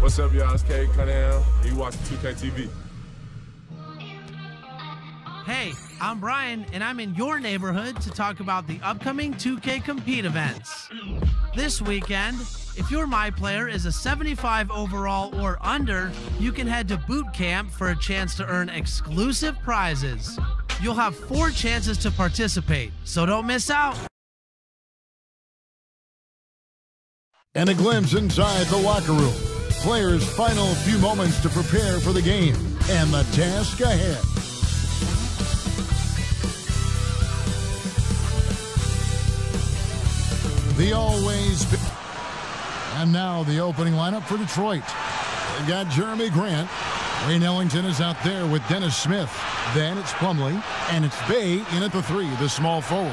What's up, y'all? It's Kate Cunningham. You watching 2K TV. Hey, I'm Brian, and I'm in your neighborhood to talk about the upcoming 2K Compete events. This weekend, if your My Player is a 75 overall or under, you can head to boot camp for a chance to earn exclusive prizes. You'll have 4 chances to participate, so don't miss out. And a glimpse inside the locker room. Players' final few moments to prepare for the game and the task ahead. The always... And now the opening lineup for Detroit. They've got Jeremy Grant. Wayne Ellington is out there with Dennis Smith. Then it's Plumlee, and it's Bay in at the 3, the small forward.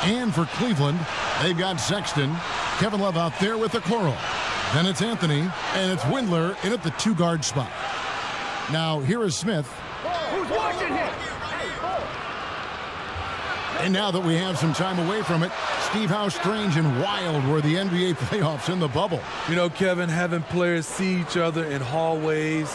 And for Cleveland, they've got Sexton. Kevin Love out there with the Coral. Then it's Anthony, and it's Windler in at the 2-guard spot. Now, here is Smith. Who's watching him? And now that we have some time away from it, Steve, how strange and wild were the NBA playoffs in the bubble? You know, Kevin, having players see each other in hallways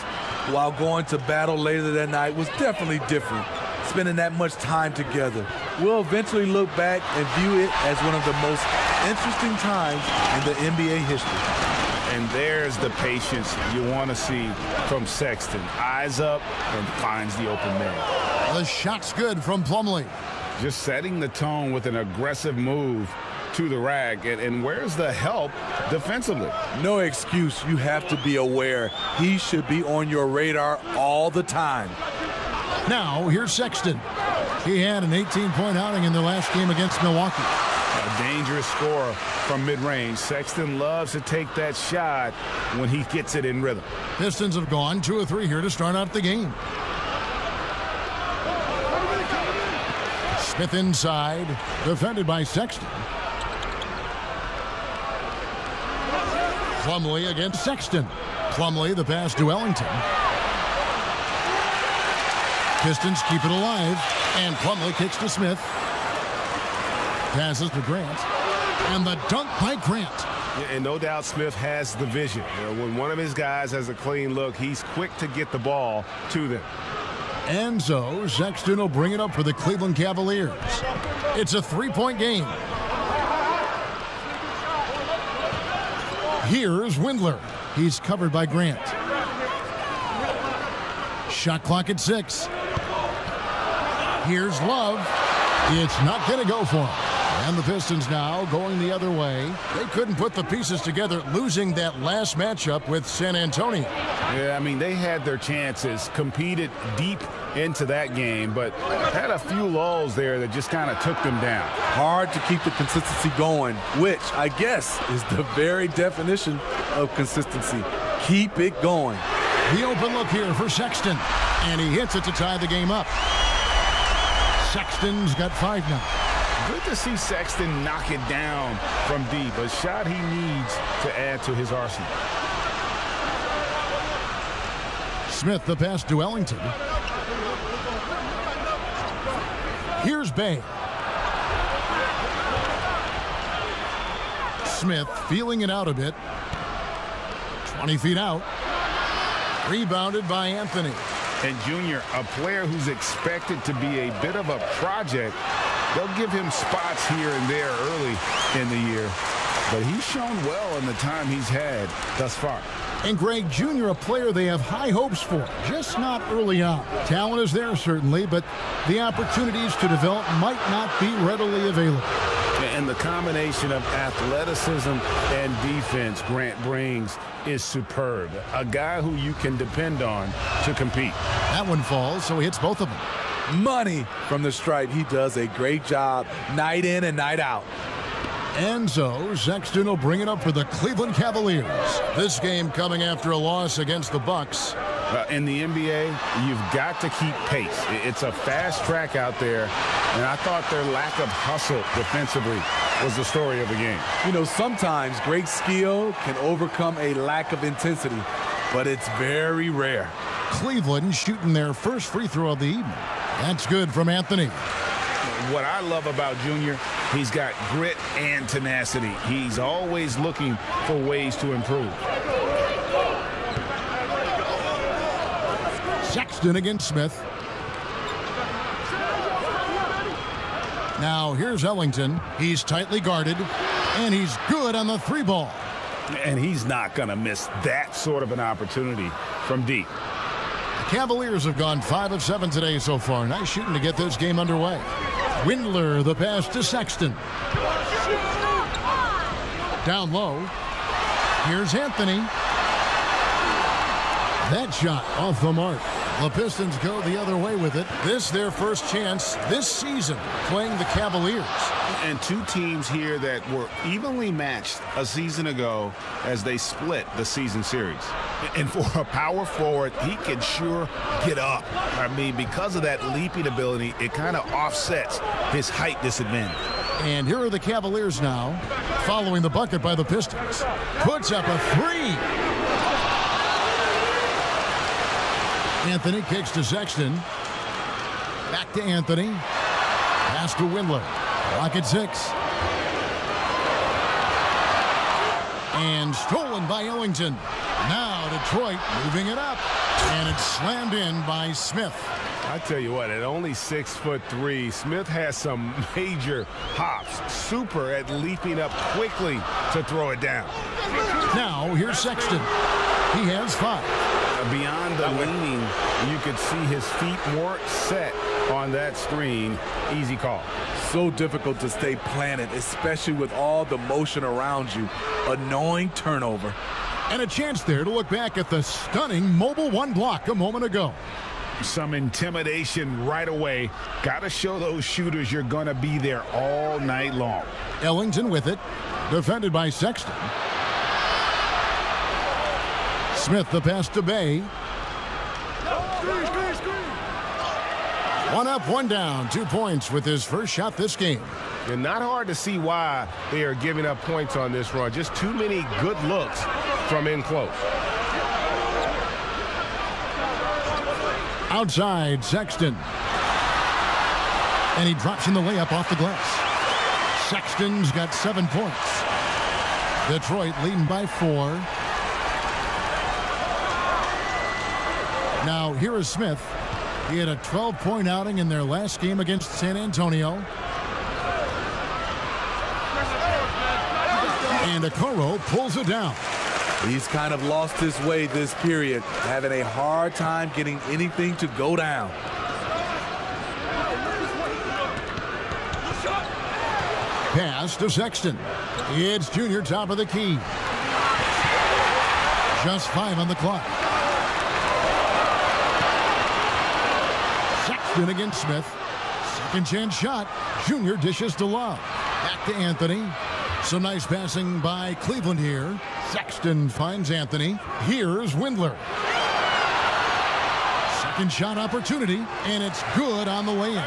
while going to battle later that night was definitely different. Spending that much time together. We'll eventually look back and view it as one of the most interesting times in the NBA history. And there's the patience you want to see from Sexton. Eyes up and finds the open man. The shot's good from Plumlee. Just setting the tone with an aggressive move to the rack. And where's the help defensively? No excuse. You have to be aware. He should be on your radar all the time. Now, here's Sexton. He had an 18-point outing in the last game against Milwaukee. A dangerous scorer from mid-range. Sexton loves to take that shot when he gets it in rhythm. Pistons have gone 2 of 3 here to start out the game. Smith inside, defended by Sexton. Plumlee against Sexton. Plumlee, the pass to Ellington. Pistons keep it alive, and Plumlee kicks to Smith. Passes to Grant, and the dunk by Grant. Yeah, and no doubt Smith has the vision. You know, when one of his guys has a clean look, he's quick to get the ball to them. And so Sexton will bring it up for the Cleveland Cavaliers. It's a 3-point game. Here's Windler. He's covered by Grant. Shot clock at 6. Here's Love. It's not going to go for him. And the Pistons now going the other way. They couldn't put the pieces together, losing that last matchup with San Antonio. Yeah, I mean, they had their chances, competed deep into that game, but had a few lulls there that just kind of took them down. Hard to keep the consistency going, which I guess is the very definition of consistency. Keep it going. The open look here for Sexton, and he hits it to tie the game up. Sexton's got 5 now. Good to see Sexton knock it down from deep, a shot he needs to add to his arsenal. Smith, the pass to Ellington. Here's Bay. Smith feeling it out a bit. 20 feet out. Rebounded by Anthony. And Junior, a player who's expected to be a bit of a project. They'll give him spots here and there early in the year. But he's shown well in the time he's had thus far. And Greg Jr., a player they have high hopes for, just not early on. Talent is there, certainly, but the opportunities to develop might not be readily available. And the combination of athleticism and defense Grant brings is superb. A guy who you can depend on to compete. That one falls, so he hits both of them. Money from the stripe. He does a great job night in and night out. And so Sexton will bring it up for the Cleveland Cavaliers. This game coming after a loss against the Bucks. In the NBA, you've got to keep pace. It's a fast track out there, and I thought their lack of hustle defensively was the story of the game. You know, sometimes great skill can overcome a lack of intensity, but it's very rare. Cleveland shooting their first free throw of the evening. That's good from Anthony. What I love about Junior, he's got grit and tenacity. He's always looking for ways to improve. Sexton against Smith. Now here's Ellington. He's tightly guarded, and he's good on the 3-ball. And he's not going to miss that sort of an opportunity from deep. The Cavaliers have gone 5 of 7 today so far. Nice shooting to get this game underway. Windler, the pass to Sexton. Down low. Here's Anthony. That shot off the mark. The Pistons go the other way with it. This their first chance this season playing the Cavaliers. And two teams here that were evenly matched a season ago as they split the season series. And for a power forward, he can sure get up. I mean, because of that leaping ability, it kind of offsets his height disadvantage. And here are the Cavaliers now, following the bucket by the Pistons. Puts up a 3. Anthony kicks to Sexton. Back to Anthony. Pass to Windler. Clock at 6. And stolen by Ellington. Now Detroit moving it up. And it's slammed in by Smith. I tell you what, at only 6'3", Smith has some major hops. Super at leaping up quickly to throw it down. Now here's Sexton. He has 5. Beyond the leaning, you could see his feet weren't set on that screen. Easy call. So difficult to stay planted, especially with all the motion around you. Annoying turnover. And a chance there to look back at the stunning mobile 1 block a moment ago. Some intimidation right away. Got to show those shooters you're going to be there all night long. Ellington with it. Defended by Sexton. Smith the pass to Bay. 1 up, 1 down. 2 points with his first shot this game. And not hard to see why they are giving up points on this run. Just too many good looks from in close. Outside, Sexton. And he drops in the layup off the glass. Sexton's got 7 points. Detroit leading by 4. Now, here is Smith. He had a 12-point outing in their last game against San Antonio. And Okoro pulls it down. He's kind of lost his way this period, having a hard time getting anything to go down. Pass to Sexton. It's Junior top of the key. Just 5 on the clock. Sexton against Smith. Second chance shot. Junior dishes to Love. Back to Anthony. Some nice passing by Cleveland here. Sexton finds Anthony. Here's Windler. Second shot opportunity, and it's good on the way in.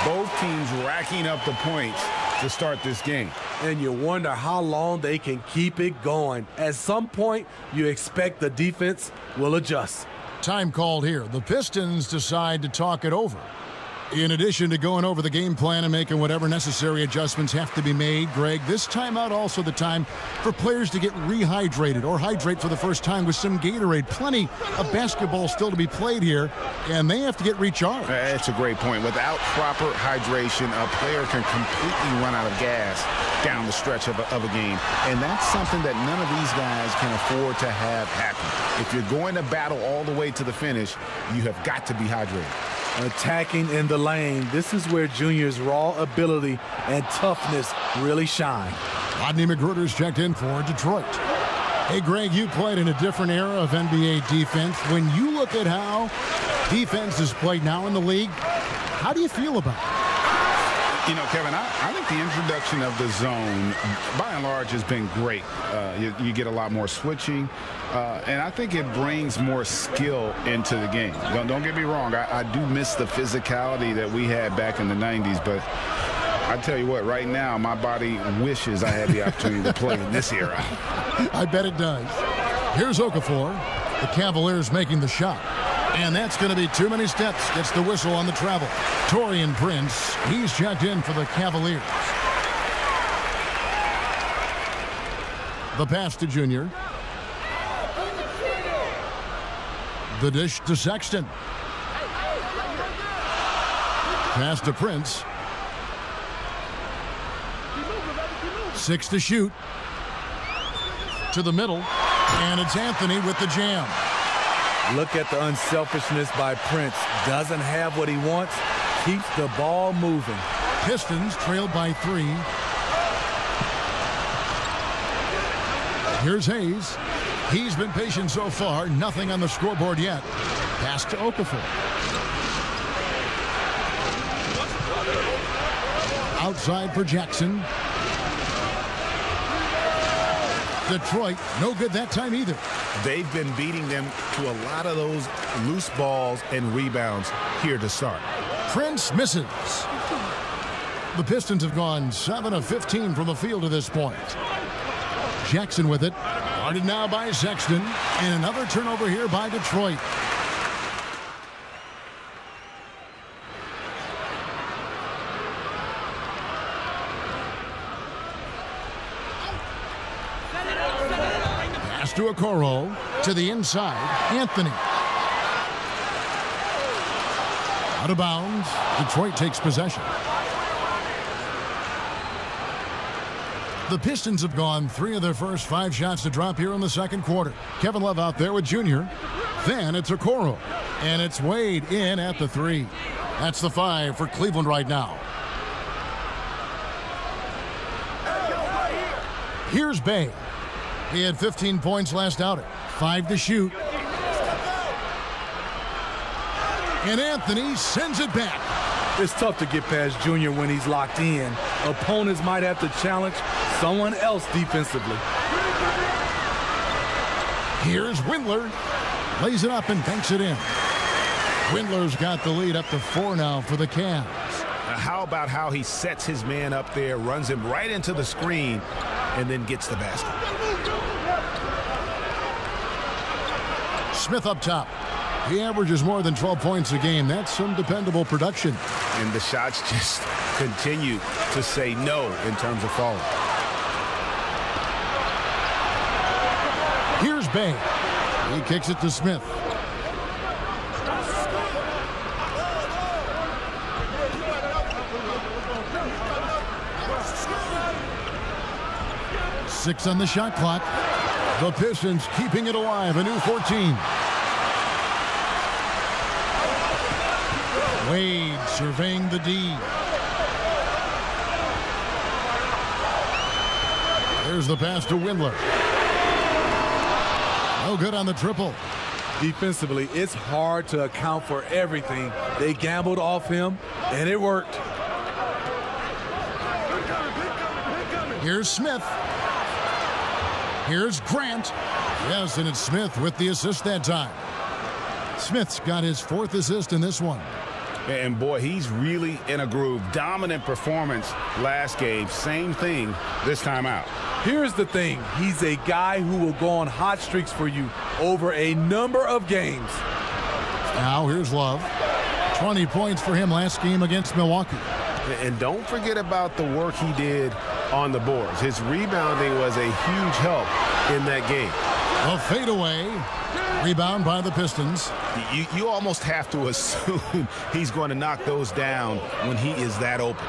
Both teams racking up the points to start this game. And you wonder how long they can keep it going. At some point, you expect the defense will adjust. Time called here. The Pistons decide to talk it over. In addition to going over the game plan and making whatever necessary adjustments have to be made, Greg, this timeout also the time for players to get rehydrated or hydrate for the first time with some Gatorade. Plenty of basketball still to be played here, and they have to get recharged. That's a great point. Without proper hydration, a player can completely run out of gas down the stretch of a game, and that's something that none of these guys can afford to have happen. If you're going to battle all the way to the finish, you have got to be hydrated. Attacking in the lane, this is where Junior's raw ability and toughness really shine. Rodney McGruder's checked in for Detroit. Hey, Greg, you played in a different era of NBA defense. When you look at how defense is played now in the league, how do you feel about it? You know, Kevin, I think the introduction of the zone, by and large, has been great. You get a lot more switching, and I think it brings more skill into the game. Don't get me wrong. I do miss the physicality that we had back in the 90s, but I tell you what, right now, my body wishes I had the opportunity to play in this era. I bet it does. Here's Okafor. The Cavaliers making the shot. And that's going to be too many steps. Gets the whistle on the travel. Taurean Prince, he's checked in for the Cavaliers. The pass to Junior. The dish to Sexton. Pass to Prince. 6 to shoot. To the middle. And it's Anthony with the jam. Look at the unselfishness by Prince. Doesn't have what he wants. Keeps the ball moving. Pistons trailed by 3. Here's Hayes. He's been patient so far. Nothing on the scoreboard yet. Pass to Okafor. Outside for Jackson. Detroit, no good that time either. They've been beating them to a lot of those loose balls and rebounds here to start. Prince misses. The Pistons have gone 7 of 15 from the field to this point. Jackson with it. Guarded now by Sexton. And another turnover here by Detroit. Pass to Okoro. To the inside. Anthony. Out of bounds. Detroit takes possession. The Pistons have gone 3 of their first 5 shots to drop here in the second quarter. Kevin Love out there with Junior. Then it's Okoro. And it's Wade in at the 3. That's the 5 for Cleveland right now. Here's Bay. He had 15 points last outing. 5 to shoot. And Anthony sends it back. It's tough to get past Junior when he's locked in. Opponents might have to challenge someone else defensively. Here's Windler. Lays it up and banks it in. Windler's got the lead up to 4 now for the Cavs. How about how he sets his man up there, runs him right into the screen, and then gets the basket. Smith up top. He averages more than 12 points a game. That's some dependable production. And the shots just continue to say no in terms of falling. Here's Bay. He kicks it to Smith. Six on the shot clock. The Pistons keeping it alive. A new 14. Wade surveying the D. There's the pass to Windler. No good on the triple. Defensively, it's hard to account for everything. They gambled off him, and it worked. Here's Smith. Here's Grant. Yes, and it's Smith with the assist that time. Smith's got his 4th assist in this one. And boy, he's really in a groove. Dominant performance last game. Same thing this time out. Here's the thing. He's a guy who will go on hot streaks for you over a number of games. Now here's Love. 20 points for him last game against Milwaukee. And don't forget about the work he did on the boards. His rebounding was a huge help in that game. A fadeaway. Rebound by the Pistons. You almost have to assume he's going to knock those down when he is that open.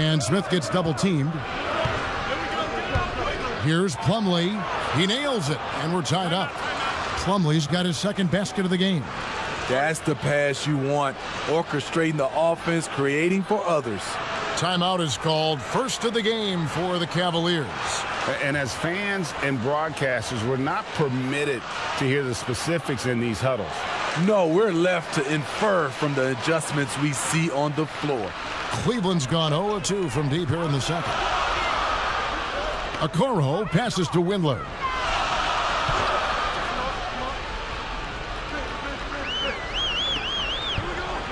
And Smith gets double teamed. Here's Plumlee. He nails it, and we're tied up. Plumlee's got his 2nd basket of the game. That's the pass you want. Orchestrating the offense, creating for others. Timeout is called. First of the game for the Cavaliers. And as fans and broadcasters, we're not permitted to hear the specifics in these huddles. No, we're left to infer from the adjustments we see on the floor. Cleveland's gone 0-2 from deep here in the second. Okoro passes to Windler.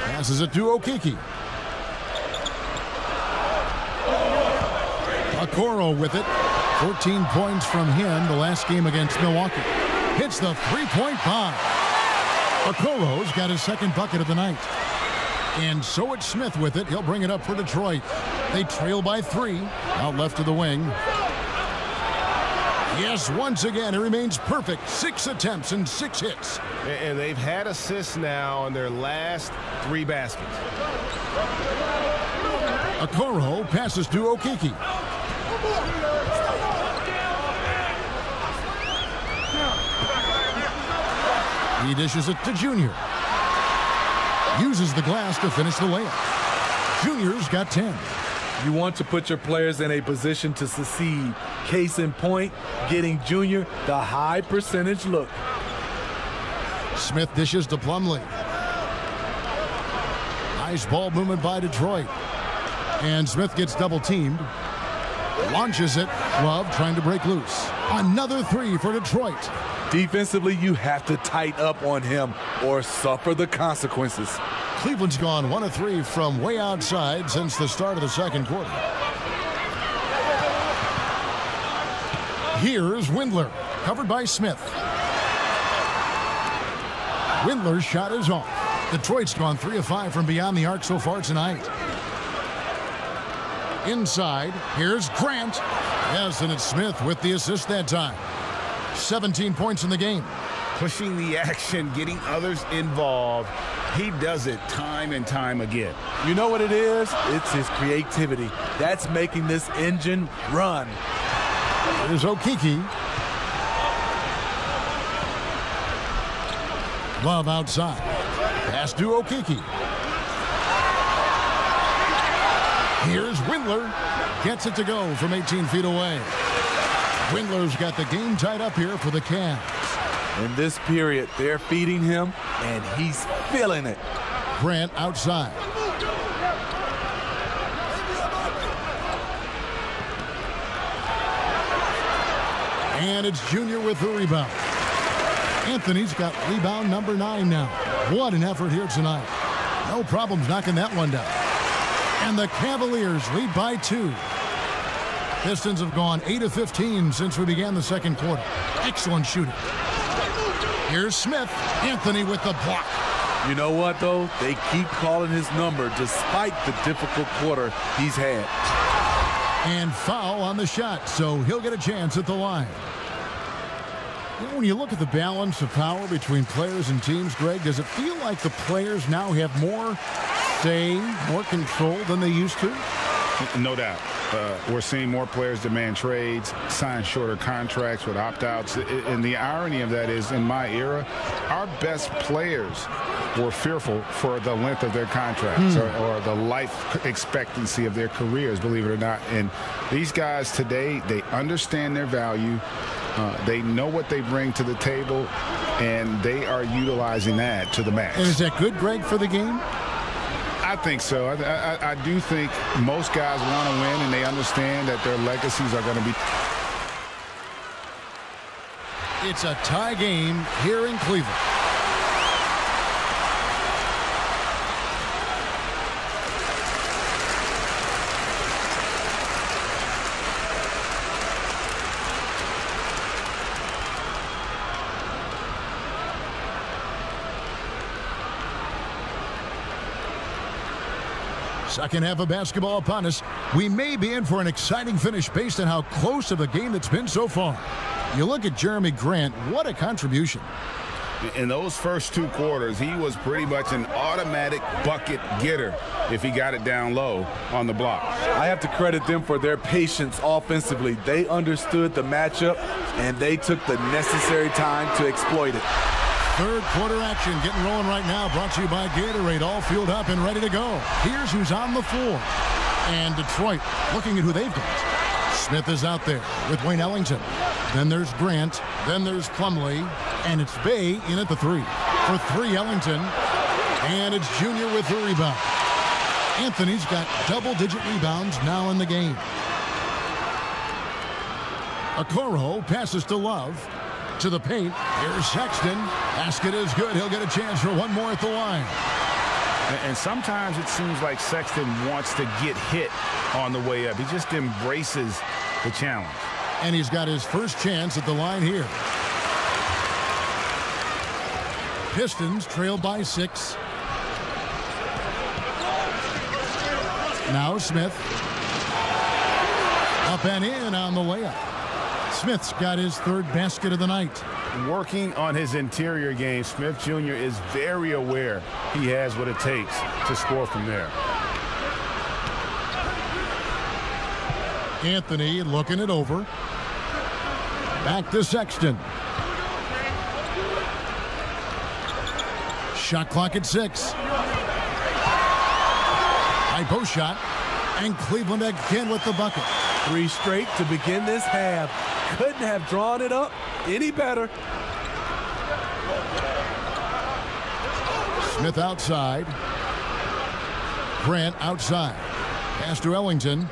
Passes it to Okeke. Okoro with it. 14 points from him the last game against Milwaukee. Hits the three-point bomb. Okoro's got his 2nd bucket of the night. And so it's Smith with it. He'll bring it up for Detroit. They trail by 3. Out left to the wing. Yes, once again, he remains perfect. 6 attempts and 6 hits. And they've had assists now on their last 3 baskets. Okoro passes to Okiki. He dishes it to Junior. Uses the glass to finish the layup. Junior's got 10. You want to put your players in a position to succeed. Case in point, getting Junior the high percentage look. Smith dishes to Plumlee. Nice ball movement by Detroit. And Smith gets double teamed. Launches it. Love trying to break loose. Another 3 for Detroit. Defensively, you have to tighten up on him or suffer the consequences. Cleveland's gone 1 of 3 from way outside since the start of the second quarter. Here's Windler, covered by Smith. Windler's shot is off. Detroit's gone 3 of 5 from beyond the arc so far tonight. Inside, here's Grant. Yes, and it's Smith with the assist that time. 17 points in the game. Pushing the action, getting others involved. He does it time and time again. You know what it is? It's his creativity. That's making this engine run. Here's Okiki. Love outside. Pass to Okiki. Here's Windler. Gets it to go from 18 feet away. Windler's got the game tied up here for the Cavs. In this period, they're feeding him, and he's feeling it. Grant outside. And it's Junior with the rebound. Anthony's got rebound number 9 now. What an effort here tonight. No problems knocking that one down. And the Cavaliers lead by 2. Pistons have gone 8 of 15 since we began the second quarter. Excellent shooting. Here's Smith. Anthony with the block. You know what, though? They keep calling his number despite the difficult quarter he's had. And foul on the shot, so he'll get a chance at the line. You know, when you look at the balance of power between players and teams, Greg, does it feel like the players now have more say, more control than they used to? No doubt. We're seeing more players demand trades, sign shorter contracts with opt-outs. And the irony of that is, in my era, our best players were fearful for the length of their contracts or the life expectancy of their careers, believe it or not. And these guys today, they understand their value. They know what they bring to the table, and they are utilizing that to the max. And is that good, Greg, for the game? I think so. I do think most guys want to win, and they understand that their legacies are going to be. It's a tie game here in Cleveland. Second half of basketball upon us. We may be in for an exciting finish based on how close of a game it's been so far. You look at Jeremy Grant, what a contribution. In those first 2 quarters, he was pretty much an automatic bucket getter if he got it down low on the block. I have to credit them for their patience offensively. They understood the matchup, and they took the necessary time to exploit it. Third quarter action getting rolling right now, brought to you by Gatorade, all fueled up and ready to go. Here's who's on the floor. And Detroit looking at who they've got. Smith is out there with Wayne Ellington. Then there's Grant. Then there's Plumlee. And it's Bay in at the 3. For 3, Ellington. And it's Junior with the rebound. Anthony's got double-digit rebounds now in the game. Okoro passes to Love. To the paint. Here's Sexton. Basket is good. He'll get a chance for one more at the line. And sometimes it seems like Sexton wants to get hit on the way up. He just embraces the challenge. And he's got his first chance at the line here. Pistons trail by 6. Now Smith. Up and in on the layup. Smith's got his third basket of the night. Working on his interior game, Smith Jr. is very aware he has what it takes to score from there. Anthony looking it over. Back to Sexton. Shot clock at 6. High post shot. And Cleveland again with the bucket. 3 straight to begin this half. Couldn't have drawn it up any better. Smith outside. Grant outside. Pass to Ellington.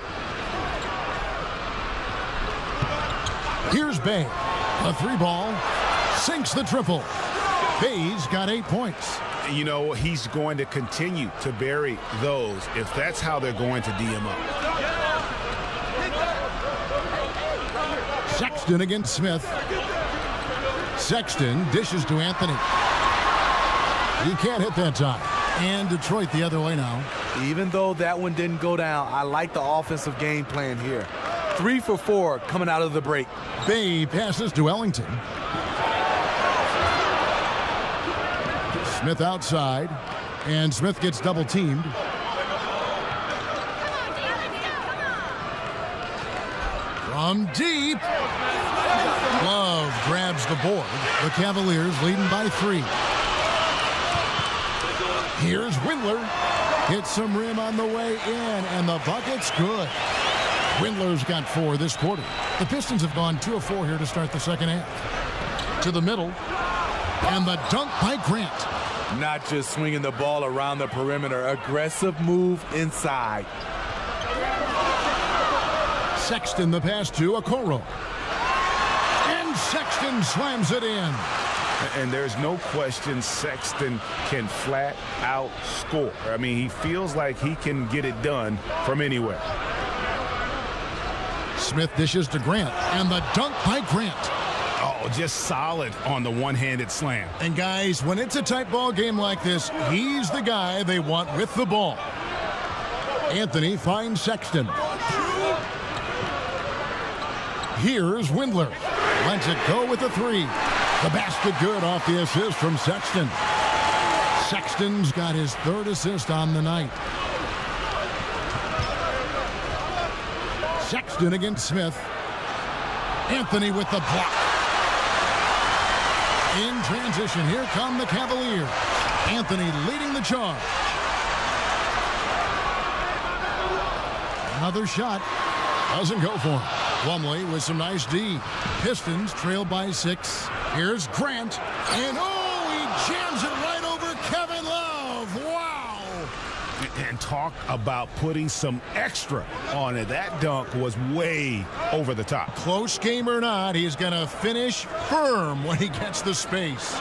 Here's Bay. A 3-ball. Sinks the triple. Bay's got 8 points. You know, he's going to continue to bury those if that's how they're going to D him up. Sexton against Smith. Sexton dishes to Anthony. He can't hit that time. And Detroit the other way now. Even though that one didn't go down, I like the offensive game plan here. 3 for 4 coming out of the break. Bay passes to Ellington. Smith outside, and Smith gets double teamed. From deep, Love grabs the board. The Cavaliers leading by 3. Here's Windler. Hits some rim on the way in, and the bucket's good. Windler's got 4 this quarter. The Pistons have gone 2 of 4 here to start the second half. To the middle, and the dunk by Grant. Not just swinging the ball around the perimeter. Aggressive move inside. Sexton the pass to Okoro. And Sexton slams it in. And there's no question Sexton can flat out score. I mean, he feels like he can get it done from anywhere. Smith dishes to Grant, and the dunk by Grant. Oh, just solid on the one-handed slam. And guys, when it's a tight ball game like this, he's the guy they want with the ball. Anthony finds Sexton. Here's Windler. Lets it go with a 3. The basket good off the assist from Sexton. Sexton's got his 3rd assist on the night. Sexton against Smith. Anthony with the block. In transition, here come the Cavaliers. Anthony leading the charge. Another shot. Doesn't go for him. Plumlee with some nice D. Pistons trail by 6. Here's Grant. And he jams it right over Kevin Love. Wow. And talk about putting some extra on it. That dunk was way over the top. Close game or not, he's going to finish firm when he gets the space.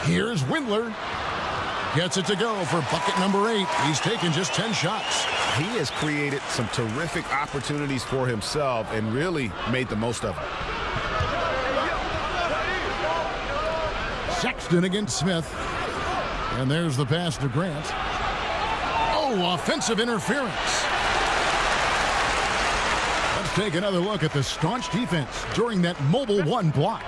Here's Windler. Gets it to go for bucket number 8. He's taken just 10 shots. He has created some terrific opportunities for himself and really made the most of it. Sexton against Smith. And there's the pass to Grant. Oh, offensive interference. Let's take another look at the staunch defense during that mobile 1 block.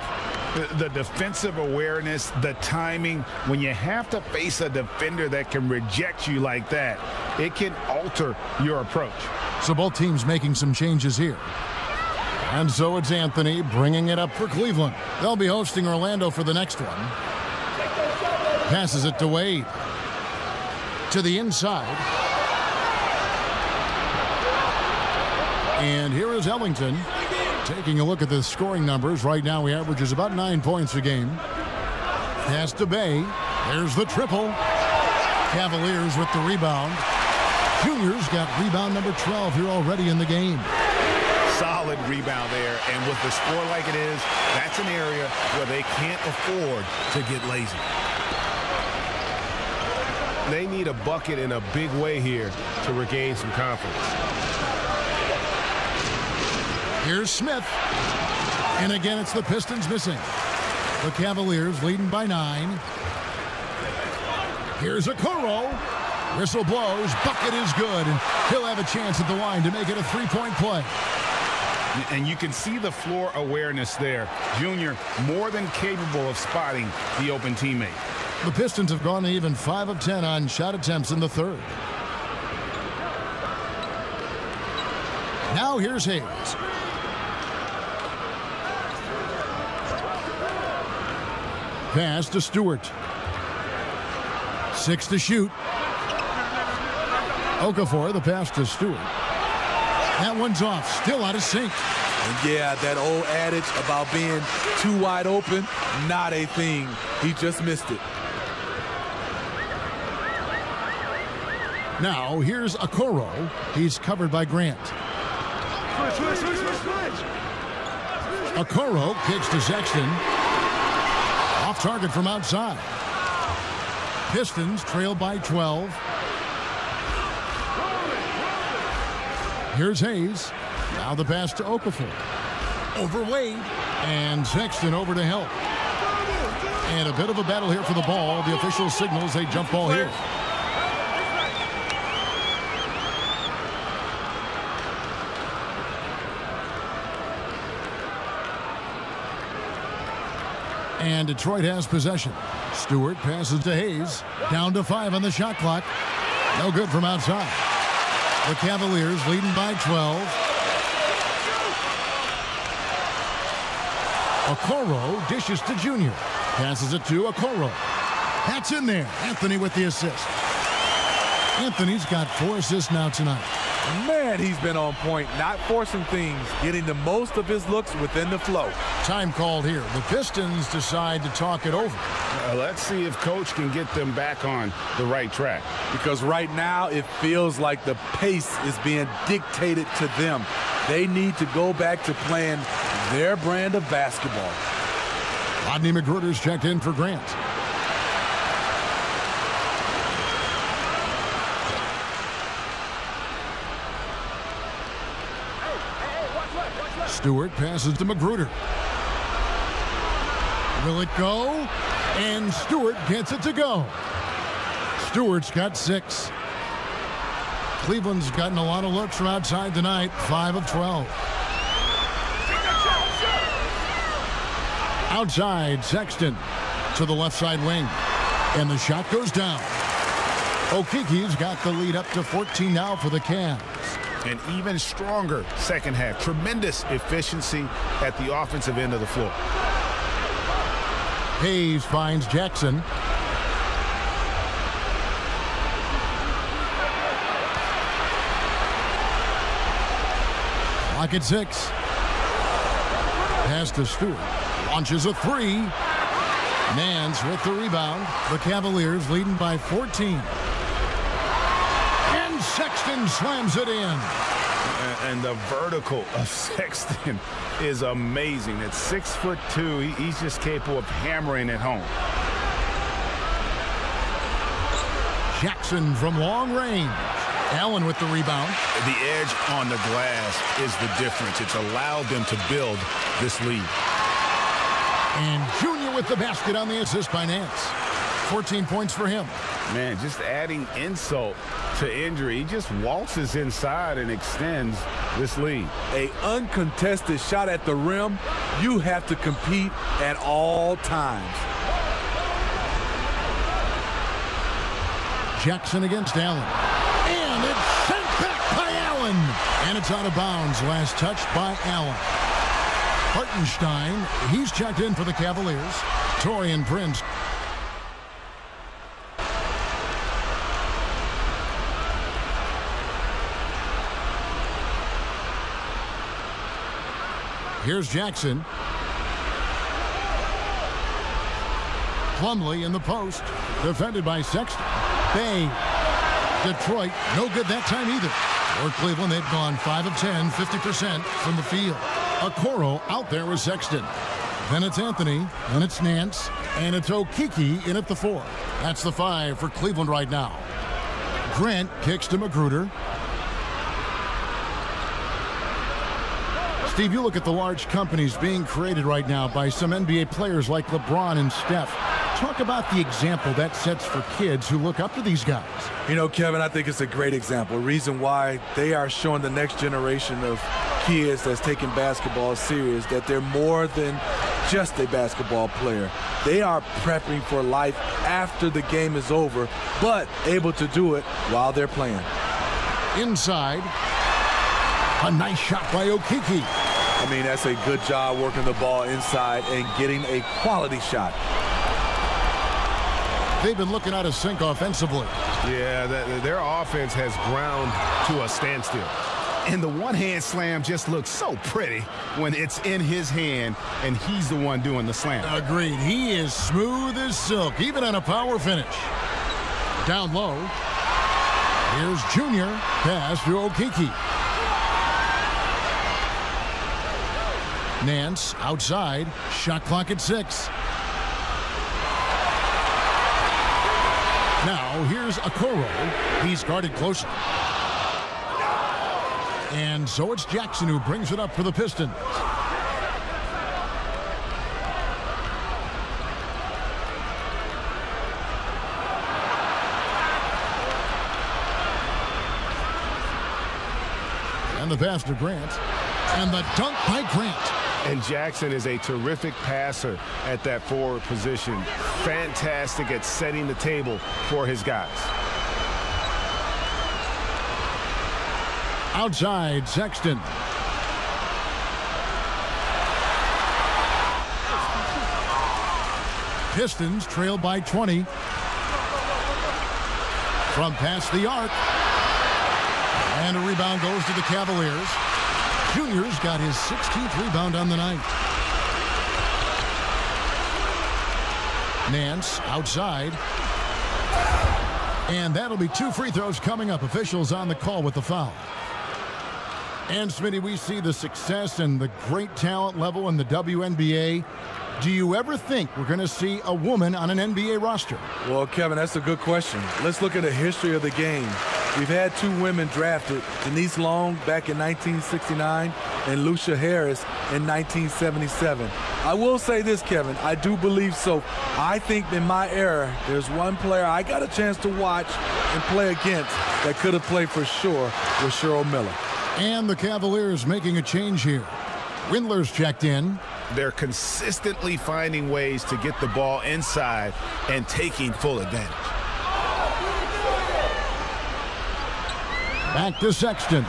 The defensive awareness, the timing, when you have to face a defender that can reject you like that, it can alter your approach. So both teams making some changes here. And so it's Anthony bringing it up for Cleveland. They'll be hosting Orlando for the next one. Passes it to Wade. To the inside. And here is Ellington. Taking a look at the scoring numbers, right now he averages about 9 points a game. Pass to Bay. There's the triple. Cavaliers with the rebound. Junior's got rebound number 12 here already in the game. Solid rebound there, and with the score like it is, that's an area where they can't afford to get lazy. They need a bucket in a big way here to regain some confidence. Here's Smith. And again, it's the Pistons missing. The Cavaliers leading by 9. Here's Okoro. Whistle blows. Bucket is good. And he'll have a chance at the line to make it a 3-point play. And you can see the floor awareness there. Junior more than capable of spotting the open teammate. The Pistons have gone even 5 of 10 on shot attempts in the third. Now here's Hayes. Pass to Stewart. 6 to shoot. Okafor, the pass to Stewart. That one's off, still out of sync. And yeah, that old adage about being too wide open, not a thing. He just missed it. Now here's Okoro. He's covered by Grant. Okoro kicks to Sexton. Off target from outside. Pistons trail by 12. Here's Hayes. Now the pass to Okafor. Over Wade. And Sexton over to help. And a bit of a battle here for the ball. The official signals a jump ball here. And Detroit has possession. Stewart passes to Hayes. Down to 5 on the shot clock. No good from outside. The Cavaliers leading by 12. Okoro dishes to Junior. Passes it to Okoro. That's in there. Anthony with the assist. Anthony's got 4 assists now tonight. Man, he's been on point, not forcing things, getting the most of his looks within the flow. Time called here. The Pistons decide to talk it over. Let's see if Coach can get them back on the right track. Because right now it feels like the pace is being dictated to them. They need to go back to playing their brand of basketball. Rodney McGruder's checked in for Grant. Stewart passes to Magruder. Will it go? And Stewart gets it to go. Stewart's got 6. Cleveland's gotten a lot of looks from outside tonight, 5 of 12. Outside, Sexton to the left side wing. And the shot goes down. Okiki's got the lead up to 14 now for the Cavs. An even stronger second half. Tremendous efficiency at the offensive end of the floor. Hayes finds Jackson. Clock at 6. Pass to Stewart. Launches a 3. Nance with the rebound. The Cavaliers leading by 14. And Sexton slams it in. And the vertical of Sexton is amazing. At 6'2", he's just capable of hammering it home. Jackson from long range. Allen with the rebound. The edge on the glass is the difference. It's allowed them to build this lead. And Junior with the basket on the assist by Nance. 14 points for him. Man, just adding insult to injury. He just waltzes inside and extends this lead. An uncontested shot at the rim, you have to compete at all times. Jackson against Allen. And it's sent back by Allen. And it's out of bounds. Last touched by Allen. Hartenstein, he's checked in for the Cavaliers. Taurean Prince. Here's Jackson. Plumlee in the post. Defended by Sexton. Bay. Detroit, no good that time either. For Cleveland, they've gone 5 of 10, 50% from the field. Okoro out there with Sexton. Then it's Anthony. Then it's Nance. And it's Okiki in at the 4. That's the 5 for Cleveland right now. Grant kicks to Magruder. Steve, you look at the large companies being created right now by some NBA players like LeBron and Steph. talk about the example that sets for kids who look up to these guys. You know, Kevin, I think it's a great example. Reason why they are showing the next generation of kids that's taking basketball serious, that they're more than just a basketball player. They are prepping for life after the game is over, but able to do it while they're playing. Inside, a nice shot by Okeke. I mean, that's a good job working the ball inside and getting a quality shot. They've been looking out of sync offensively. Yeah, their offense has ground to a standstill. And the one-hand slam just looks so pretty when it's in his hand and he's the one doing the slam. Agreed. He is smooth as silk, even on a power finish. Down low. Here's Junior. Pass to Okeke. Nance outside. Shot clock at 6. Now here's Okoro. He's guarded closely. And so it's Jackson who brings it up for the Pistons. And the pass to Grant. And the dunk by Grant. And Jackson is a terrific passer at that forward position. Fantastic at setting the table for his guys. Outside, Sexton. Pistons trail by 20. From past the arc. And a rebound goes to the Cavaliers. Junior's got his 16th rebound on the night. Nance outside. And that'll be 2 free throws coming up. Officials on the call with the foul. And, Smitty, we see the success and the great talent level in the WNBA. Do you ever think we're going to see a woman on an NBA roster? Well, Kevin, that's a good question. Let's look at the history of the game. We've had 2 women drafted, Denise Long back in 1969 and Lucia Harris in 1977. I will say this, Kevin, I do believe so. I think in my era, there's one player I got a chance to watch and play against that could have played for sure with Cheryl Miller. And the Cavaliers making a change here. Windler's checked in. They're consistently finding ways to get the ball inside and taking full advantage. Back to Sexton.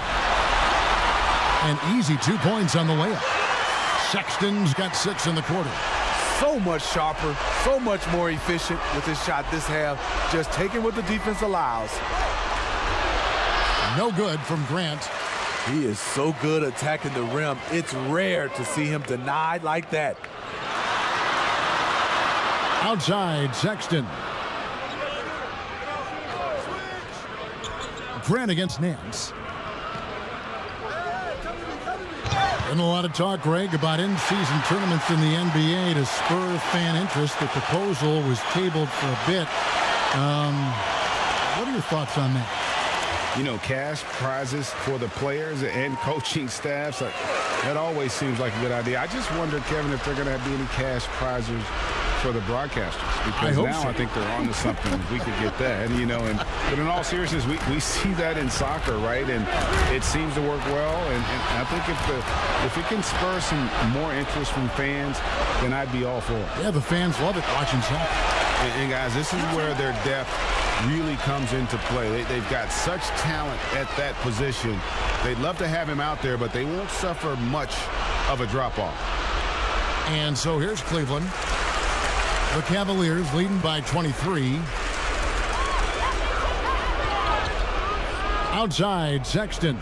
An easy 2 points on the layup. Sexton's got 6 in the quarter. So much sharper, so much more efficient with his shot this half. Just taking what the defense allows. No good from Grant. He is so good attacking the rim. It's rare to see him denied like that. Outside, Sexton. Grant against Nance. And a lot of talk, Greg, about in-season tournaments in the NBA to spur fan interest. The proposal was tabled for a bit. What are your thoughts on that? You know, cash prizes for the players and coaching staffs, that always seems like a good idea. I just wonder, Kevin, if they're going to be any cash prizes for the broadcasters. Because I think they're on to something if we could get that. And, you know, but in all seriousness, we see that in soccer, right? And it seems to work well. And I think if it can spur some more interest from fans, then I'd be all for it. Yeah, the fans love it watching soccer. And guys, this is where their depth really comes into play. They've got such talent at that position. They'd love to have him out there, but they won't suffer much of a drop-off. And so here's Cleveland. The Cavaliers leading by 23. Outside, Sexton.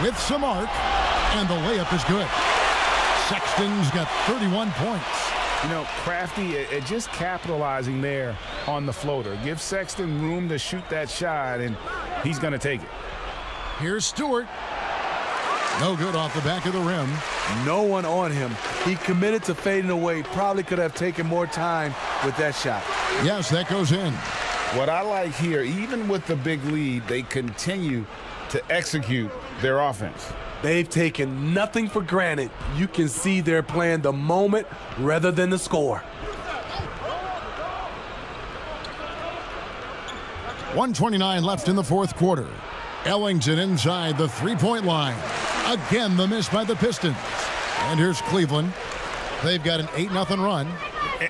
With some arc, and the layup is good. Sexton's got 31 points. You know, Crafty just capitalizing there on the floater. Give Sexton room to shoot that shot, and he's going to take it. Here's Stewart. No good off the back of the rim. No one on him. He committed to fading away. Probably could have taken more time with that shot. Yes, that goes in. What I like here, even with the big lead, they continue to execute their offense. They've taken nothing for granted. You can see they're playing the moment rather than the score. 1:29 left in the fourth quarter. Ellington inside the three-point line. Again, the miss by the Pistons. And here's Cleveland. They've got an 8-0 run.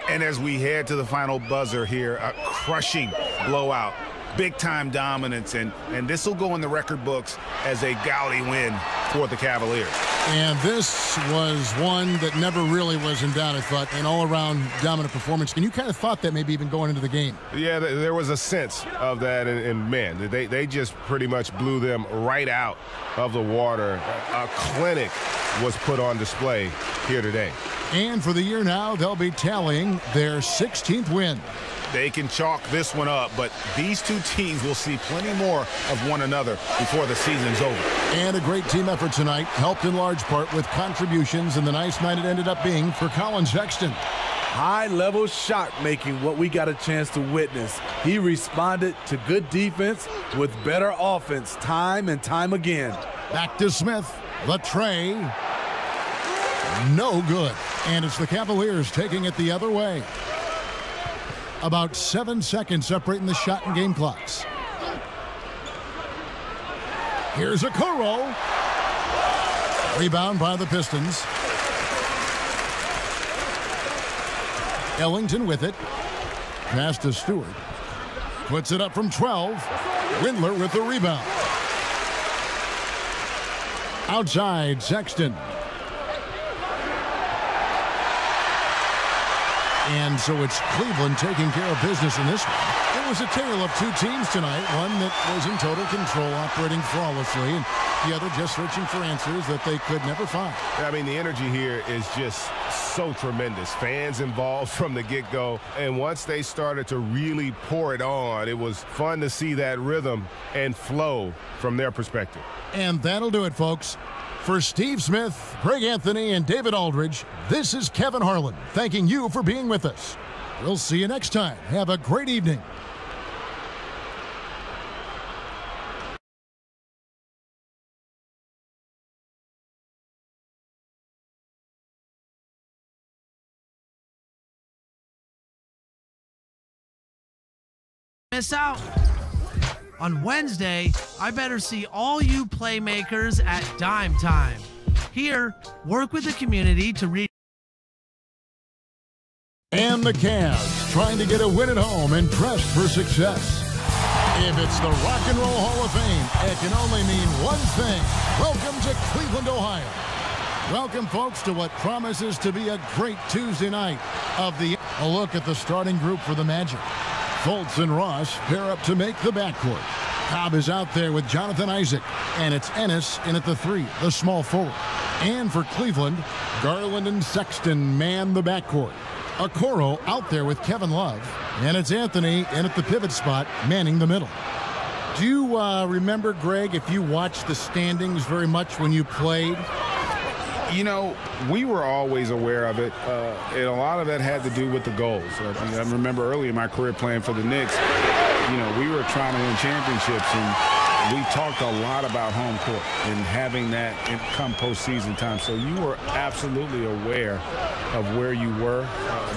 And as we head to the final buzzer here, a crushing blowout. Big-time dominance, and this will go in the record books as a gaudy win for the Cavaliers. And this was one that never really was in doubt, I thought, an all-around dominant performance. And you kind of thought that maybe even going into the game. Yeah, there was a sense of that, and man, they just pretty much blew them right out of the water. A clinic was put on display here today. And for the year now, they'll be tallying their 16th win. They can chalk this one up, but these two teams will see plenty more of one another before the season's over. And a great team effort tonight, helped in large part with contributions, and the nice night it ended up being for Colin Sexton. High-level shot making, what we got a chance to witness. He responded to good defense with better offense time and time again. Back to Smith. The tray. No good. And it's the Cavaliers taking it the other way. About 7 seconds separating the shot and game clocks. Here's Okoro. Rebound by the Pistons. Ellington with it. Pass to Stewart. Puts it up from 12. Windler with the rebound. Outside, Sexton. And so it's Cleveland taking care of business in this one. It was a tale of two teams tonight, one that was in total control, operating flawlessly, and the other just searching for answers that they could never find. I mean, the energy here is just so tremendous. Fans involved from the get-go, and once they started to really pour it on, it was fun to see that rhythm and flow from their perspective. And that'll do it, folks. For Steve Smith, Greg Anthony, and David Aldridge, this is Kevin Harlan thanking you for being with us. We'll see you next time. Have a great evening. Miss out. On Wednesday, I better see all you playmakers at Dime Time. Here, work with the community to reach. And the Cavs trying to get a win at home and pressed for success. If it's the Rock and Roll Hall of Fame, it can only mean one thing. Welcome to Cleveland, Ohio. Welcome, folks, to what promises to be a great Tuesday night of the. A look at the starting group for the Magic. Fultz and Ross pair up to make the backcourt. Cobb is out there with Jonathan Isaac, and it's Ennis in at the 3, the small forward. And for Cleveland, Garland and Sexton man the backcourt. Okoro out there with Kevin Love, and it's Anthony in at the pivot spot, manning the middle. Do you remember, Greg, if you watched the standings very much when you played? You know, we were always aware of it, and a lot of that had to do with the goals. I remember early in my career playing for the Knicks, you know, we were trying to win championships, and we talked a lot about home court and having that come postseason time. So you were absolutely aware of where you were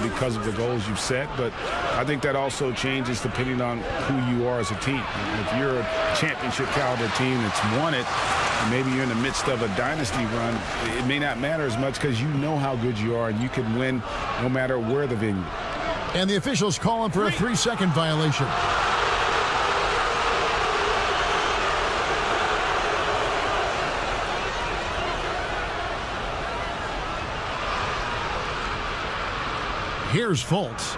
because of the goals you've set. But I think that also changes depending on who you are as a team. If you're a championship caliber team that's won it, and maybe you're in the midst of a dynasty run, it may not matter as much because you know how good you are and you can win no matter where the venue. And the officials calling for a 3-second violation. Here's Fultz.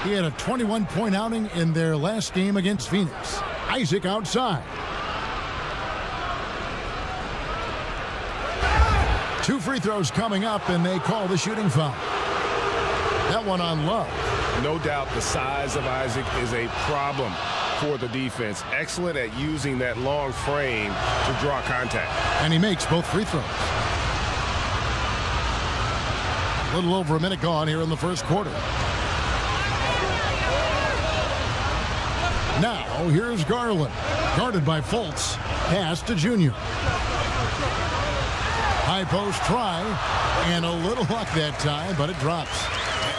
He had a 21-point outing in their last game against Phoenix. Isaac outside. 2 free throws coming up, and they call the shooting foul. That one on Love. No doubt the size of Isaac is a problem for the defense. Excellent at using that long frame to draw contact. And he makes both free throws. A little over a minute gone here in the first quarter. Now, here's Garland. Guarded by Fultz. Pass to Junior. High post try, and a little luck that time, but it drops.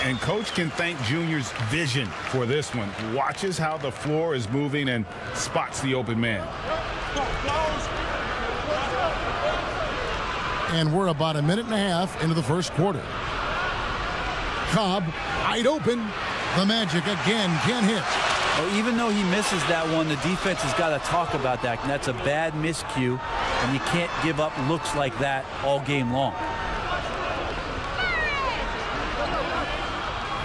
And coach can thank Junior's vision for this one. Watches how the floor is moving and spots the open man. And we're about a minute and a half into the first quarter. Cobb, wide open. The Magic again can't hit. Well, even though he misses that one, the defense has got to talk about that. And that's a bad miscue, and you can't give up looks like that all game long.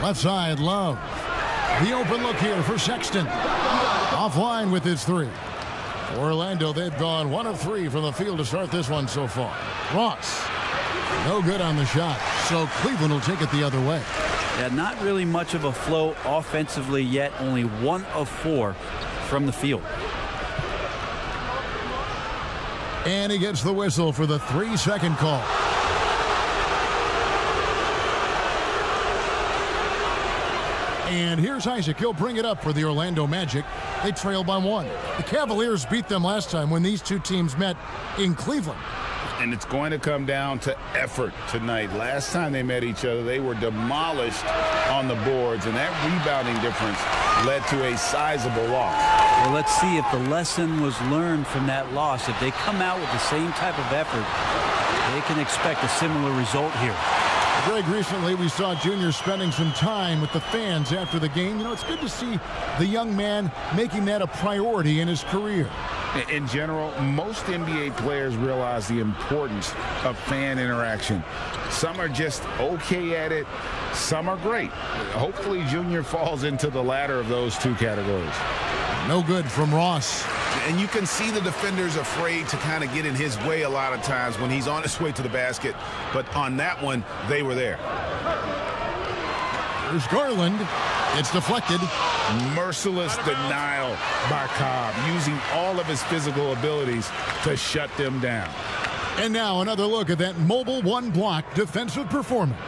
Left side, Love. The open look here for Sexton. Offline with his three. Orlando, they've gone 1 of 3 from the field to start this one so far. Ross, no good on the shot, so Cleveland will take it the other way. Yeah, not really much of a flow offensively yet. Only 1 of 4 from the field. And he gets the whistle for the 3-second call. And here's Isaac. He'll bring it up for the Orlando Magic. They trail by 1. The Cavaliers beat them last time when these two teams met in Cleveland. And it's going to come down to effort tonight. Last time they met each other, they were demolished on the boards, and that rebounding difference led to a sizable loss. Well, let's see if the lesson was learned from that loss. If they come out with the same type of effort, they can expect a similar result here. Greg, recently we saw Junior spending some time with the fans after the game. You know, it's good to see the young man making that a priority in his career. In general, most NBA players realize the importance of fan interaction. Some are just okay at it. Some are great. Hopefully, Junior falls into the latter of those two categories. No good from Ross. And you can see the defenders afraid to kind of get in his way a lot of times when he's on his way to the basket. But on that one, they were there. Here's Garland. It's deflected. Merciless denial by Cobb, using all of his physical abilities to shut them down. And now another look at that mobile one-block defensive performance.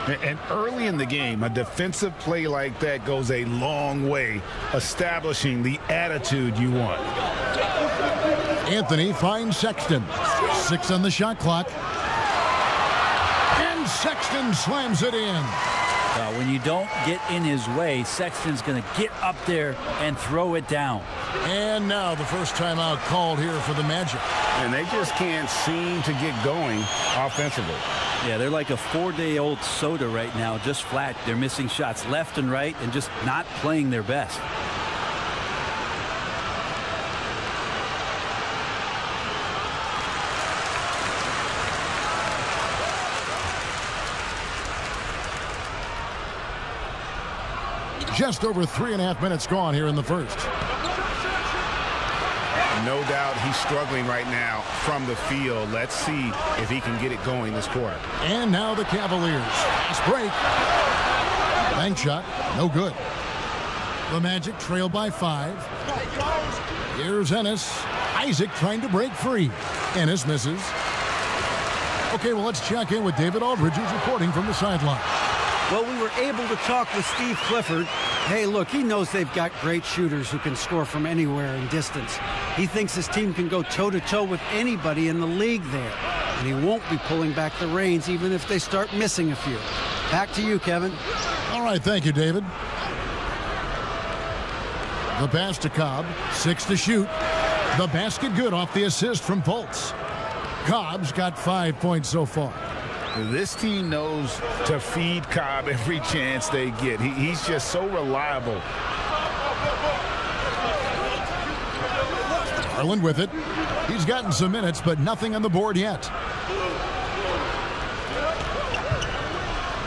And early in the game, a defensive play like that goes a long way, establishing the attitude you want. Anthony finds Sexton. 6 on the shot clock. And Sexton slams it in. When you don't get in his way, Sexton's going to get up there and throw it down. And now the first timeout called here for the Magic. And they just can't seem to get going offensively. Yeah, they're like a 4-day-old soda right now, just flat. They're missing shots left and right and just not playing their best. Just over 3.5 minutes gone here in the first. No doubt he's struggling right now from the field. Let's see if he can get it going this quarter. And now the Cavaliers. Fast break. Bank shot. No good. The Magic trail by 5. Here's Ennis. Isaac trying to break free. Ennis misses. Okay, well, let's check in with David Aldridge, who's reporting from the sideline. Well, we were able to talk with Steve Clifford. Hey, look, he knows they've got great shooters who can score from anywhere in distance. He thinks his team can go toe-to-toe with anybody in the league there. And he won't be pulling back the reins even if they start missing a few. Back to you, Kevin. All right, thank you, David. The pass to Cobb. 6 to shoot. The basket good off the assist from Fultz. Cobb's got 5 points so far. This team knows to feed Cobb every chance they get. He's just so reliable. Garland with it. He's gotten some minutes, but nothing on the board yet.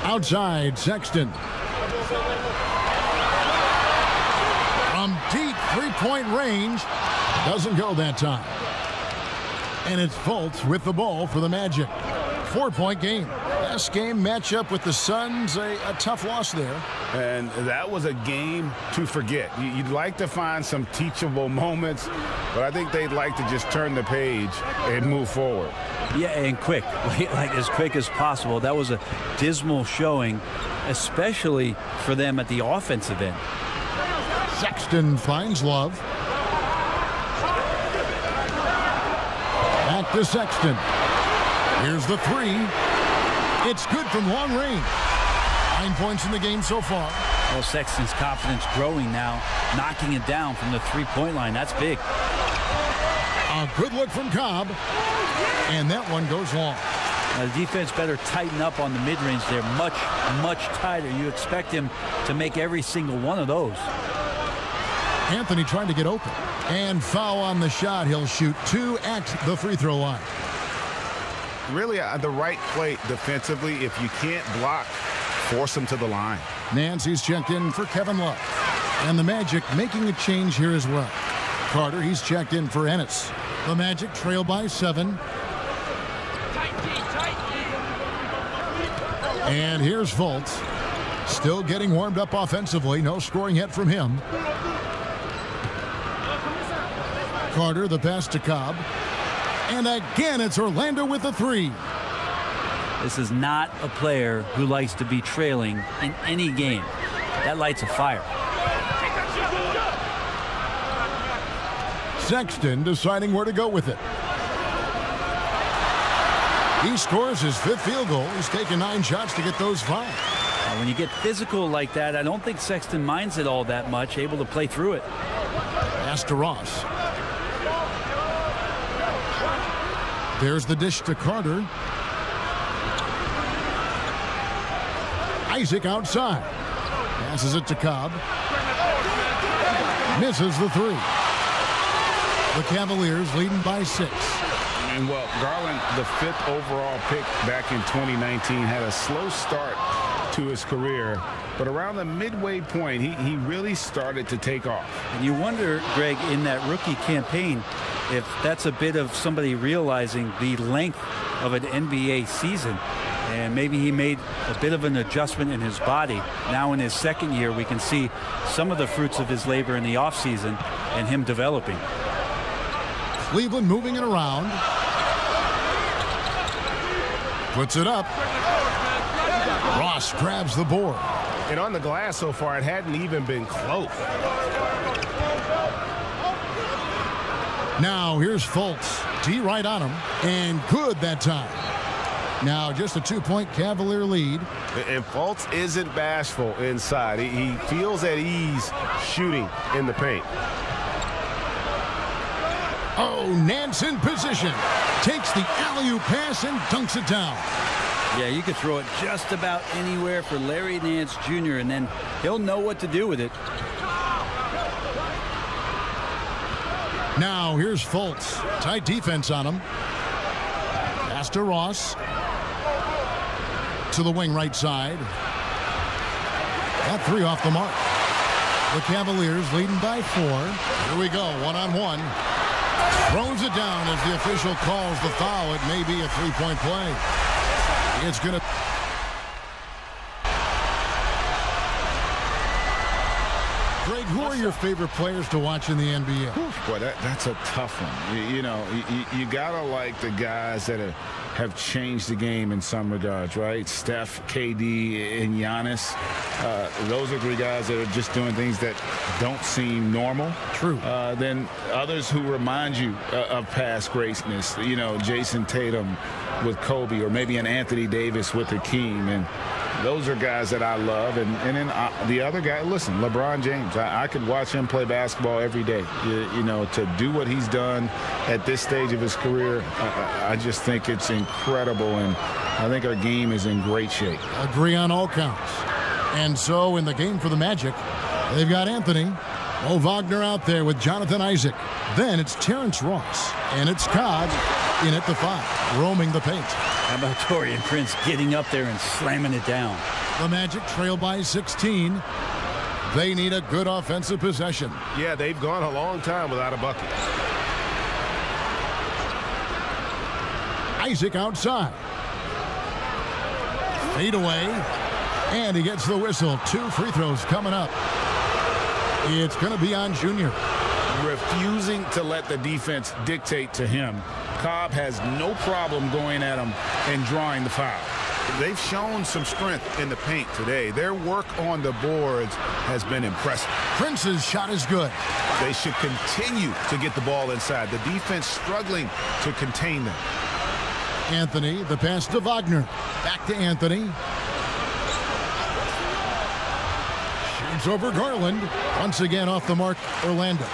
Outside, Sexton. From deep three-point range. Doesn't go that time. And it's Fultz with the ball for the Magic. 4-point game. Last game matchup with the Suns, a tough loss there. And that was a game to forget. You'd like to find some teachable moments, but I think they'd like to just turn the page and move forward. Yeah, and quick, like as quick as possible. That was a dismal showing, especially for them at the offensive end. Sexton finds Love. Back to Sexton. Here's the three. It's good from long range. 9 points in the game so far. Well, Sexton's confidence growing now, knocking it down from the three-point line. That's big. A good look from Cobb, and that one goes long. Now, the defense better tighten up on the mid-range. They're much, much tighter. You expect him to make every single one of those. Anthony trying to get open. And foul on the shot. He'll shoot 2 at the free throw line. Really, the right play defensively. If you can't block, force him to the line. Nancy's checked in for Kevin Love. And the Magic making a change here as well. Carter, he's checked in for Ennis. The Magic trail by 7. And here's Fultz. Still getting warmed up offensively. No scoring yet from him. Carter, the pass to Cobb. And again, it's Orlando with the 3. This is not a player who likes to be trailing in any game. That lights a fire. Sexton deciding where to go with it. He scores his 5th field goal. He's taken 9 shots to get those 5. When you get physical like that, I don't think Sexton minds it all that much, able to play through it. Pass to Ross. There's the dish to Carter. Isaac outside. Passes it to Cobb. Misses the 3. The Cavaliers leading by 6. And, well, Garland, the 5th overall pick back in 2019, had a slow start to his career. But around the midway point, he really started to take off. And you wonder, Greg, in that rookie campaign, if that's a bit of somebody realizing the length of an NBA season. And maybe he made a bit of an adjustment in his body. Now in his 2nd year, we can see some of the fruits of his labor in the offseason and him developing. Cleveland moving it around. Puts it up. Ross grabs the board. And on the glass so far, it hadn't even been close. Now here's Fultz. D right on him. And good that time. Now just a 2-point Cavalier lead. And Fultz isn't bashful inside. He feels at ease shooting in the paint. Oh, Nance in position. Takes the alley-oop pass and dunks it down. Yeah, you could throw it just about anywhere for Larry Nance Jr., and then he'll know what to do with it. Now here's Fultz. Tight defense on him. Pass to Ross. To the wing right side. That 3 off the mark. The Cavaliers leading by 4. Here we go, one-on-one. Throws it down as the official calls the foul. It may be a 3-point play. It's going to... Greg, who are your favorite players to watch in the NBA? Boy, that's a tough one. You got to like the guys that have changed the game in some regards, right? Steph, KD, and Giannis. Those are the guys that are just doing things that don't seem normal. True. Then others who remind you of past greatness. Jason Tatum with Kobe, or maybe an Anthony Davis with Hakeem. And those are guys that I love. And then the other guy, listen, LeBron James. I could watch him play basketball every day. To do what he's done at this stage of his career, I just think it's incredible. And I think our game is in great shape. Agree on all counts. And so in the game for the Magic, they've got Anthony. Mo Wagner out there with Jonathan Isaac. Then it's Terrence Ross. And it's Cobb in at the 5, roaming the paint. How about Taurean Prince getting up there and slamming it down? The Magic trail by 16. They need a good offensive possession. Yeah, they've gone a long time without a bucket. Isaac outside. Fade away. And he gets the whistle. 2 free throws coming up. It's going to be on Junior. Refusing to let the defense dictate to him. Cobb has no problem going at him and drawing the foul. They've shown some strength in the paint today. Their work on the boards has been impressive. Prince's shot is good. They should continue to get the ball inside. The defense struggling to contain them. Anthony, the pass to Wagner. Back to Anthony. Shoots over Garland. Once again off the mark, Orlando.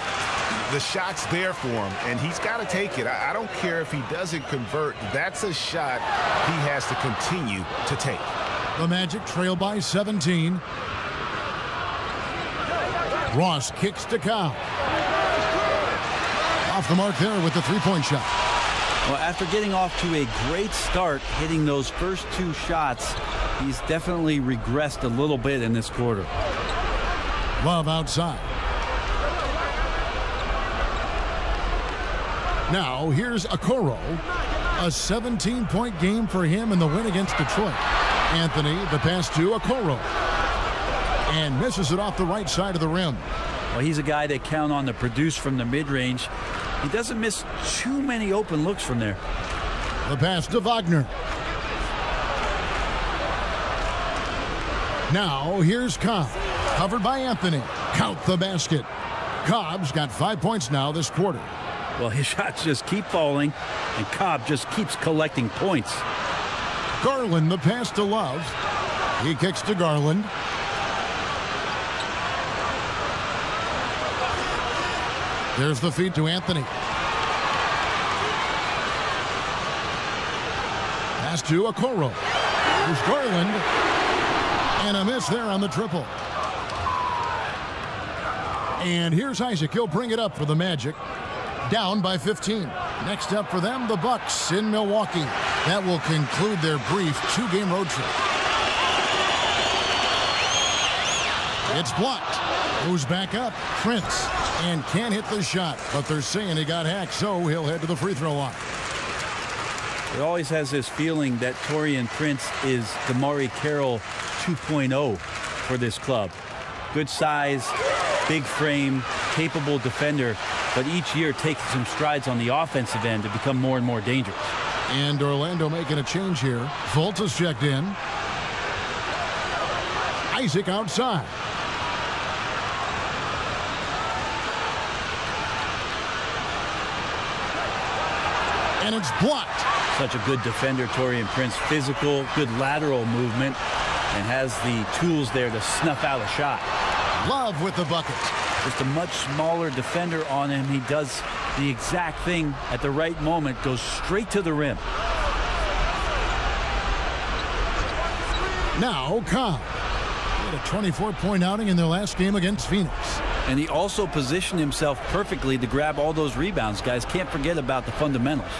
The shot's there for him, and he's got to take it. I don't care if he doesn't convert. That's a shot he has to continue to take. The Magic trail by 17. Ross kicks to Cobb. Off the mark there with the three-point shot. Well, after getting off to a great start, hitting those first two shots, he's definitely regressed a little bit in this quarter. Love outside. Now, here's Okoro. A 17-point game for him in the win against Detroit. Anthony, the pass to Okoro. And misses it off the right side of the rim. Well, he's a guy that count on to produce from the mid-range. He doesn't miss too many open looks from there. The pass to Wagner. Now, here's Cobb. Covered by Anthony. Count the basket. Cobb's got 5 points now this quarter. Well, his shots just keep falling, and Cobb just keeps collecting points. Garland, the pass to Love. He kicks to Garland. There's the feed to Anthony. Pass to Okoro. Here's Garland. And a miss there on the triple. And here's Isaac. He'll bring it up for the Magic. Down by 15. Next up for them, the Bucks in Milwaukee. That will conclude their brief two-game road trip. It's blocked. Goes back up. Prince. And can't hit the shot. But they're saying he got hacked, so he'll head to the free throw line. It always has this feeling that Taurean Prince is DeMauri Carroll 2.0 for this club. Good size, big frame, capable defender, but each year takes some strides on the offensive end to become more and more dangerous. And Orlando making a change here. Fultz is checked in. Isaac outside. And it's blocked. Such a good defender, Taurean Prince. Physical, good lateral movement, and has the tools there to snuff out a shot. Love with the bucket. Just a much smaller defender on him. He does the exact thing at the right moment, goes straight to the rim. Now Cobb. He had a 24-point outing in their last game against Phoenix. And he also positioned himself perfectly to grab all those rebounds, guys. Can't forget about the fundamentals.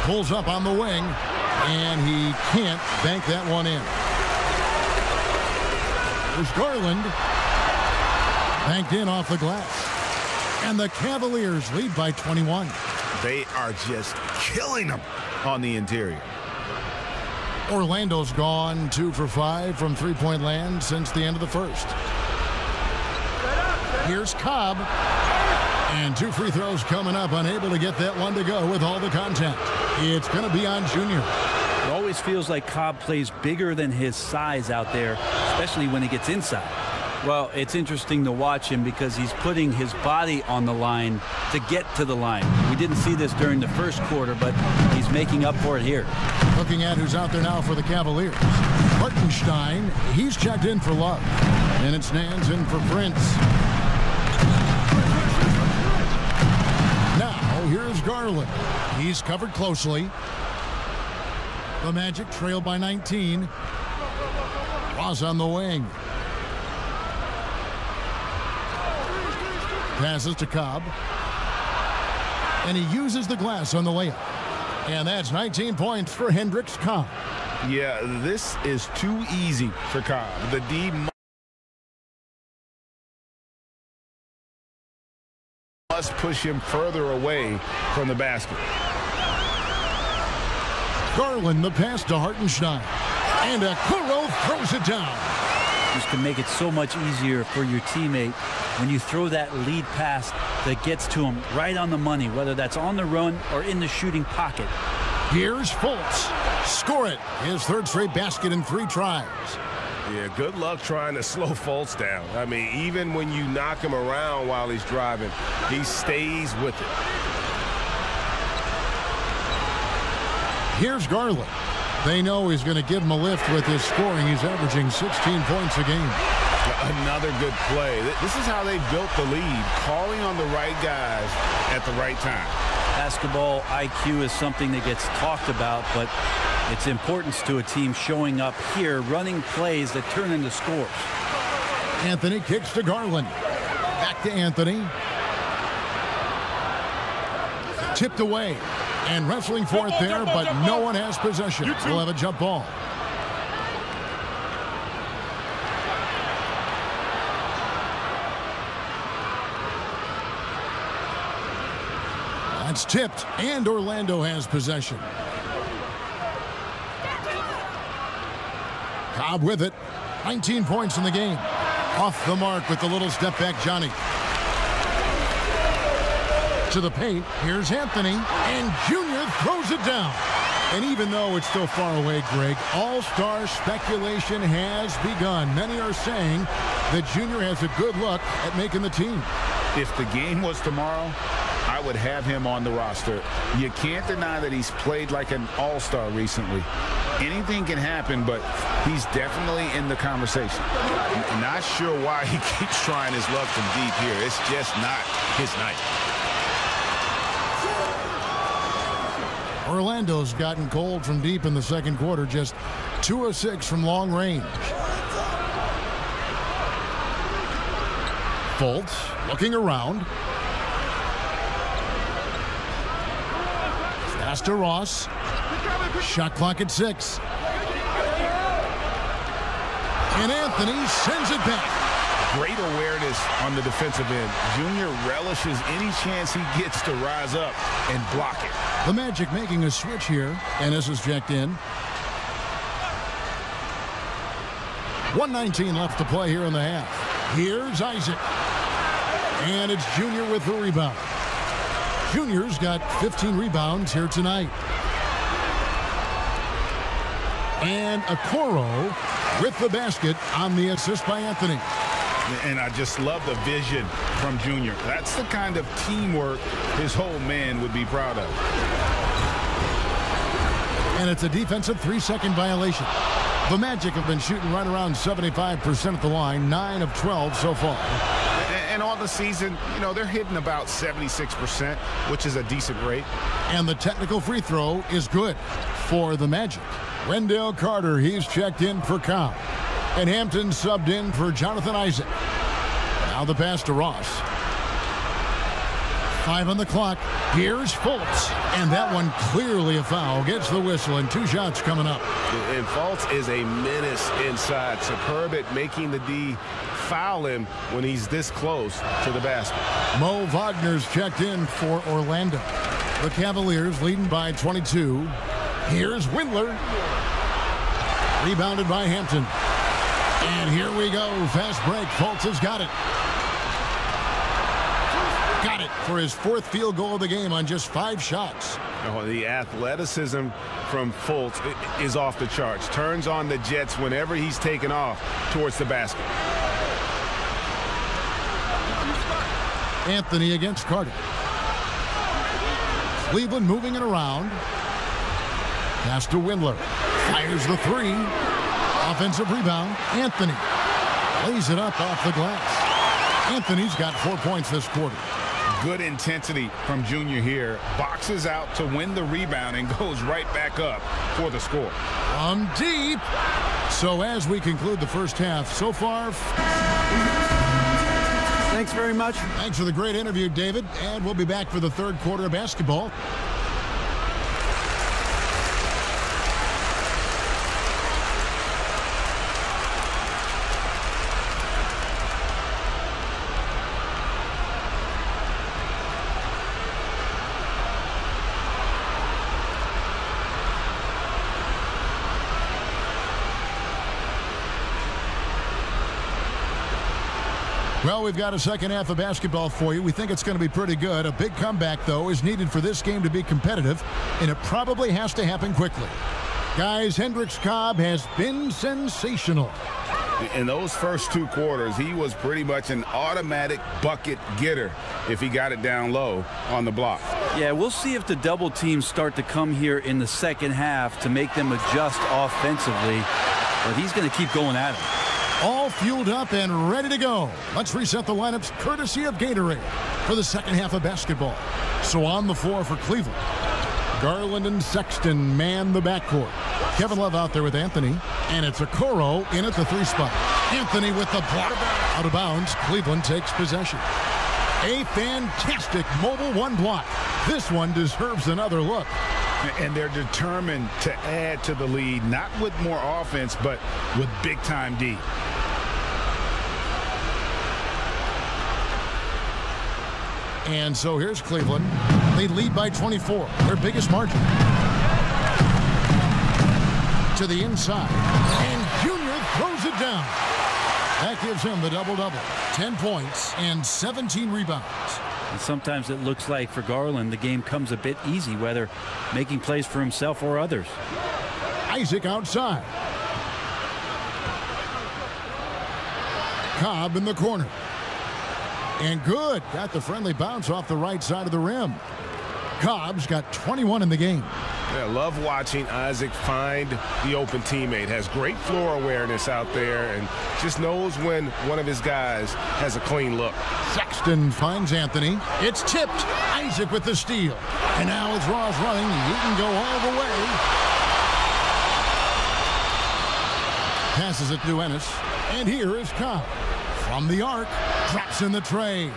Pulls up on the wing, and he can't bank that one in. There's Garland. Banked in off the glass. And the Cavaliers lead by 21. They are just killing them on the interior. Orlando's gone 2 for 5 from three-point land since the end of the first. Here's Cobb. And 2 free throws coming up. Unable to get that one to go with all the contact. It's going to be on Junior. It always feels like Cobb plays bigger than his size out there, especially when he gets inside. Well, it's interesting to watch him because he's putting his body on the line to get to the line. We didn't see this during the first quarter, but he's making up for it here. Looking at who's out there now for the Cavaliers. Hartenstein, he's checked in for Love. And it's Nance in for Prince. Now, here's Garland. He's covered closely. The Magic trail by 19. Ross on the wing. Passes to Cobb. And he uses the glass on the layup. And that's 19 points for Hendricks Cobb. Yeah, this is too easy for Cobb. The D must push him further away from the basket. Garland, the pass to Hartenstein. And Okoro throws it down. This can make it so much easier for your teammate when you throw that lead pass that gets to him right on the money, whether that's on the run or in the shooting pocket. Here's Fultz. Score it. His third straight basket in 3 tries. Yeah, good luck trying to slow Fultz down. I mean, even when you knock him around while he's driving, he stays with it. Here's Garland. They know he's going to give him a lift with his scoring. He's averaging 16 points a game. Another good play. This is how they built the lead, calling on the right guys at the right time. Basketball IQ is something that gets talked about, but its importance to a team showing up here, running plays that turn into scores. Anthony kicks to Garland. Back to Anthony. Tipped away. And wrestling for it there, but no one has possession. We'll have a jump ball. That's tipped, and Orlando has possession. Cobb with it. 19 points in the game. Off the mark with the little step back, Johnny. To the paint. Here's Anthony. And Junior throws it down. And even though it's still far away, Greg, all-star speculation has begun. Many are saying that Junior has a good look at making the team. If the game was tomorrow, I would have him on the roster. You can't deny that he's played like an all-star recently. Anything can happen, but he's definitely in the conversation. I'm not sure why he keeps trying his luck from deep here. It's just not his night. Orlando's gotten cold from deep in the second quarter, just 2 of 6 from long range. Fultz looking around. Pass to Ross. Shot clock at 6. And Anthony sends it back. Great awareness on the defensive end. Junior relishes any chance he gets to rise up and block it. The Magic making a switch here, and this is checked in. 1:19 left to play here in the half. Here's Isaac. And it's Junior with the rebound. Junior's got 15 rebounds here tonight. And Okoro with the basket on the assist by Anthony. And I just love the vision from Junior. That's the kind of teamwork his whole man would be proud of. And it's a defensive 3-second violation. The Magic have been shooting right around 75% at the line, 9 of 12 so far. And on the season, you know, they're hitting about 76%, which is a decent rate. And the technical free throw is good for the Magic. Wendell Carter, he's checked in for Cobb. And Hampton subbed in for Jonathan Isaac. Now the pass to Ross. 5 on the clock. Here's Fultz. And that one clearly a foul. Gets the whistle, and 2 shots coming up. And Fultz is a menace inside. Superb at making the D foul him when he's this close to the basket. Mo Wagner's checked in for Orlando. The Cavaliers leading by 22. Here's Windler. Rebounded by Hampton. And here we go. Fast break. Fultz has got it. Got it for his 4th field goal of the game on just 5 shots. Oh, the athleticism from Fultz is off the charts. Turns on the jets whenever he's taken off towards the basket. Anthony against Carter. Cleveland moving it around. Pass to Windler. Fires the 3. Offensive rebound. Anthony lays it up off the glass. Anthony's got 4 points this quarter. Good intensity from Junior here. Boxes out to win the rebound and goes right back up for the score. From deep. So as we conclude the first half, so far. Thanks very much. Thanks for the great interview, David. And we'll be back for the third quarter of basketball. Well, we've got a second half of basketball for you. We think it's going to be pretty good. A big comeback, though, is needed for this game to be competitive, and it probably has to happen quickly. Guys, Hendricks Cobb has been sensational. In those first 2 quarters, he was pretty much an automatic bucket getter if he got it down low on the block. Yeah, we'll see if the double teams start to come here in the second half to make them adjust offensively. But he's going to keep going at him. All fueled up and ready to go. Let's reset the lineups courtesy of Gatorade for the second half of basketball. So on the floor for Cleveland, Garland and Sexton man the backcourt. Kevin Love out there with Anthony, and it's Okoro in at the 3 spot. Anthony with the block. Out of bounds, Cleveland takes possession. A fantastic mobile 1 block. This one deserves another look. And they're determined to add to the lead, not with more offense, but with big-time D. And so here's Cleveland. They lead by 24, their biggest margin. To the inside, and Junior throws it down. That gives him the double-double. 10 points and 17 rebounds. And sometimes it looks like for Garland the game comes a bit easy, whether making plays for himself or others. Isaac outside. Cobb in the corner. And good. Got the friendly bounce off the right side of the rim. Cobb's got 21 in the game. I love watching Isaac find the open teammate. Has great floor awareness out there and just knows when one of his guys has a clean look. Sexton finds Anthony. It's tipped. Isaac with the steal. And now it's Ross running. He can go all the way. Passes it to Ennis. And here is Cobb. From the arc. Drops in the tray.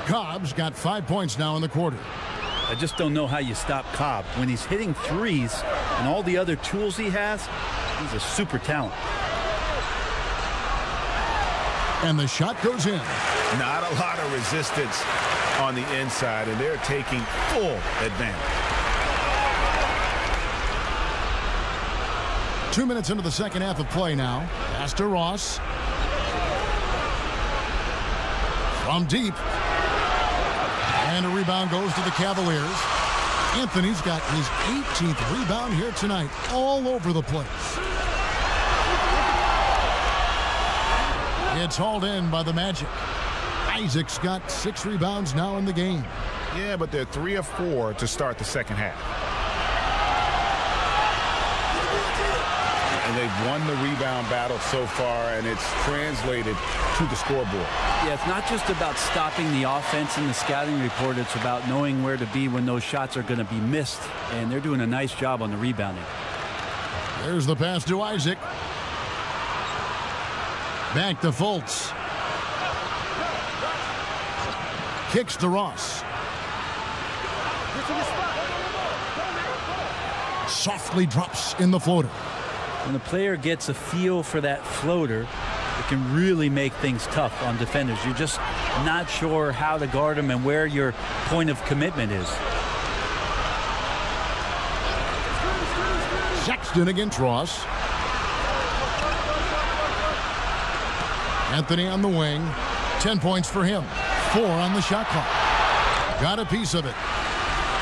Cobb's got 5 points now in the quarter. I just don't know how you stop Cobb. When he's hitting threes and all the other tools he has, he's a super talent. And the shot goes in. Not a lot of resistance on the inside, and they're taking full advantage. 2 minutes into the second half of play now. Pass to Ross. From deep. And a rebound goes to the Cavaliers. Anthony's got his 18th rebound here tonight, all over the place. It's hauled in by the Magic. Isaac's got 6 rebounds now in the game. Yeah, but they're 3 of 4 to start the second half. And they've won the rebound battle so far, and it's translated to the scoreboard. Yeah, it's not just about stopping the offense in the scouting report. It's about knowing where to be when those shots are going to be missed, and they're doing a nice job on the rebounding. There's the pass to Isaac. Back to Fultz. Kicks to Ross. Softly drops in the floater. When the player gets a feel for that floater, it can really make things tough on defenders. You're just not sure how to guard them and where your point of commitment is. Sexton against Ross. Anthony on the wing. 10 points for him. 4 on the shot clock. Got a piece of it.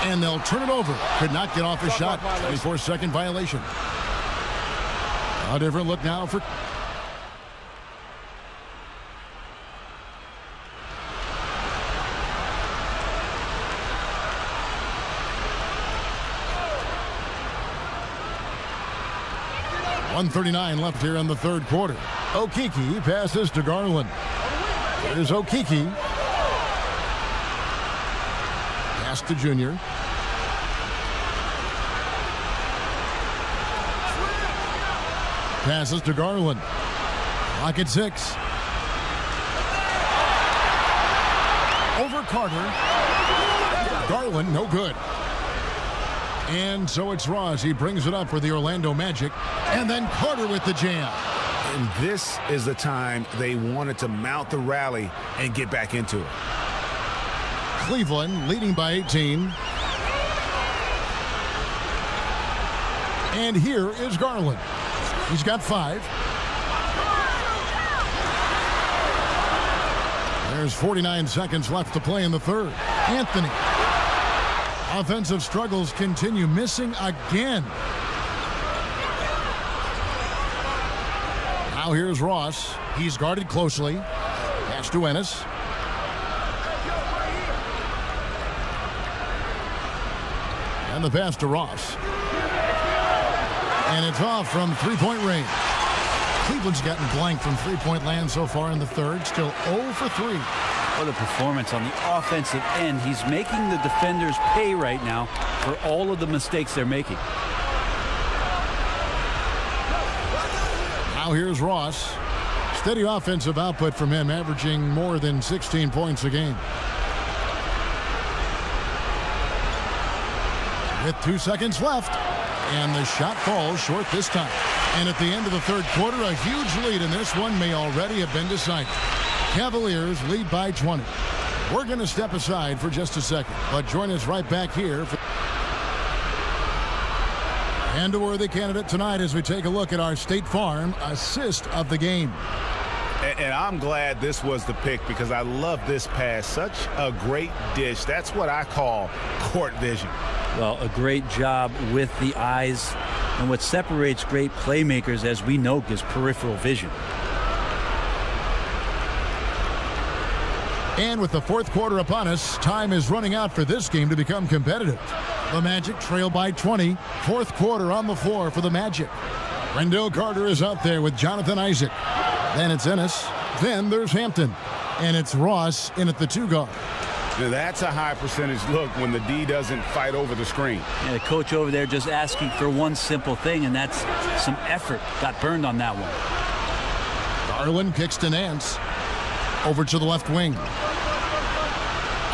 And they'll turn it over. Could not get off a shot. 24-second violation. A different look now for... .139 left here in the third quarter. Okeke passes to Garland. There's Okeke. Pass to Junior. Passes to Garland. Clock at 6. Over Carter. Garland, no good. And so it's Ross. He brings it up for the Orlando Magic. And then Carter with the jam. And this is the time they wanted to mount the rally and get back into it. Cleveland leading by 18. And here is Garland. He's got 5. There's 49 seconds left to play in the third. Anthony. Offensive struggles continue, missing again. Now here's Ross. He's guarded closely. Pass to Ennis. And the pass to Ross. And it's off from three-point range. Cleveland's gotten blank from three-point land so far in the third. Still 0 for 3. What a performance on the offensive end. He's making the defenders pay right now for all of the mistakes they're making. Now here's Ross. Steady offensive output from him, averaging more than 16 points a game. With 2 seconds left, and the shot falls short this time. And at the end of the third quarter, a huge lead in this one may already have been decided. Cavaliers lead by 20. We're going to step aside for just a second, but join us right back here. And a worthy candidate tonight as we take a look at our State Farm assist of the game. And I'm glad this was the pick because I love this pass. Such a great dish. That's what I call court vision. Well, a great job with the eyes. And what separates great playmakers, as we know, is peripheral vision. And with the fourth quarter upon us, time is running out for this game to become competitive. The Magic trail by 20. Fourth quarter on the floor for the Magic. Wendell Carter is out there with Jonathan Isaac. Then it's Ennis. Then there's Hampton. And it's Ross in at the 2 guard. Now that's a high percentage look when the D doesn't fight over the screen. Yeah, the coach over there just asking for one simple thing, and that's some effort. Got burned on that one. Garland kicks to Nance. Over to the left wing.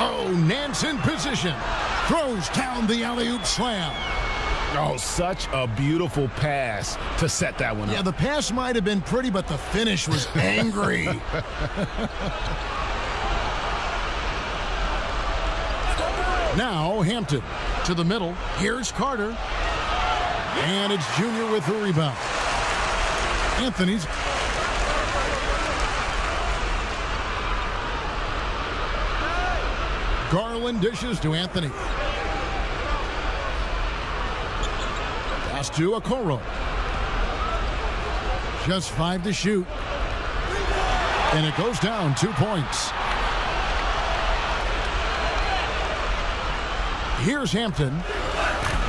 Oh, Nance in position. Throws down the alley-oop slam. Oh, such a beautiful pass to set that one up. Yeah, the pass might have been pretty, but the finish was angry. Now Hampton to the middle. Here's Carter. And it's Junior with the rebound. Anthony's. Garland dishes to Anthony. Pass to Okoro. Just 5 to shoot. And it goes down 2 points. Here's Hampton.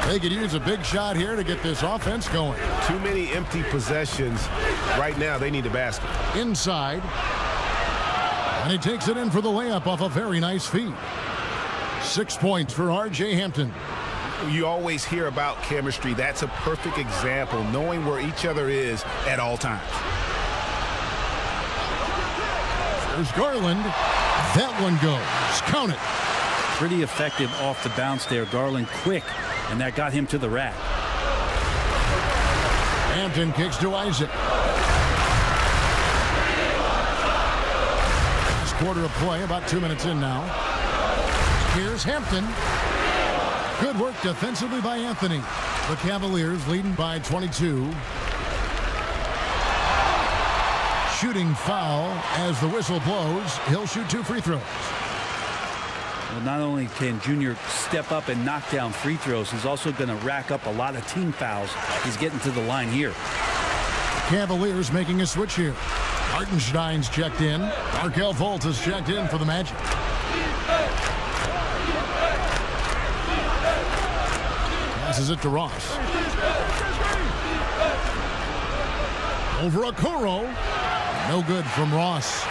They could use a big shot here to get this offense going. Too many empty possessions. Right now, they need a basket. Inside. And he takes it in for the layup off a very nice feed. 6 points for R.J. Hampton. You always hear about chemistry. That's a perfect example, knowing where each other is at all times. There's Garland. That one goes. Count it. Pretty effective off the bounce there. Garland quick, and that got him to the rack. Hampton kicks to Isaac. Last quarter of play, about 2 minutes in now. Here's Hampton. Good work defensively by Anthony. The Cavaliers leading by 22. Shooting foul as the whistle blows. He'll shoot 2 free throws. Well, not only can Junior step up and knock down free throws, he's also going to rack up a lot of team fouls. He's getting to the line here. Cavaliers making a switch here. Hartenstein's checked in. Markelle Fultz has checked in for the Magic. Passes it to Ross. Over Okoro. No good from Ross.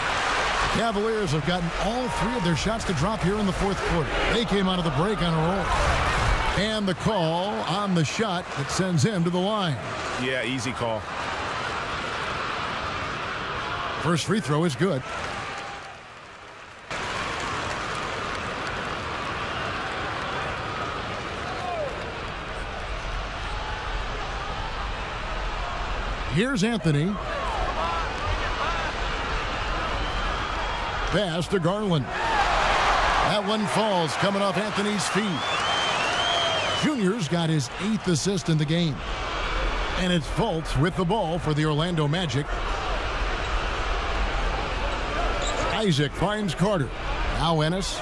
Cavaliers have gotten all 3 of their shots to drop here in the fourth quarter. They came out of the break on a roll. And the call on the shot that sends him to the line. Yeah, easy call. First free throw is good. Here's Anthony. Pass to Garland. That one falls coming off Anthony's feet. Junior's got his 8th assist in the game. And it's Fultz with the ball for the Orlando Magic. Isaac finds Carter. Now Ennis.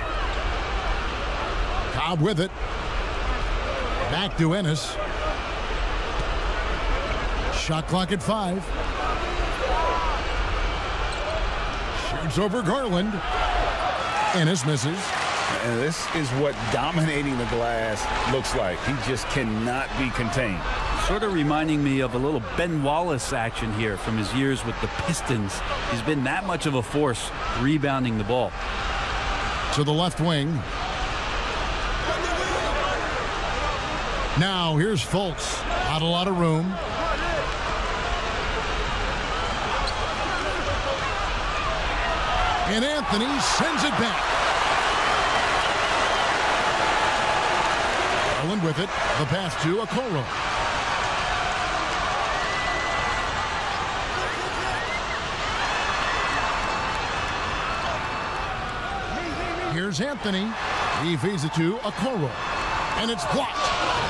Cobb with it. Back to Ennis. Shot clock at 5. Shoots over Garland. Ennis misses. And this is what dominating the glass looks like. He just cannot be contained. Sort of reminding me of a little Ben Wallace action here from his years with the Pistons. He's been that much of a force rebounding the ball. To the left wing. Now here's Fultz. Not a lot of room. And Anthony sends it back. Garland with it. The pass to Okoro. Here's Anthony. He feeds it to Okoro. And it's blocked.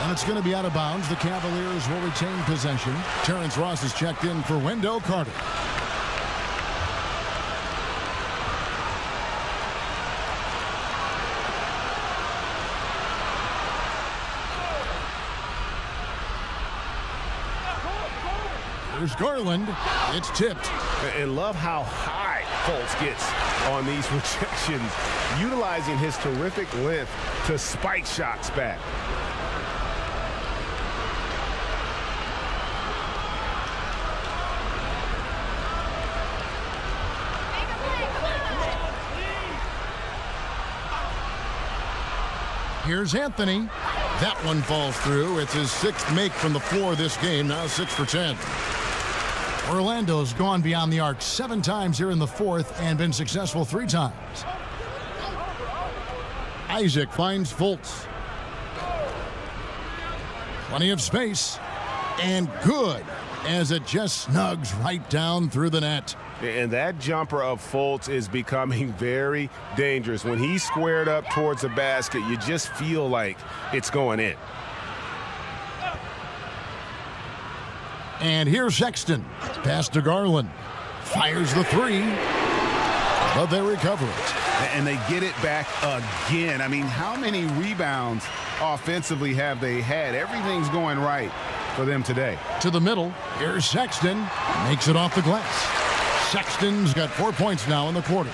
And it's going to be out of bounds. The Cavaliers will retain possession. Terrence Ross is checked in for Wendell Carter. Here's Garland. It's tipped. And love how high Fultz gets on these rejections, utilizing his terrific length to spike shots back. Here's Anthony. That one falls through. It's his sixth make from the floor this game. Now 6 for 10. Orlando's gone beyond the arc 7 times here in the fourth and been successful 3 times. Isaac finds Fultz. Plenty of space. And good as it just snugs right down through the net. And that jumper of Fultz is becoming very dangerous. When he's squared up towards the basket, you just feel like it's going in. And here's Sexton. Pass to Garland. Fires the 3. But they recover it. And they get it back again. I mean, how many rebounds offensively have they had? Everything's going right for them today. To the middle. Here's Sexton. Makes it off the glass. Sexton's got 4 points now in the quarter.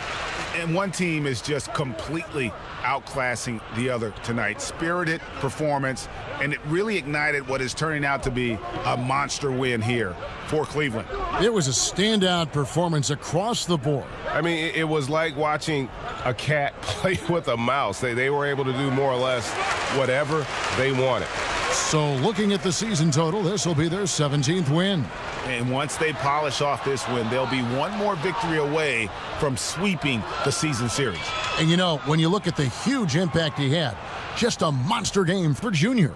And one team is just completely outclassing the other tonight. Spirited performance, and it really ignited what is turning out to be a monster win here for Cleveland. It was a standout performance across the board. I mean, it was like watching a cat play with a mouse. They were able to do more or less whatever they wanted. So looking at the season total, this will be their 17th win. And once they polish off this win, they'll be one more victory away from sweeping the season series. And you know, when you look at the huge impact he had, just a monster game for Junior.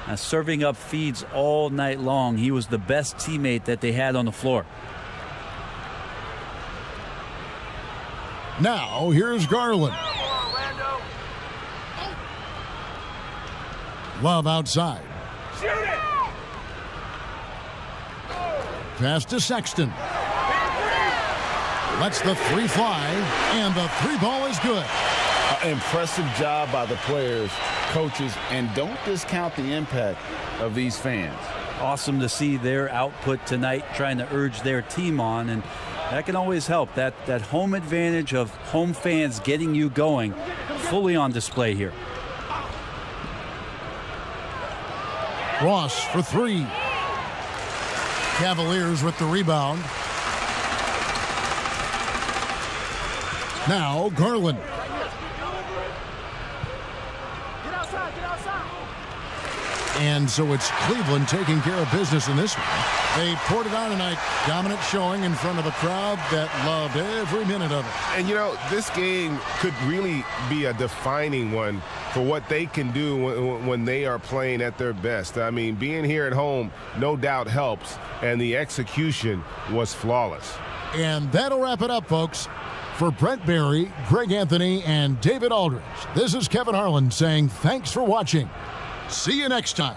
Now, serving up feeds all night long. He was the best teammate that they had on the floor. Now, here's Garland. Love outside. Pass to Sexton. Lets the 3 fly, and the 3 ball is good. Impressive job by the players, coaches, and don't discount the impact of these fans. Awesome to see their output tonight, trying to urge their team on, and that can always help. That home advantage of home fans getting you going, fully on display here. Ross for 3. Cavaliers with the rebound. Now Garland. And so it's Cleveland taking care of business in this one. They poured it on tonight. Dominant showing in front of a crowd that loved every minute of it. And, you know, this game could really be a defining one for what they can do when they are playing at their best. I mean, being here at home no doubt helps, and the execution was flawless. And that'll wrap it up, folks. For Brent Barry, Greg Anthony, and David Aldridge, this is Kevin Harlan saying thanks for watching. See you next time.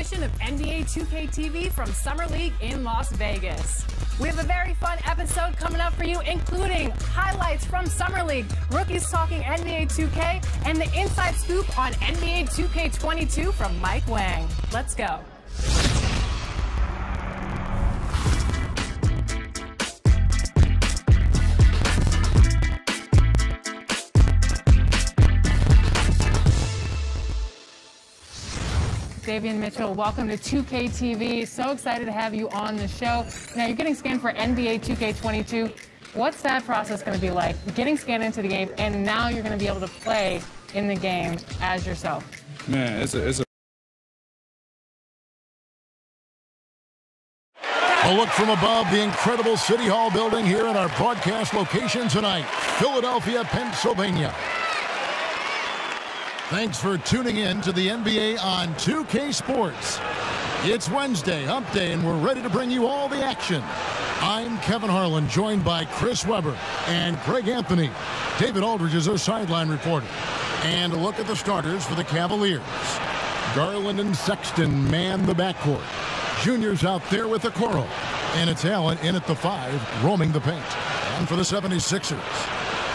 edition of NBA 2K TV from Summer League in Las Vegas. We have a very fun episode coming up for you, including highlights from Summer League, rookies talking NBA 2K, and the inside scoop on NBA 2K22 from Mike Wang. Let's go. Davian Mitchell, welcome to 2K TV. So excited to have you on the show. Now, you're getting scanned for NBA 2K22. What's that process going to be like? Getting scanned into the game, and now you're going to be able to play in the game as yourself. Man, it's a look from above the incredible City Hall building here at our broadcast location tonight, Philadelphia, Pennsylvania. Thanks for tuning in to the NBA on 2K Sports. It's Wednesday, Hump Day, and we're ready to bring you all the action. I'm Kevin Harlan, joined by Chris Webber and Greg Anthony. David Aldridge is our sideline reporter. And a look at the starters for the Cavaliers. Garland and Sexton man the backcourt. Junior's out there with the Okoro. And it's Allen in at the 5, roaming the paint. And for the 76ers,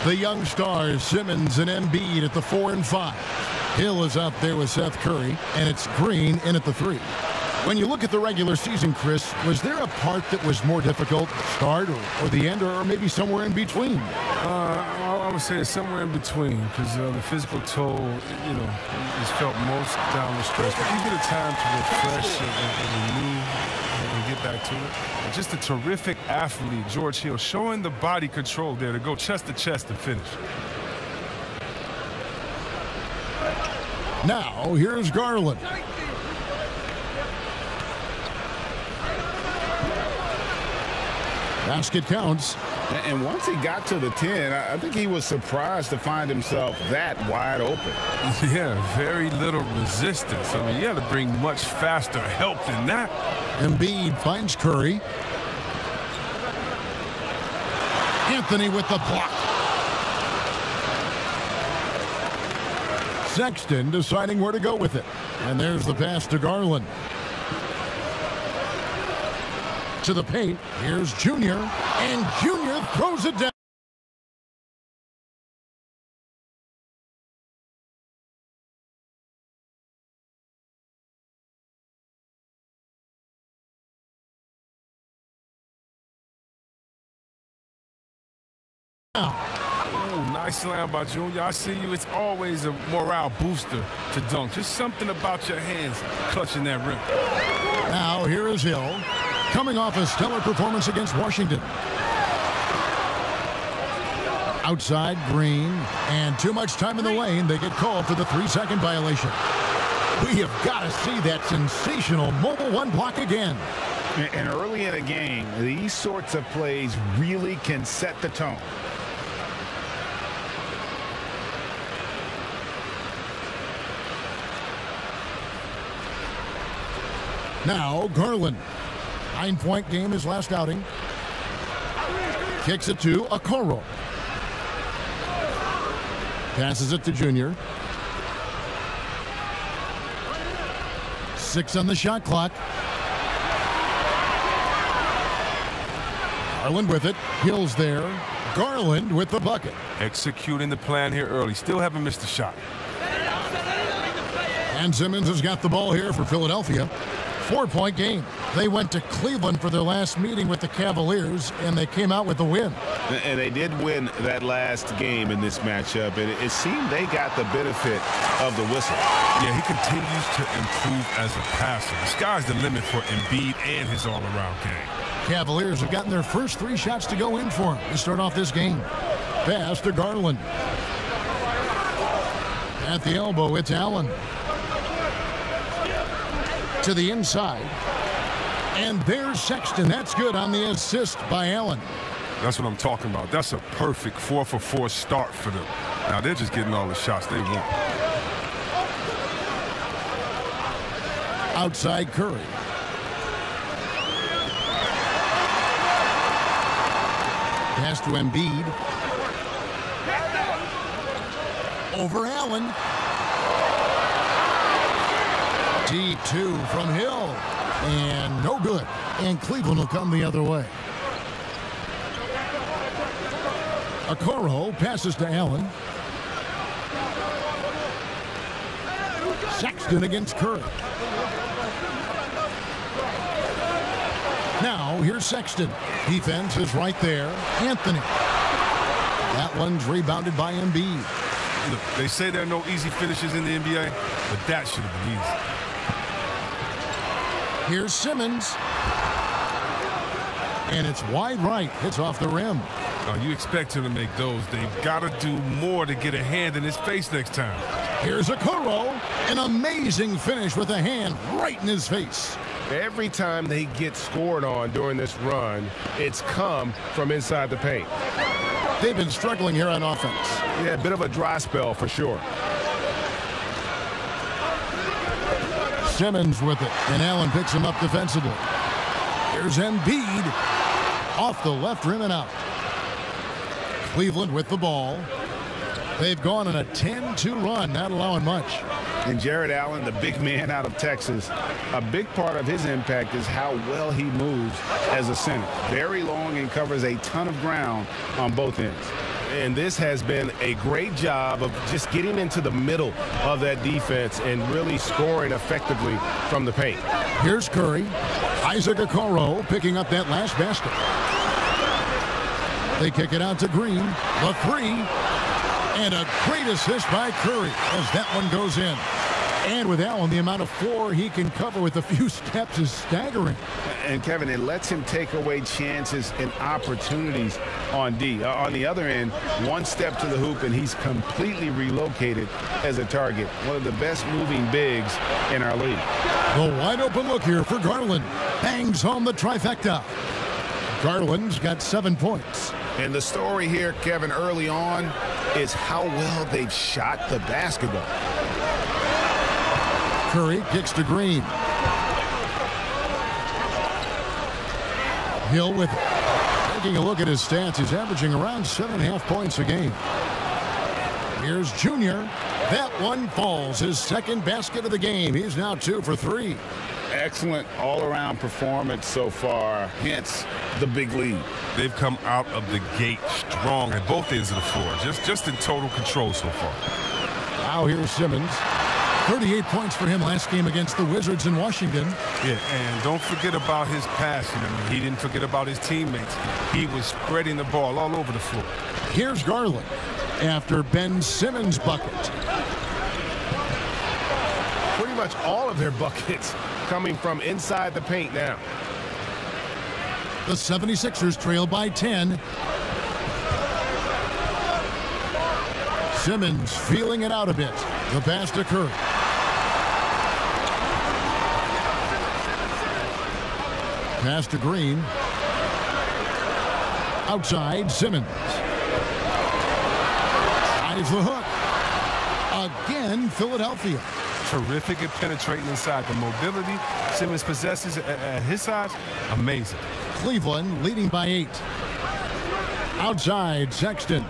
the young stars, Simmons and Embiid at the 4 and 5. Hill is out there with Seth Curry, and it's Green in at the 3. When you look at the regular season, Chris, was there a part that was more difficult, the start or the end, or maybe somewhere in between? I would say it's somewhere in between, because the physical toll, is felt most down the stretch. But you get a time to refresh and renew and get back to it. And just a terrific athlete, George Hill, showing the body control there to go chest to chest and finish. Now, here's Garland. Basket counts. And once he got to the 10, I think he was surprised to find himself that wide open. Yeah, very little resistance. I mean, you had to bring much faster help than that. Embiid finds Curry. Anthony with the block. Sexton deciding where to go with it. And there's the pass to Garland. To the paint, here's Junior, and Junior throws it down. Oh, nice slam by Junior. I see you. It's always a morale booster to dunk. Just something about your hands clutching that rim. Now, here is Hill, coming off a stellar performance against Washington. Outside, Green, and too much time in the lane. They get called for the 3-second violation. We have got to see that sensational mobile one block again. And early in a game, these sorts of plays really can set the tone. Now, Garland. 9-point game his last outing. Kicks it to Okoro. Passes it to Junior. 6 on the shot clock. Garland with it. Hill's there. Garland with the bucket. Executing the plan here early. Still haven't missed a shot. And Simmons has got the ball here for Philadelphia. 4-point game. They went to Cleveland for their last meeting with the Cavaliers, and they came out with a win. And they did win that last game in this matchup, and it seemed they got the benefit of the whistle. Yeah, he continues to improve as a passer. The sky's the limit for Embiid and his all-around game. Cavaliers have gotten their first 3 shots to go in for him to start off this game. Pass to Garland. At the elbow, it's Allen. To the inside. And there's Sexton. That's good on the assist by Allen. That's what I'm talking about. That's a perfect 4-for-4 start for them. Now they're just getting all the shots they want. Outside Curry. Pass to Embiid. Over Allen. Deep 2 from Hill. And no good. And Cleveland will come the other way. Okoro passes to Allen. Sexton against Curry. Now, here's Sexton. Defense is right there. Anthony. That one's rebounded by Embiid. Look, they say there are no easy finishes in the NBA, but that should have been easy. Here's Simmons. And it's wide right. Hits off the rim. You expect him to make those. They've got to do more to get a hand in his face next time. Here's Okoro. An amazing finish with a hand right in his face. Every time they get scored on during this run, it's come from inside the paint. They've been struggling here on offense. Yeah, a bit of a dry spell for sure. Simmons with it, and Allen picks him up defensively. Here's Embiid. Off the left rim and out. Cleveland with the ball. They've gone on a 10-2 run, not allowing much. And Jared Allen, the big man out of Texas, a big part of his impact is how well he moves as a center. Very long and covers a ton of ground on both ends. And this has been a great job of just getting into the middle of that defense and really scoring effectively from the paint. Here's Curry. Isaac Okoro picking up that last basket. They kick it out to Green. The three. And a great assist by Curry as that one goes in. And with Allen, the amount of floor he can cover with a few steps is staggering. And, Kevin, it lets him take away chances and opportunities on D. On the other end, one step to the hoop, and he's completely relocated as a target. One of the best moving bigs in our league. The wide open look here for Garland. Bangs home the trifecta. Garland's got 7 points. And the story here, Kevin, early on is how well they've shot the basketball. Curry kicks to Green. Hill with it. Taking a look at his stats, he's averaging around 7.5 points a game. Here's Junior. That one falls. His second basket of the game. He's now 2 for 3. Excellent all-around performance so far, hence the big lead. They've come out of the gate strong at both ends of the floor, just in total control so far. Now here's Simmons. 38 points for him last game against the Wizards in Washington. Yeah, and don't forget about his passing. I mean, he didn't forget about his teammates. He was spreading the ball all over the floor. Here's Garland after Ben Simmons' bucket. Pretty much all of their buckets coming from inside the paint now. The 76ers trail by 10. Simmons feeling it out a bit. The pass to Curry. Pass to Green. Outside, Simmons. Tries the hook. Again, Philadelphia. Terrific at penetrating inside. The mobility Simmons possesses at his size, amazing. Cleveland leading by 8. Outside, Sexton.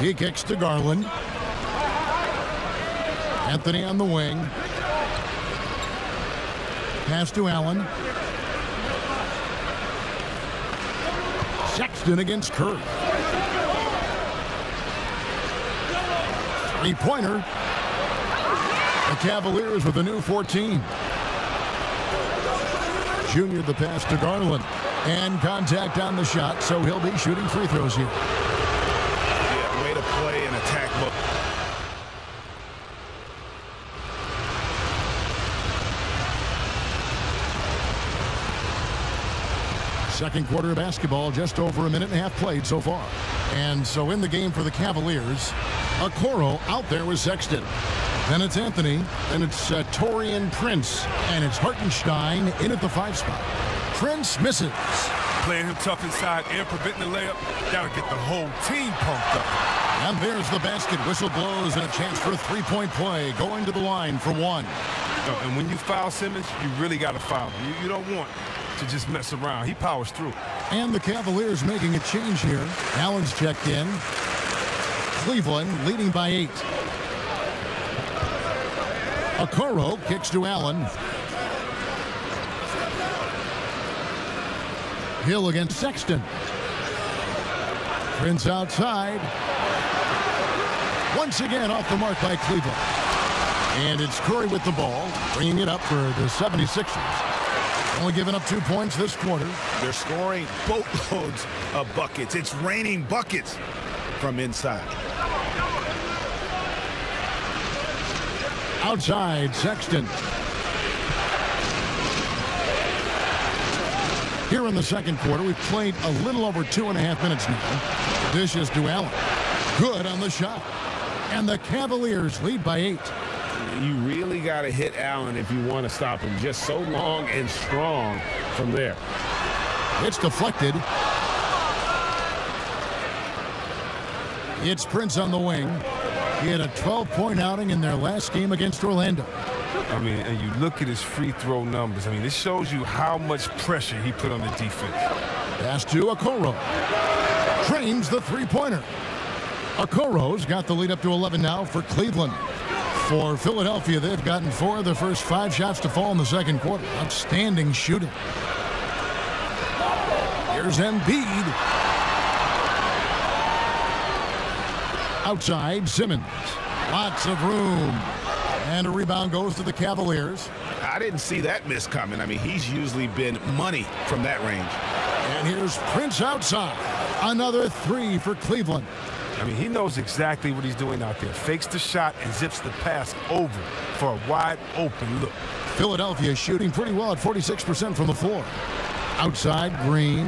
He kicks to Garland. Anthony on the wing. Pass to Allen. Sexton against Curry. Three-pointer. The Cavaliers with a new 14. Junior the pass to Garland. And contact on the shot, so he'll be shooting free throws here. Yeah, way to play and attack both. Second quarter of basketball, just over a minute and a half played so far. And so in the game for the Cavaliers, Okoro out there with Sexton. Then it's Anthony, then it's Taurean Prince, and it's Hartenstein in at the 5 spot. Prince misses. Playing him tough inside and preventing the layup. Gotta get the whole team pumped up. And there's the basket. Whistle blows and a chance for a three-point play. Going to the line for 1. And when you foul Simmons, you really got to foul him. You don't want to just mess around. He powers through. And the Cavaliers making a change here. Allen's checked in. Cleveland leading by 8. Okoro kicks to Allen. Hill against Sexton. Prince outside. Once again off the mark by Cleveland. And it's Curry with the ball, bringing it up for the 76ers. Only giving up 2 points this quarter. They're scoring boatloads of buckets. It's raining buckets from inside. Outside, Sexton. Here in the second quarter, we've played a little over 2.5 minutes now. Dishes to Allen. Good on the shot. And the Cavaliers lead by 8. You really got to hit Allen if you want to stop him. Just so long and strong from there. It's deflected. It's Prince on the wing. He had a 12-point outing in their last game against Orlando. I mean, and you look at his free throw numbers. I mean, this shows you how much pressure he put on the defense. Pass to Okoro. Trains the three-pointer. Okoro's got the lead up to 11 now for Cleveland. For Philadelphia, they've gotten 4 of their first 5 shots to fall in the second quarter. Outstanding shooting. Here's Embiid. Outside, Simmons. Lots of room. And a rebound goes to the Cavaliers. I didn't see that miss coming. I mean, he's usually been money from that range. And here's Prince outside. Another 3 for Cleveland. I mean, he knows exactly what he's doing out there. Fakes the shot and zips the pass over for a wide open look. Philadelphia shooting pretty well at 46% from the floor. Outside, Green.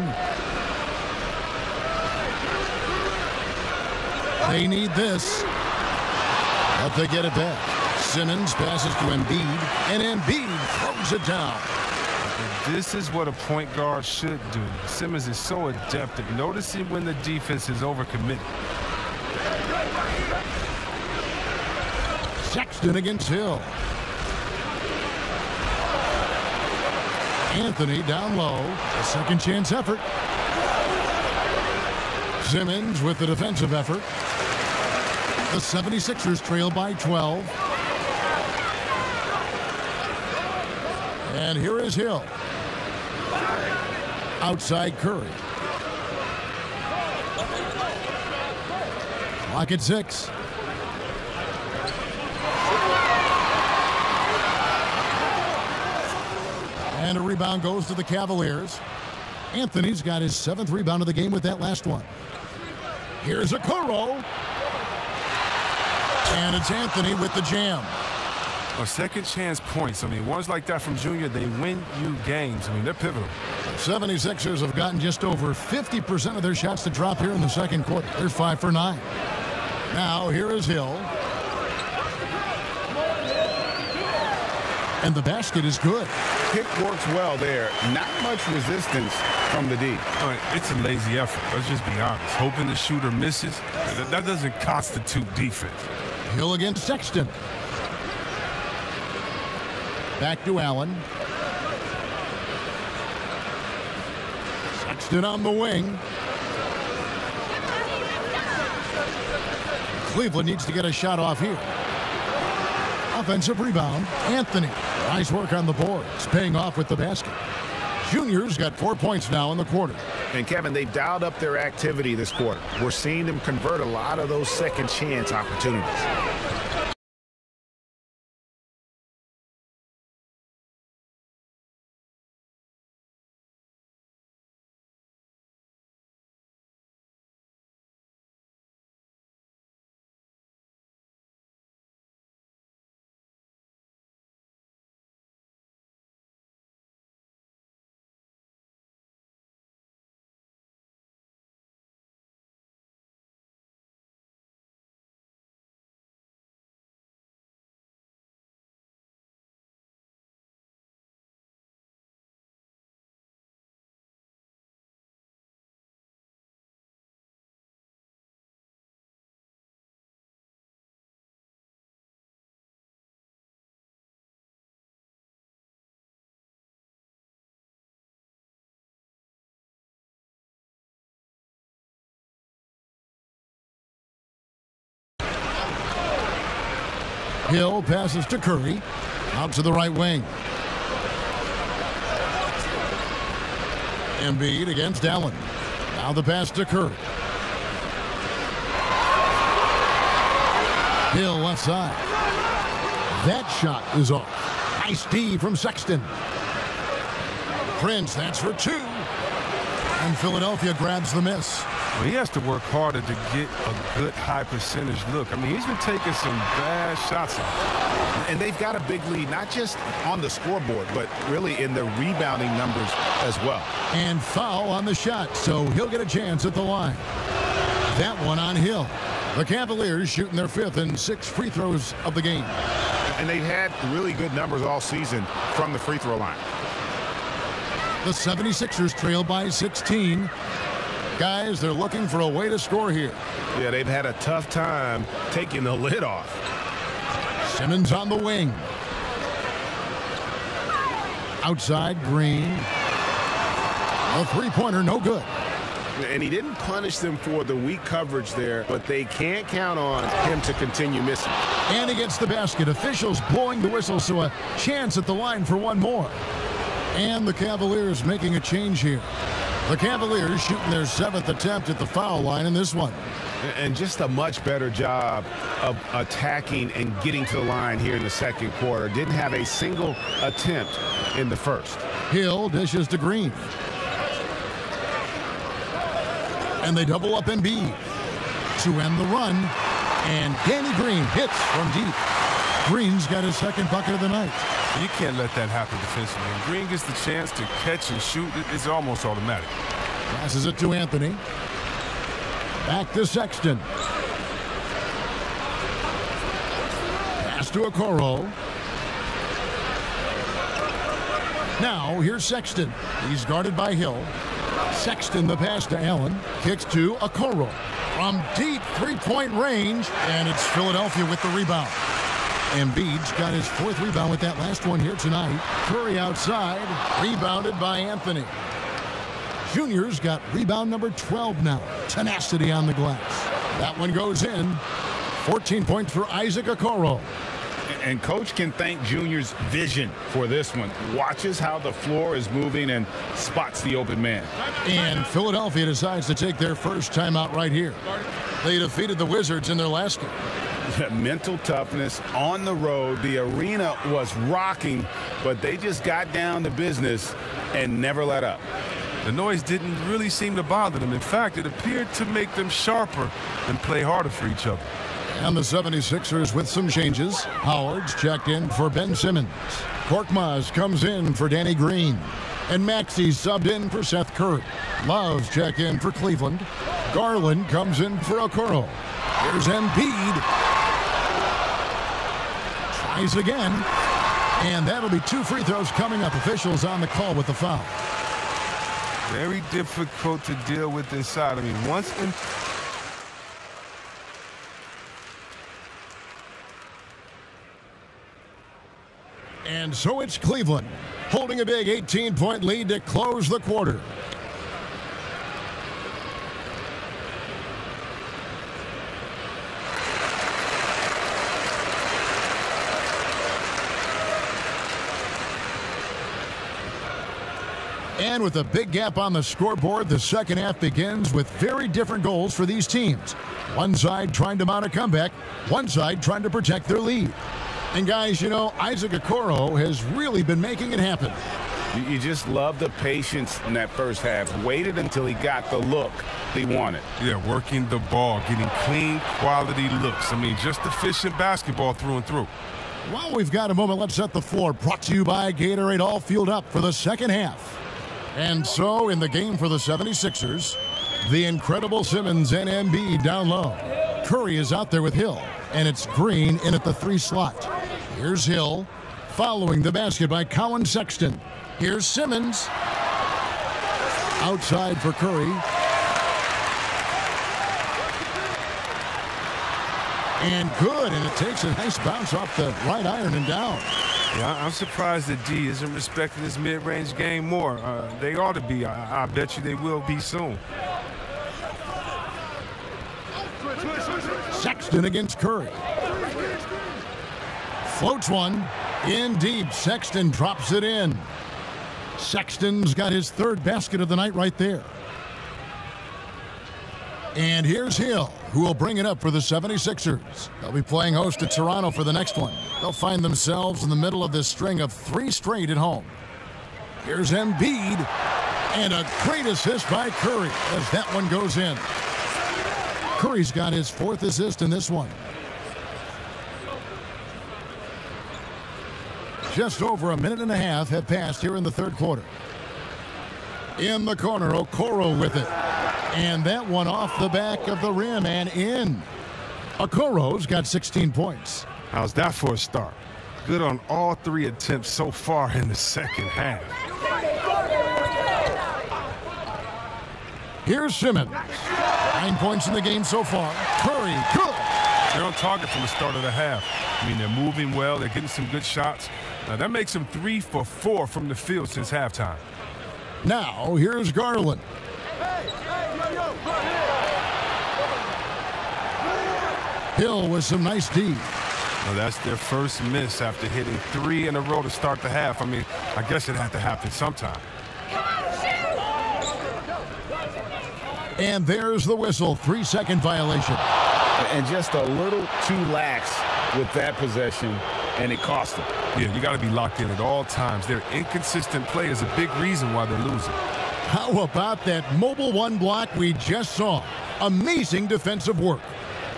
They need this. But they get it back. Simmons passes to Embiid, and Embiid throws it down. And this is what a point guard should do. Simmons is so adept at noticing when the defense is overcommitted. Sexton against Hill. Anthony down low. A second chance effort. Simmons with the defensive effort. The 76ers trail by 12. And here is Hill. Outside Curry. Clock at 6. And a rebound goes to the Cavaliers. Anthony's got his 7th rebound of the game with that last one. Here's Okoro. And it's Anthony with the jam. Well, second chance points. I mean, ones like that from Junior, they win you games. I mean, they're pivotal. 76ers have gotten just over 50% of their shots to drop here in the second quarter. They're 5 for 9. Now, here is Hill. And the basket is good. Pick works well there. Not much resistance from the D. It's a lazy effort. Let's just be honest. Hoping the shooter misses, that doesn't constitute defense. Hill against Sexton. Back to Allen. Sexton on the wing. Cleveland needs to get a shot off here. Offensive rebound. Anthony. Nice work on the boards. Paying off with the basket. Junior's got 4 points now in the quarter. And Kevin, they've dialed up their activity this quarter. We're seeing them convert a lot of those second chance opportunities. Hill passes to Curry. Out to the right wing. Embiid against Allen. Now the pass to Curry. Hill left side. That shot is off. Nice D from Sexton. Prince, that's for two. And Philadelphia grabs the miss. Well, he has to work harder to get a good high percentage look. I mean, he's been taking some bad shots. And they've got a big lead, not just on the scoreboard, but really in the rebounding numbers as well. And foul on the shot, so he'll get a chance at the line. That one on Hill. The Cavaliers shooting their 5th and 6th free throws of the game. And they've had really good numbers all season from the free throw line. The 76ers trail by 16. Guys, they're looking for a way to score here. Yeah, they've had a tough time taking the lid off. Simmons on the wing. Outside, Green. A three-pointer, no good. And he didn't punish them for the weak coverage there, but they can't count on him to continue missing. And he gets the basket. Officials blowing the whistle, so a chance at the line for one more. And the Cavaliers making a change here. The Cavaliers shooting their 7th attempt at the foul line in this one. And just a much better job of attacking and getting to the line here in the second quarter. Didn't have a single attempt in the first. Hill dishes to Green. And they double up Embiid to end the run. And Danny Green hits from deep. Green's got his 2nd bucket of the night. You can't let that happen defensively. When Green gets the chance to catch and shoot, it's almost automatic. Passes it to Anthony. Back to Sexton. Pass to Okoro. Now here's Sexton. He's guarded by Hill. Sexton the pass to Allen. Kicks to Okoro. From deep three-point range. And it's Philadelphia with the rebound. Embiid's got his 4th rebound with that last one here tonight. Curry outside. Rebounded by Anthony. Junior's got rebound number 12 now. Tenacity on the glass. That one goes in. 14 points for Isaac Okoro. And Coach can thank Junior's vision for this one. Watches how the floor is moving and spots the open man. And Philadelphia decides to take their first timeout right here. They defeated the Wizards in their last game. Mental toughness on the road. The arena was rocking, but they just got down to business and never let up. The noise didn't really seem to bother them. In fact, it appeared to make them sharper and play harder for each other. And the 76ers with some changes. Howard's checked in for Ben Simmons. Korkmaz comes in for Danny Green. And Maxey's subbed in for Seth Curry. Love's checked in for Cleveland. Garland comes in for Okoro. Here's Embiid. Tries again. And that'll be 2 free throws coming up. Officials on the call with the foul. Very difficult to deal with inside. I mean, once in... And so it's Cleveland holding a big 18-point lead to close the quarter. And with a big gap on the scoreboard, the second half begins with very different goals for these teams. One side trying to mount a comeback, one side trying to protect their lead. And guys, you know, Isaac Okoro has really been making it happen. You just love the patience in that first half. Waited until he got the look he wanted. Yeah, working the ball, getting clean, quality looks. I mean, just efficient basketball through and through. While we've got a moment, let's set the floor. Brought to you by Gatorade, all fueled up for the second half. And so, in the game for the 76ers, the incredible Simmons and Embiid down low. Curry is out there with Hill, and it's Green in at the 3 slot. Here's Hill, following the basket by Colin Sexton. Here's Simmons. Outside for Curry. And good, and it takes a nice bounce off the right iron and down. Yeah, I'm surprised that D isn't respecting his mid-range game more. They ought to be. I bet you they will be soon. Sexton against Curry. Floats one. In deep. Sexton drops it in. Sexton's got his third basket of the night right there. And here's Hill, who will bring it up for the 76ers. They'll be playing host to Toronto for the next one. They'll find themselves in the middle of this string of 3 straight at home. Here's Embiid, and a great assist by Curry as that one goes in. Curry's got his 4th assist in this one. Just over a minute and a half have passed here in the third quarter. In the corner, Okoro with it. And that one off the back of the rim and in. Okoro's got 16 points. How's that for a start? Good on all 3 attempts so far in the second half. Here's Simmons. 9 points in the game so far. Curry, good. They're on target from the start of the half. I mean, they're moving well. They're getting some good shots. Now, that makes them 3 for 4 from the field since halftime. Now, here's Garland. Hill with some nice D. Well, that's their first miss after hitting 3 in a row to start the half. I mean, I guess it had to happen sometime. And there's the whistle. 3-second violation. And just a little too lax with that possession, and it cost them. Yeah, you got to be locked in at all times. Their inconsistent play is a big reason why they're losing. How about that mobile 1 block we just saw? Amazing defensive work.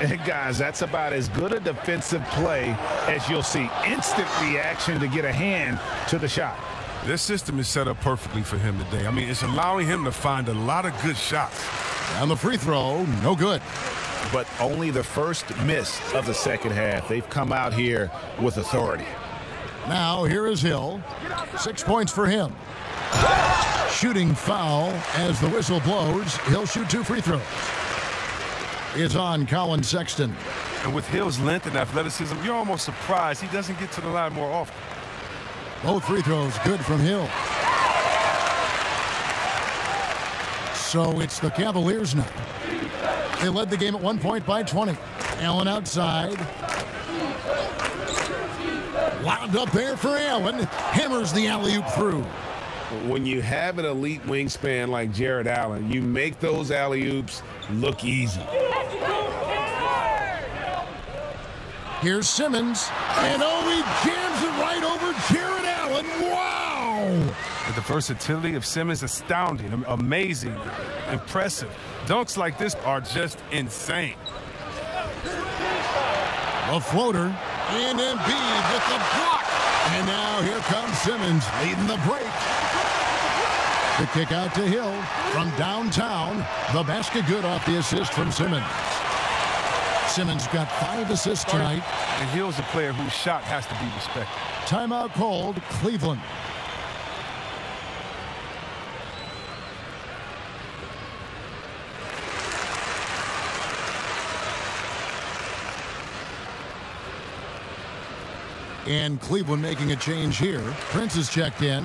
And guys, that's about as good a defensive play as you'll see. Instant reaction to get a hand to the shot. This system is set up perfectly for him today. I mean, it's allowing him to find a lot of good shots. And the free throw, no good. But only the first miss of the second half. They've come out here with authority. Now here is Hill. 6 points for him. Shooting foul as the whistle blows. He'll shoot 2 free throws. It's on Colin Sexton. And with Hill's length and athleticism, you're almost surprised he doesn't get to the line more often. Both free throws good from Hill. So it's the Cavaliers now. They led the game at 1 point by 20. Allen outside. Wound up there for Allen. Hammers the alley-oop through. When you have an elite wingspan like Jared Allen, you make those alley-oops look easy. Here's Simmons. And he jams it right over Jared Allen. Wow! The versatility of Simmons, astounding, amazing, impressive. Dunks like this are just insane. A floater. And Embiid with the block. And now here comes Simmons leading the break. The kick out to Hill from downtown. The basket good off the assist from Simmons. Simmons got 5 assists tonight. And Hill's a player whose shot has to be respected. Timeout called, Cleveland. And Cleveland making a change here. Prince is checked in.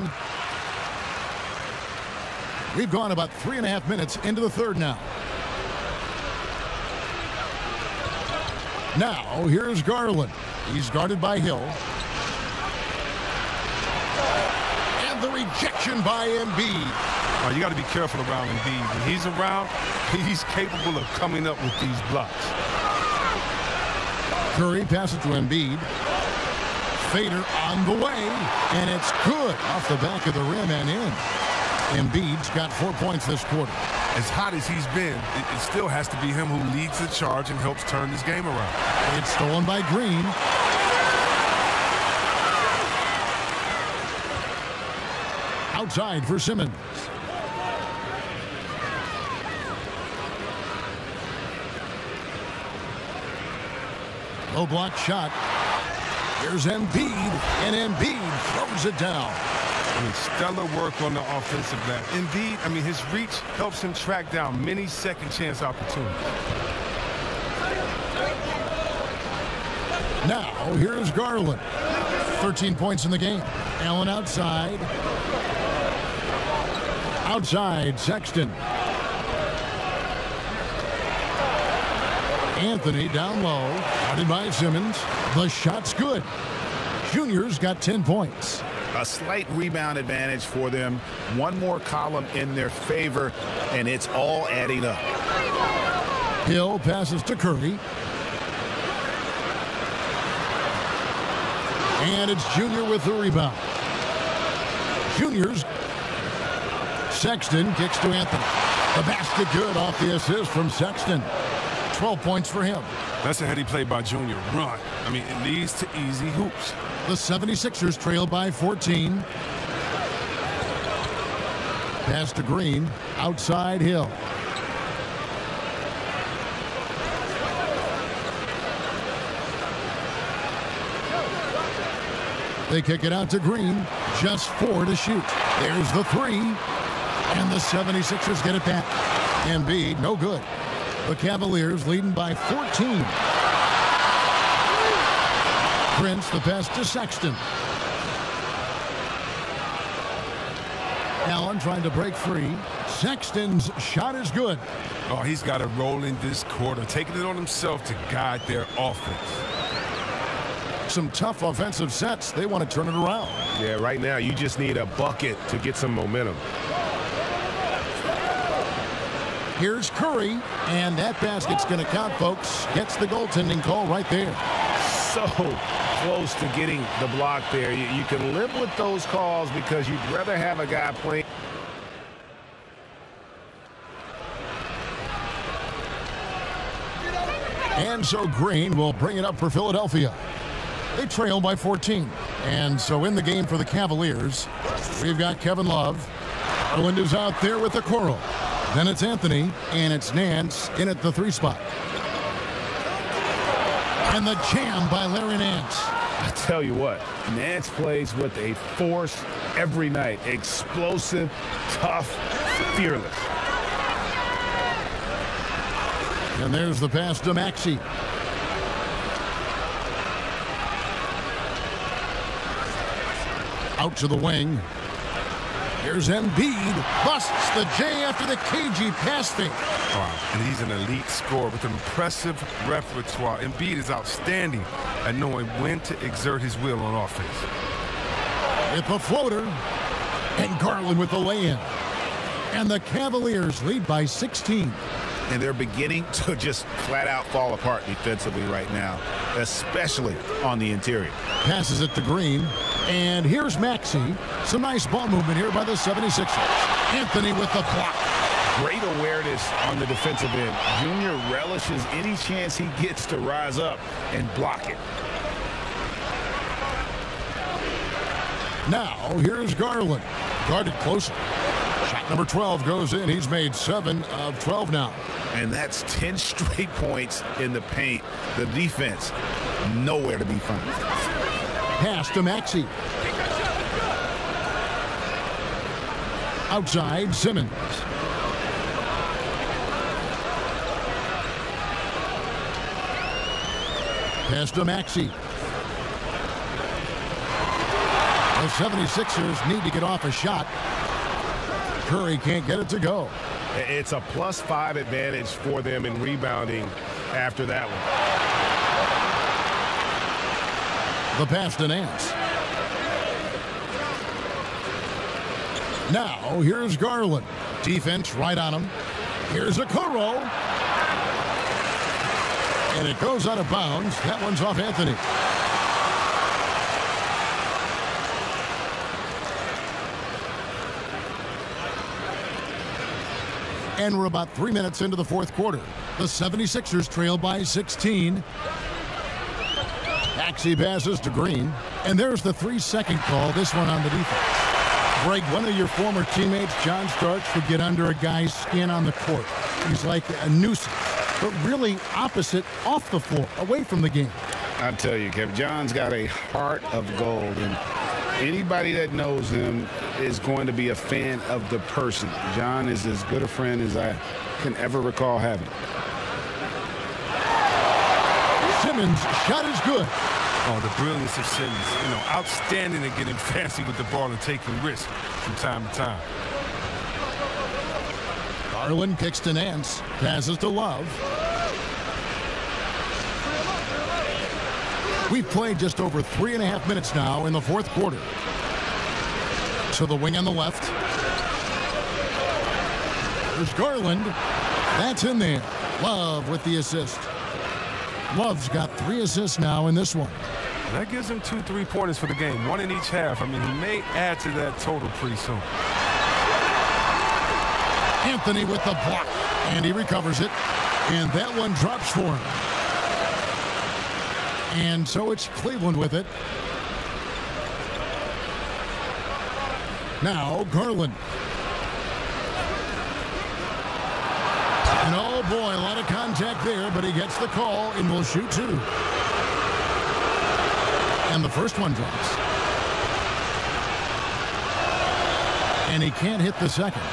We've gone about 3.5 minutes into the third now. Now, here's Garland. He's guarded by Hill. And the rejection by Embiid. You got to be careful around Embiid. When he's around, he's capable of coming up with these blocks. Curry passes to Embiid. Fader on the way, and it's good off the back of the rim and in. Embiid's got 4 points this quarter. As hot as he's been, it still has to be him who leads the charge and helps turn this game around. It's stolen by Green. Outside for Simmons. Low block shot. Here's Embiid, and Embiid throws it down. I mean, stellar work on the offensive end. Embiid, I mean, his reach helps him track down many second chance opportunities. Now, here's Garland. 13 points in the game. Allen outside. Outside, Sexton. Anthony down low. Guarded by Simmons. The shot's good. Junior's got 10 points. A slight rebound advantage for them. One more column in their favor, and it's all adding up. Hill passes to Curry. And it's Junior with the rebound. Junior's. Sexton kicks to Anthony. The basket good off the assist from Sexton. 12 points for him. That's a heady play by Junior. Run. I mean, it leads to easy hoops. The 76ers trail by 14. Pass to Green. Outside Hill. They kick it out to Green. Just 4 to shoot. There's the 3. And the 76ers get it back. Embiid, no good. The Cavaliers leading by 14. Prince, the pass to Sexton. Allen trying to break free. Sexton's shot is good. Oh, he's got to roll in this quarter, taking it on himself to guide their offense. Some tough offensive sets. They want to turn it around. Yeah, right now you just need a bucket to get some momentum. Here's Curry, and that basket's going to count, folks. Gets the goaltending call right there. So close to getting the block there. You can live with those calls because you'd rather have a guy playing. And so Green will bring it up for Philadelphia. They trail by 14. And so in the game for the Cavaliers, we've got Kevin Love. Garland is out there with the Coral. Then it's Anthony, and it's Nance in at the 3 spot. And the jam by Larry Nance. I tell you what, Nance plays with a force every night. Explosive, tough, fearless. And there's the pass to Maxey. Out to the wing. Here's Embiid. Busts the J after the cagey pass fake. Wow. And he's an elite scorer with impressive repertoire. Embiid is outstanding at knowing when to exert his will on offense. With the floater. And Garland with the lay-in. And the Cavaliers lead by 16. And they're beginning to just flat out fall apart defensively right now, especially on the interior. Passes it to Green. And here's Maxey. Some nice ball movement here by the 76ers. Anthony with the block. Great awareness on the defensive end. Junior relishes any chance he gets to rise up and block it. Now, here's Garland. Guarded closer. Shot number 12 goes in. He's made 7 of 12 now. And that's 10 straight points in the paint. The defense, nowhere to be found. Pass to Maxey. Outside, Simmons. Pass to Maxey. The 76ers need to get off a shot. Curry can't get it to go. It's a +5 advantage for them in rebounding after that one. The pass to Nance. Now, here's Garland. Defense right on him. Here's Okoro. And it goes out of bounds. That one's off Anthony. And we're about 3 minutes into the fourth quarter. The 76ers trail by 16. Maxey passes to Green. And there's the 3-second call, this one on the defense. Greg, one of your former teammates, John Starks, would get under a guy's skin on the court. He's like a nuisance, but really opposite off the floor, away from the game. I tell you, Kev, John's got a heart of gold, and anybody that knows him is going to be a fan of the person. John is as good a friend as I can ever recall having. Simmons' shot is good. Oh, the brilliance of Simmons. You know, outstanding at getting fancy with the ball and taking risks from time to time. Garland kicks to Nance. Passes to Love. We've played just over 3.5 minutes now in the fourth quarter. To the wing on the left. There's Garland. That's in there. Love with the assist. Love's got 3 assists now in this one. That gives him 2 3-pointers for the game, 1 in each half. I mean, he may add to that total pretty soon. Anthony with the block, and he recovers it, and that one drops for him. And so it's Cleveland with it. Now Garland. And oh boy, a lot of contact there, but he gets the call and will shoot 2. And the first one drops. And he can't hit the second.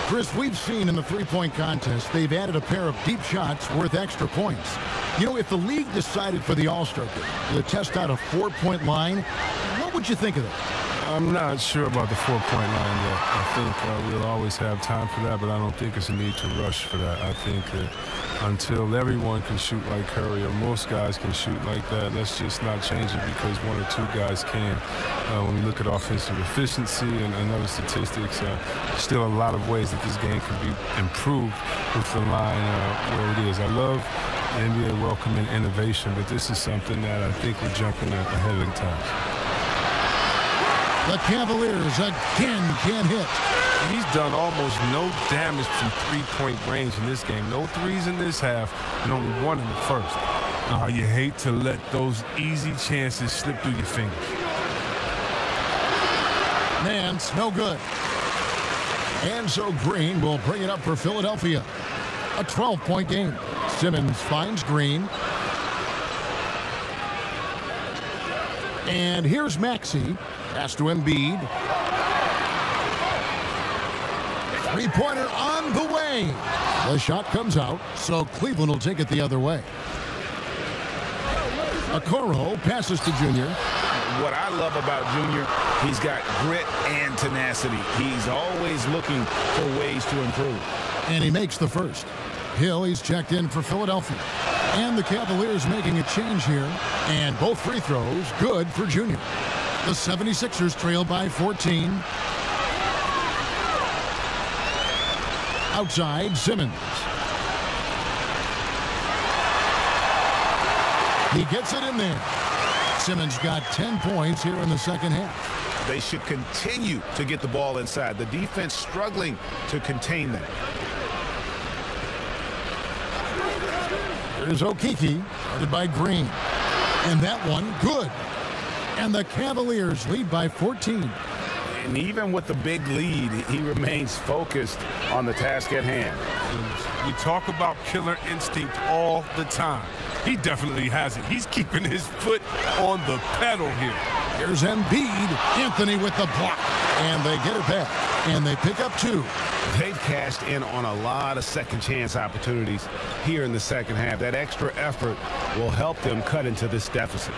Chris, we've seen in the three-point contest, they've added a pair of deep shots worth extra points. You know, if the league decided for the All-Star game to test out a 4-point line, what would you think of that? I'm not sure about the 4-point line yet. I think we'll always have time for that, but I don't think it's a need to rush for that. I think that until everyone can shoot like Curry or most guys can shoot like that, let's just not change it because 1 or 2 guys can. When we look at offensive efficiency and other statistics, still a lot of ways that this game can be improved with the line where it is. I love the NBA welcoming innovation, but this is something that I think we're jumping ahead of the time. The Cavaliers again can't hit. He's done almost no damage from 3-point range in this game. No 3s in this half, and only 1 in the first. You hate to let those easy chances slip through your fingers. Nance, no good. And so Green will bring it up for Philadelphia. A 12-point game. Simmons finds Green. And here's Maxey. Pass to Embiid. 3-pointer on the way. The shot comes out, so Cleveland will take it the other way. Okoro passes to Junior. What I love about Junior, he's got grit and tenacity. He's always looking for ways to improve. And he makes the first. Hill, he's checked in for Philadelphia. And the Cavaliers making a change here. And both free throws good for Junior. The 76ers trail by 14. Outside, Simmons. He gets it in there. Simmons got 10 points here in the second half. They should continue to get the ball inside. The defense struggling to contain them. Here's Okeke, guarded by Green. And that one, good. And the Cavaliers lead by 14. And even with the big lead, he remains focused on the task at hand. We talk about killer instinct all the time. He definitely has it. He's keeping his foot on the pedal here. Here's Embiid. Anthony with the block. And they get it back. And they pick up 2. They've cashed in on a lot of second chance opportunities here in the second half. That extra effort will help them cut into this deficit.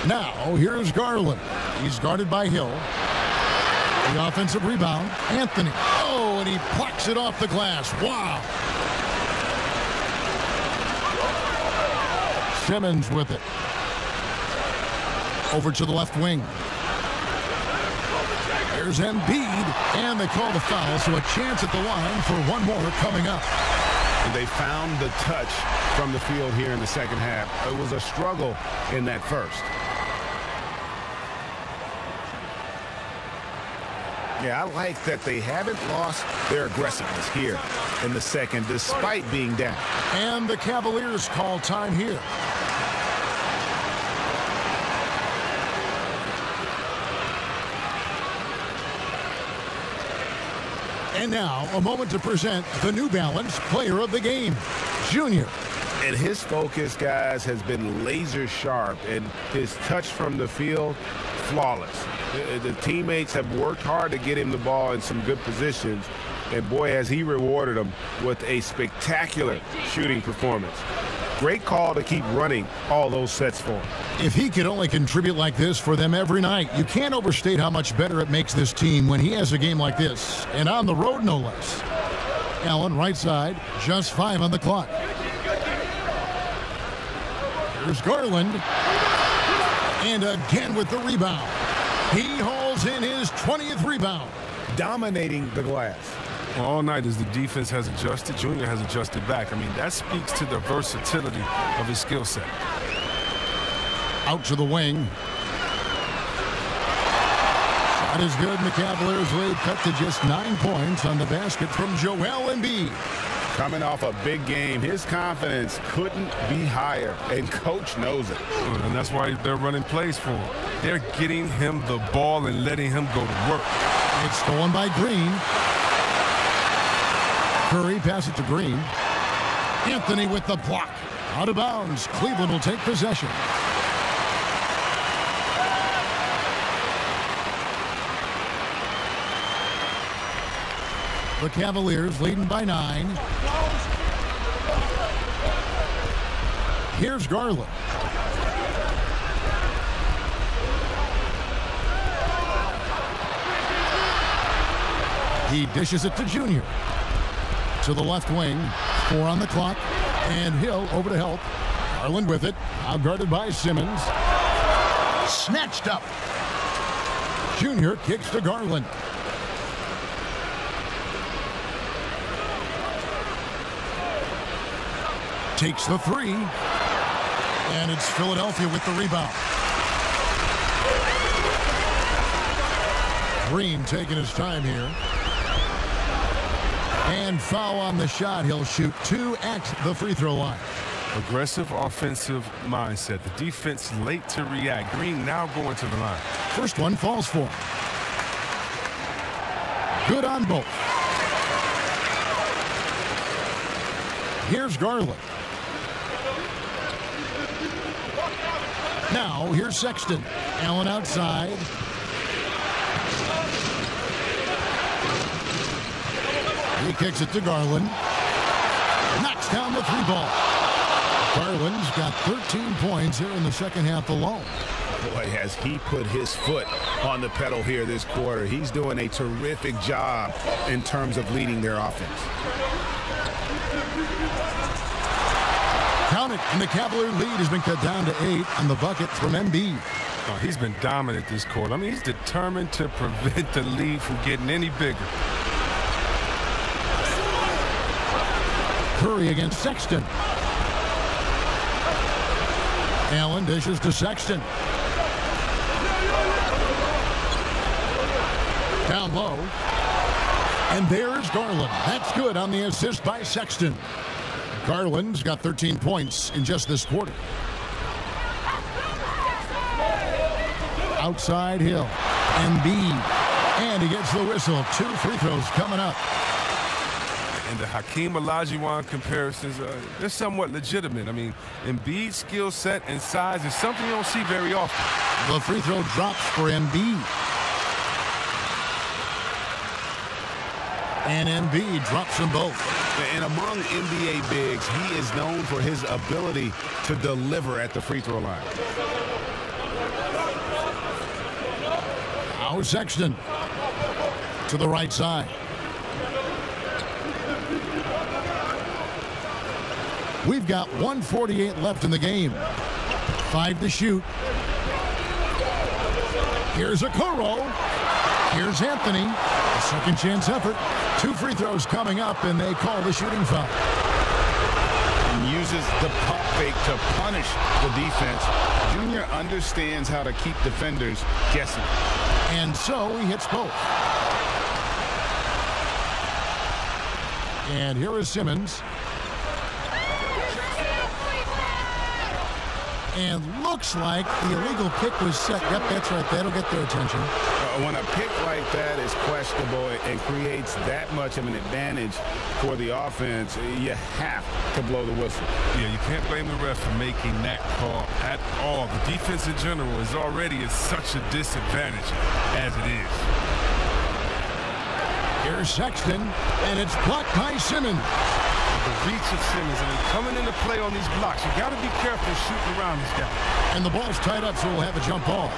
Now, here's Garland. He's guarded by Hill. The offensive rebound, Anthony. Oh, and he plucks it off the glass. Wow. Simmons with it. Over to the left wing. There's Embiid, and they call the foul, so a chance at the line for one more coming up. And they found the touch from the field here in the second half. It was a struggle in that first. Yeah, I like that they haven't lost their aggressiveness here in the second, despite being down. And the Cavaliers call time here. And now, a moment to present the New Balance Player of the Game, Junior. And his focus, guys, has been laser sharp, and his touch from the field, flawless. The teammates have worked hard to get him the ball in some good positions, and boy, has he rewarded them with a spectacular shooting performance. Great call to keep running all those sets for him. If he could only contribute like this for them every night, you can't overstate how much better it makes this team when he has a game like this, and on the road no less. Allen, right side, just 5 on the clock. Here's Garland. And again with the rebound. He hauls in his 20th rebound. Dominating the glass. Well, all night as the defense has adjusted, Junior has adjusted back. I mean, that speaks to the versatility of his skill set. Out to the wing. Shot is good, and the Cavaliers lead cut to just 9 points on the basket from Joel Embiid. Coming off a big game, his confidence couldn't be higher, and Coach knows it. And that's why they're running plays for him. They're getting him the ball and letting him go to work. It's stolen by Green. Curry passes it to Green. Anthony with the block. Out of bounds. Cleveland will take possession. The Cavaliers leading by 9. Here's Garland. He dishes it to Junior. To the left wing. 4 on the clock. And Hill over to help. Garland with it. Out guarded by Simmons. Snatched up. Junior kicks to Garland. Takes the 3. And it's Philadelphia with the rebound. Green taking his time here. And foul on the shot. He'll shoot 2 at the free throw line. Aggressive offensive mindset. The defense late to react. Green now going to the line. First one falls for him. Good on both. Here's Garland. Now, here's Sexton. Allen outside. He kicks it to Garland. Knocks down the 3 ball. Garland's got 13 points here in the second half alone. Boy, has he put his foot on the pedal here this quarter. He's doing a terrific job in terms of leading their offense. Count it, and the Cavalier lead has been cut down to 8 on the bucket from Embiid. Oh, he's been dominant this quarter. I mean, he's determined to prevent the lead from getting any bigger. Curry against Sexton. Allen dishes to Sexton. Down low. And there's Garland. That's good on the assist by Sexton. Garland's got 13 points in just this quarter. Outside Hill. Embiid. And he gets the whistle. 2 free throws coming up. And the Hakeem Olajuwon comparisons, they're somewhat legitimate. I mean, Embiid's skill set and size is something you don't see very often. The free throw drops for Embiid. And Embiid drops them both. And among NBA bigs, he is known for his ability to deliver at the free throw line. Now Sexton to the right side. We've got 1:48 left in the game. 5 to shoot. Here's Okoro. Here's Anthony. A second chance effort. 2 free throws coming up, and they call the shooting foul. And uses the pump fake to punish the defense. Junior understands how to keep defenders guessing. And so he hits both. And here is Simmons. And looks like the illegal pick was set. Yep, that's right. That'll get their attention. When a pick like that is questionable and creates that much of an advantage for the offense, you have to blow the whistle. Yeah, you can't blame the ref for making that call at all. The defense in general is already at such a disadvantage as it is. Here's Sexton, and it's blocked by Simmons. The reach of Simmons, I mean, coming into play on these blocks, you got to be careful shooting around this guy. And the ball's tied up, so we'll have a jump ball.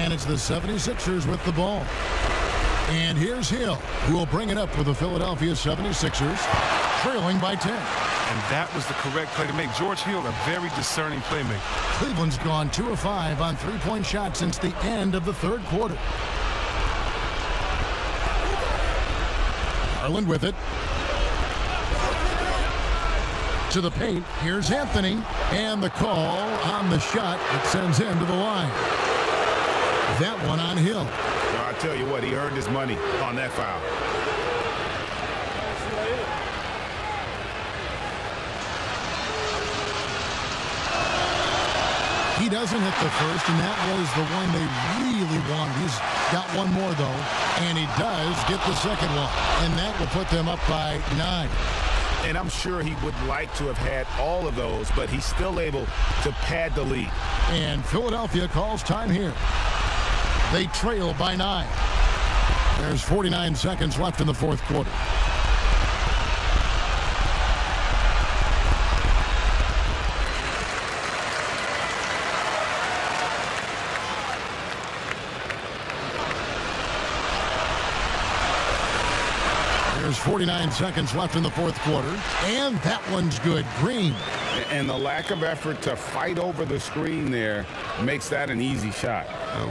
And it's the 76ers with the ball. And here's Hill, who will bring it up for the Philadelphia 76ers, trailing by 10. And that was the correct play to make. George Hill, a very discerning playmaker. Cleveland's gone 2 of 5 on three-point shots since the end of the third quarter. Garland with it. To the paint. Here's Anthony. And the call on the shot that sends him to the line. That one on Hill. Well, I tell you what, he earned his money on that foul. He doesn't hit the first, and that was the one they really wanted. He's got one more, though, and he does get the second one, and that will put them up by 9. And I'm sure he would like to have had all of those, but he's still able to pad the lead. And Philadelphia calls time here. They trail by 9. There's 49 seconds left in the fourth quarter. There's 49 seconds left in the fourth quarter, and that one's good. Green. And the lack of effort to fight over the screen there makes that an easy shot.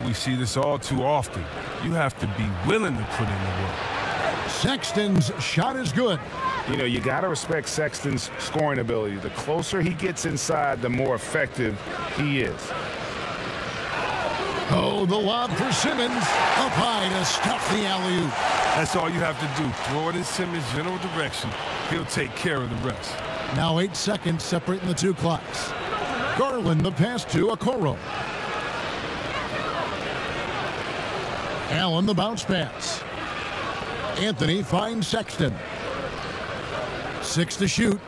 We see this all too often. You have to be willing to put in the work. Sexton's shot is good. You know, you got to respect Sexton's scoring ability. The closer he gets inside, the more effective he is. Oh, the lob for Simmons. Up high to stuff the alley-oop. That's all you have to do. Throw it in Simmons' general direction. He'll take care of the rest. Now 8 seconds separating the two clocks. Garland the pass to Okoro. Allen the bounce pass. Anthony finds Sexton. 6 to shoot.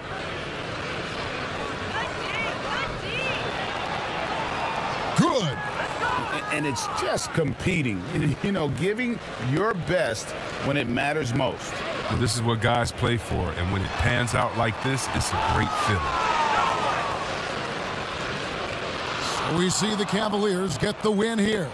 Good. And it's just competing, you know, giving your best when it matters most. Well, this is what guys play for, and when it pans out like this, it's a great feeling. So we see the Cavaliers get the win here.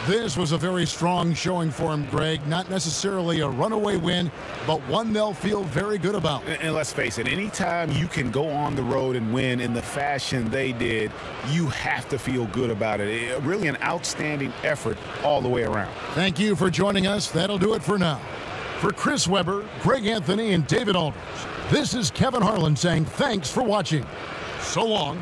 This was a very strong showing for him, Greg. Not necessarily a runaway win, but one they'll feel very good about. And let's face it, anytime you can go on the road and win in the fashion they did, you have to feel good about it. Really an outstanding effort all the way around. Thank you for joining us. That'll do it for now. For Chris Webber, Greg Anthony, and David Alders, this is Kevin Harlan saying thanks for watching. So long.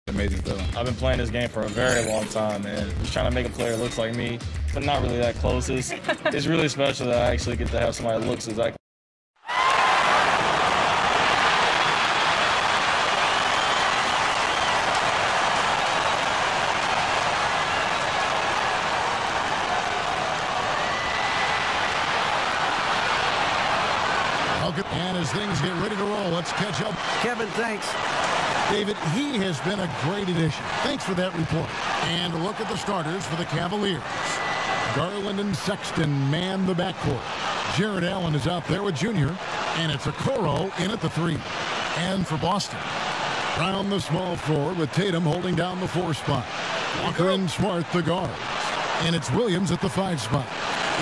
Amazing feeling. I've been playing this game for a very long time, and just trying to make a player looks like me, but not really that close. It's really special that I actually get to have somebody that looks exactly. And as things get ready to roll, let's catch up. Kevin, thanks. David, he has been a great addition. Thanks for that report. And a look at the starters for the Cavaliers. Garland and Sexton man the backcourt. Jared Allen is out there with Junior. And it's Okoro in at the 3. And for Boston, Brown the small forward with Tatum holding down the 4 spot. Walker and Smart the guards. And it's Williams at the 5 spot.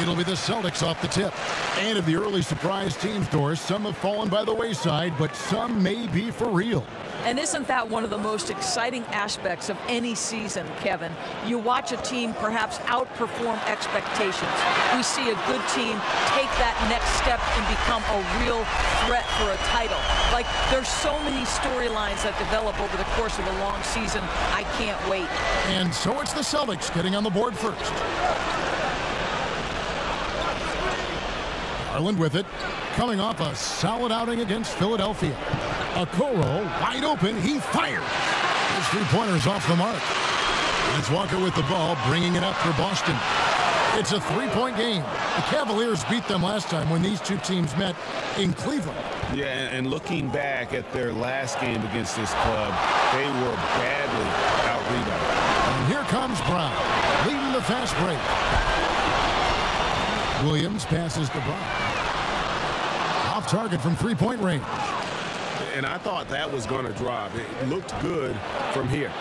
It'll be the Celtics off the tip. And of the early surprise teams, Doris, some have fallen by the wayside, but some may be for real. And isn't that one of the most exciting aspects of any season, Kevin? You watch a team perhaps outperform expectations. We see a good team take that next step and become a real threat for a title. Like, there's so many storylines that develop over the course of a long season. I can't wait. And so it's the Celtics getting on the board first. Garland with it, coming off a solid outing against Philadelphia. Okoro wide open, he fired. His 3-pointer's off the mark. It's Walker with the ball, bringing it up for Boston. It's a 3-point game. The Cavaliers beat them last time when these two teams met in Cleveland. Yeah, and looking back at their last game against this club, they were badly out-rebounded. And here comes Brown, leading the fast break. Williams passes to Brown. Off target from 3-point range. And I thought that was going to drop. It looked good from here.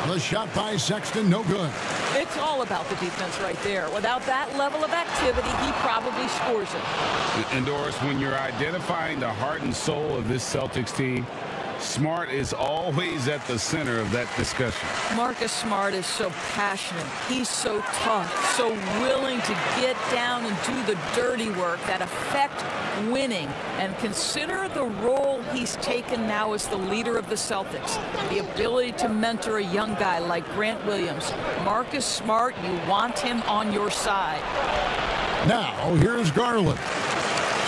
The shot by Sexton, no good. It's all about the defense right there. Without that level of activity, he probably scores it. And Doris, when you're identifying the heart and soul of this Celtics team, Smart is always at the center of that discussion. Marcus Smart is so passionate. He's so tough, so willing to get down and do the dirty work that affect winning. And consider the role he's taken now as the leader of the Celtics. The ability to mentor a young guy like Grant Williams. Marcus Smart, you want him on your side. Now, here's Garland.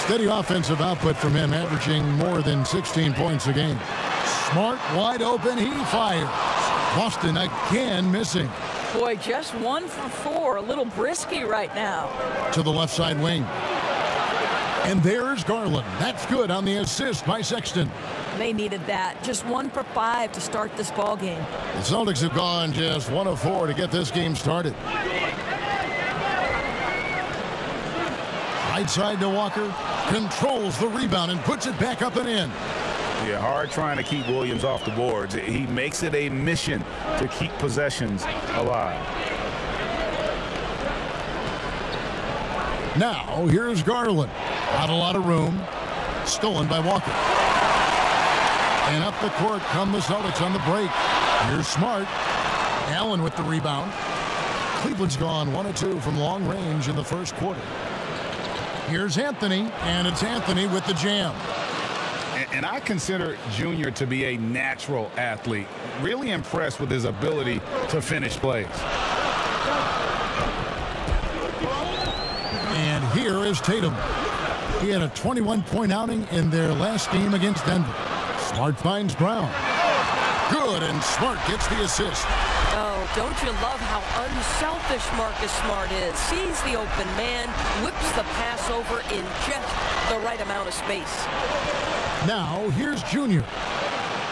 Steady offensive output from him, averaging more than 16 points a game. Smart wide open, he fires. Boston again missing. Boy, just 1 for 4, a little brisky right now. To the left side wing. And there's Garland. That's good on the assist by Sexton. They needed that. Just 1 for 5 to start this ball game. The Celtics have gone just 1 of 4 to get this game started. Right side to Walker. Controls the rebound and puts it back up and in. Yeah, hard trying to keep Williams off the boards. He makes it a mission to keep possessions alive. Now, here's Garland. Not a lot of room. Stolen by Walker. And up the court come the Celtics on the break. Here's Smart. Allen with the rebound. Cleveland's gone 1 of 2 from long range in the first quarter. Here's Anthony, and it's Anthony with the jam. And I consider Junior to be a natural athlete. Really impressed with his ability to finish plays. And here is Tatum. He had a 21-point outing in their last game against Denver. Smart finds Brown. Good, and Smart gets the assist. Oh, don't you love how unselfish Marcus Smart is? Sees the open man, whips the pass over in just the right amount of space. Now, here's Junior.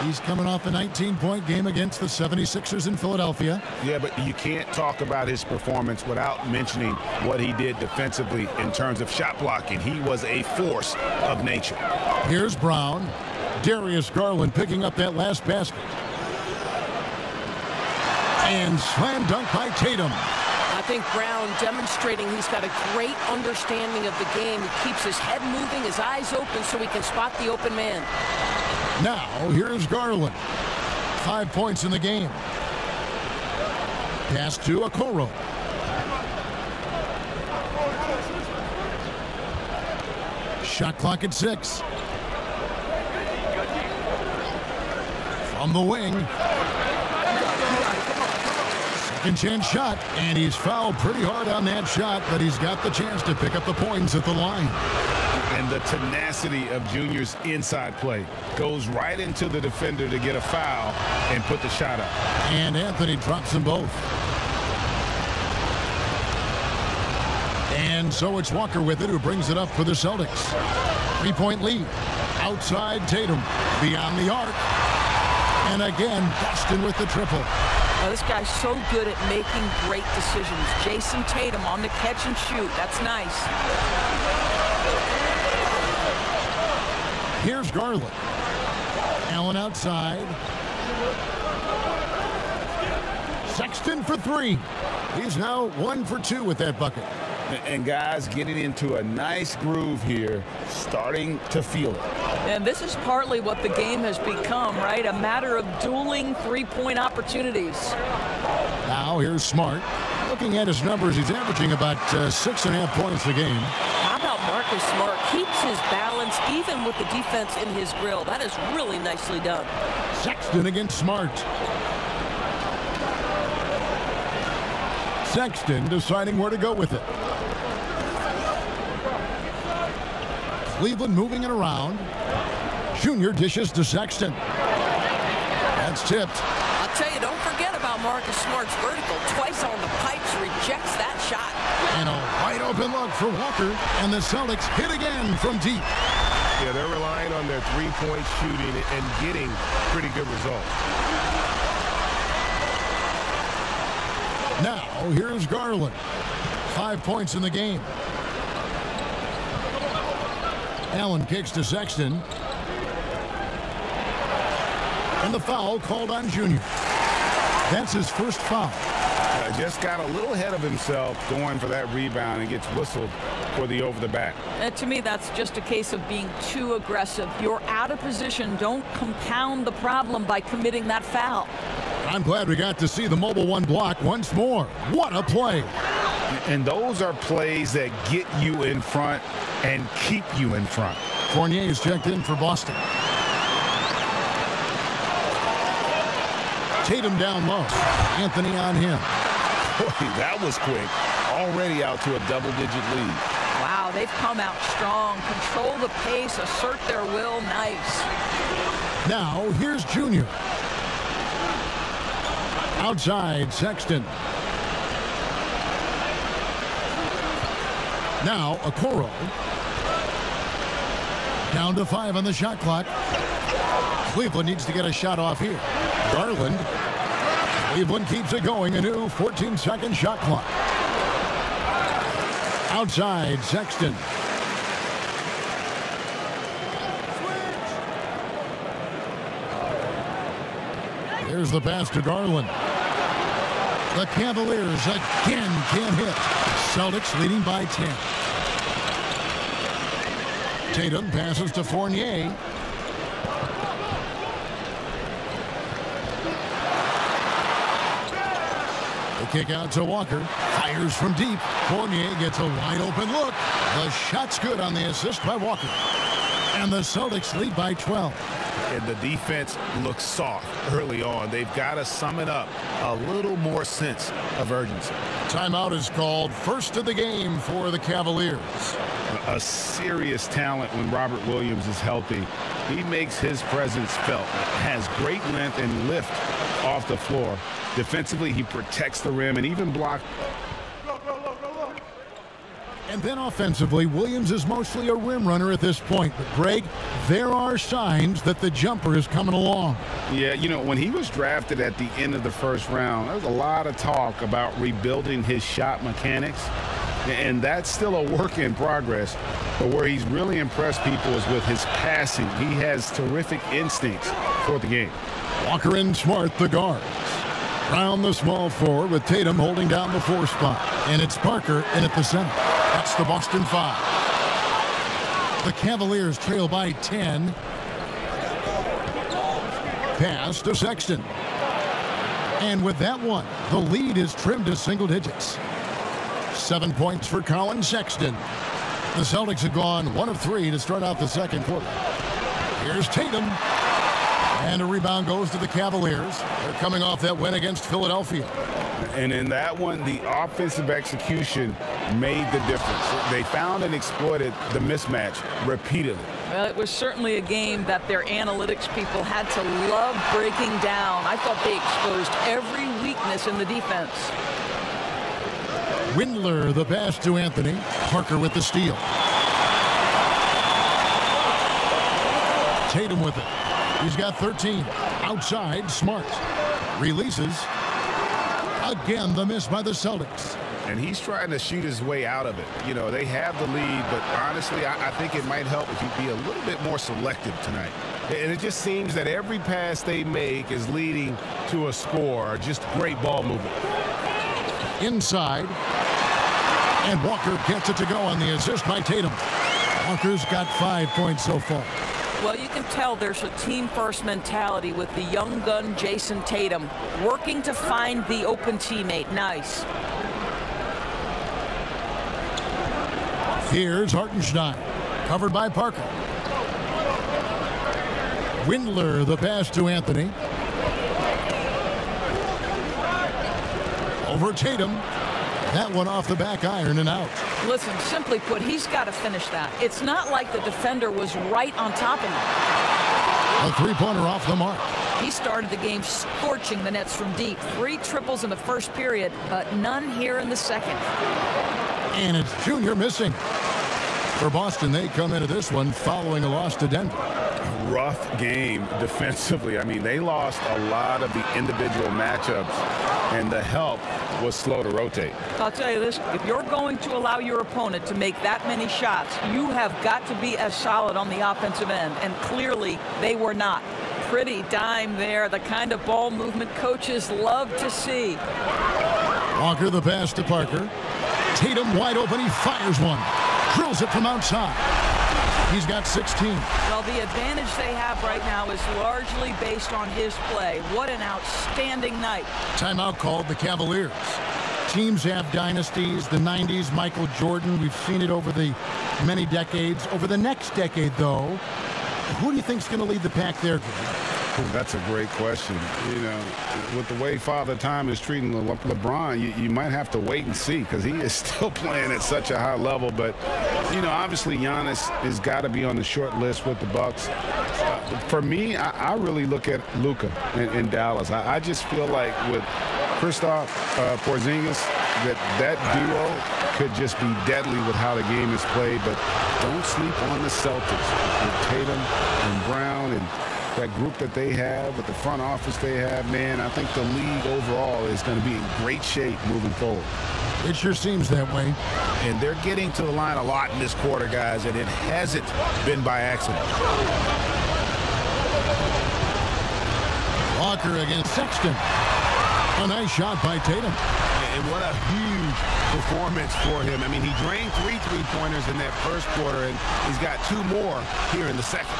He's coming off a 19-point game against the 76ers in Philadelphia. Yeah, but you can't talk about his performance without mentioning what he did defensively in terms of shot blocking. He was a force of nature. Here's Brown. Darius Garland picking up that last basket. And slam dunk by Tatum. I think Brown demonstrating he's got a great understanding of the game. He keeps his head moving, his eyes open so he can spot the open man. Now, here's Garland. 5 points in the game. Pass to Okoro. Shot clock at 6. From the wing. Second chance shot, and he's fouled pretty hard on that shot, but he's got the chance to pick up the points at the line. And the tenacity of Junior's inside play goes right into the defender to get a foul and put the shot up. And Anthony drops them both. And so it's Walker with it, who brings it up for the Celtics. 3-point lead. Outside Tatum. Beyond the arc. And again, Boston with the triple. Now, this guy's so good at making great decisions. Jason Tatum on the catch and shoot. That's nice. Here's Garland. Allen outside. Sexton for three. He's now 1 for 2 with that bucket. And guys getting into a nice groove here, starting to feel it. And this is partly what the game has become, right? A matter of dueling three-point opportunities. Now here's Smart. Looking at his numbers, he's averaging about 6.5 points a game. How about Marcus Smart? Keeps his balance even with the defense in his grill. That is really nicely done. Sexton against Smart. Sexton deciding where to go with it. Cleveland moving it around. Junior dishes to Sexton. That's tipped. I'll tell you, don't forget about Marcus Smart's vertical. Twice on the pipes, rejects that shot. And a wide open look for Walker. And the Celtics hit again from deep. Yeah, they're relying on their three-point shooting and getting pretty good results. Now, here's Garland. 5 points in the game. Allen kicks to Sexton. And the foul called on Junior. That's his first foul. Just got a little ahead of himself going for that rebound and gets whistled for the over-the-back. To me, that's just a case of being too aggressive. You're out of position. Don't compound the problem by committing that foul. I'm glad we got to see the Mobile One block once more. What a play. And those are plays that get you in front and keep you in front. Fournier is checked in for Boston. Tatum down low. Anthony on him. Boy, that was quick. Already out to a double-digit lead. Wow, they've come out strong. Control the pace, assert their will. Nice. Now, here's Junior. Outside, Sexton. Now, Okoro. Down to 5 on the shot clock. Cleveland needs to get a shot off here. Garland. Cleveland keeps it going. A new 14-second shot clock. Outside, Sexton. There's the pass to Garland. The Cavaliers again can't hit. Celtics leading by 10. Tatum passes to Fournier. The kick out to Walker. Fires from deep. Fournier gets a wide open look. The shot's good on the assist by Walker. And the Celtics lead by 12. And the defense looks soft early on. They've got to sum it up. A little more sense of urgency. Timeout is called. First of the game for the Cavaliers. A serious talent when Robert Williams is healthy. He makes his presence felt. Has great length and lift off the floor. Defensively, he protects the rim and even blocks. And then offensively, Williams is mostly a rim runner at this point. But, Greg, there are signs that the jumper is coming along. Yeah, you know, when he was drafted at the end of the first round, there was a lot of talk about rebuilding his shot mechanics. And that's still a work in progress. But where he's really impressed people is with his passing. He has terrific instincts for the game. Walker and Smart, the guards. Brown, the small forward, with Tatum holding down the 4 spot. And it's Parker in at the center. That's the Boston 5. The Cavaliers trail by 10. Pass to Sexton. And with that one, the lead is trimmed to single digits. 7 points for Colin Sexton. The Celtics have gone 1 of 3 to start out the second quarter. Here's Tatum. And a rebound goes to the Cavaliers. They're coming off that win against Philadelphia. And in that one, the offensive execution made the difference. They found and exploited the mismatch repeatedly. Well, it was certainly a game that their analytics people had to love breaking down. I thought they exposed every weakness in the defense. Windler, the pass to Anthony. Parker with the steal. Tatum with it. He's got 13. Outside, Smart. Releases. Again, the miss by the Celtics. And he's trying to shoot his way out of it. You know, they have the lead, but honestly, I think it might help if he'd be a little bit more selective tonight. And it just seems that every pass they make is leading to a score. Just great ball movement. Inside. And Walker gets it to go on the assist by Tatum. Walker's got 5 points so far. Well, you can tell there's a team-first mentality with the young gun Jason Tatum working to find the open teammate. Nice. Here's Hartenstein, covered by Parker. Windler, the pass to Anthony. Over Tatum. That one off the back iron and out. Listen, simply put, he's got to finish that. It's not like the defender was right on top of him. A three-pointer off the mark. He started the game scorching the nets from deep. 3 triples in the first period, but none here in the second. And it's Junior missing. For Boston, they come into this one following a loss to Denver. Rough game defensively. I mean, they lost a lot of the individual matchups, and the help was slow to rotate. I'll tell you this, if you're going to allow your opponent to make that many shots, you have got to be as solid on the offensive end, and clearly they were not. Pretty dime there, the kind of ball movement coaches love to see. Walker the pass to Parker. Tatum wide open, he fires one. Drills it from outside. He's got 16. Well, the advantage they have right now is largely based on his play. What an outstanding night. Timeout called the Cavaliers. Teams have dynasties. The 90s, Michael Jordan. We've seen it over the many decades. Over the next decade, though, who do you think's going to lead the pack there, Greg? That's a great question. You know, with the way Father Time is treating LeBron, you might have to wait and see because he is still playing at such a high level. But, you know, obviously Giannis has got to be on the short list with the Bucks. For me, I really look at Luka in Dallas. I just feel like with Kristaps Porzingis, that duo could just be deadly with how the game is played. But don't sleep on the Celtics with Tatum and Brown and that group that they have, with the front office they have, man, I think the league overall is going to be in great shape moving forward. It sure seems that way. And they're getting to the line a lot in this quarter, guys, and it hasn't been by accident. Walker against Sexton. A nice shot by Tatum. And what a huge performance for him. I mean, he drained 3 three-pointers in that first quarter, and he's got 2 more here in the second.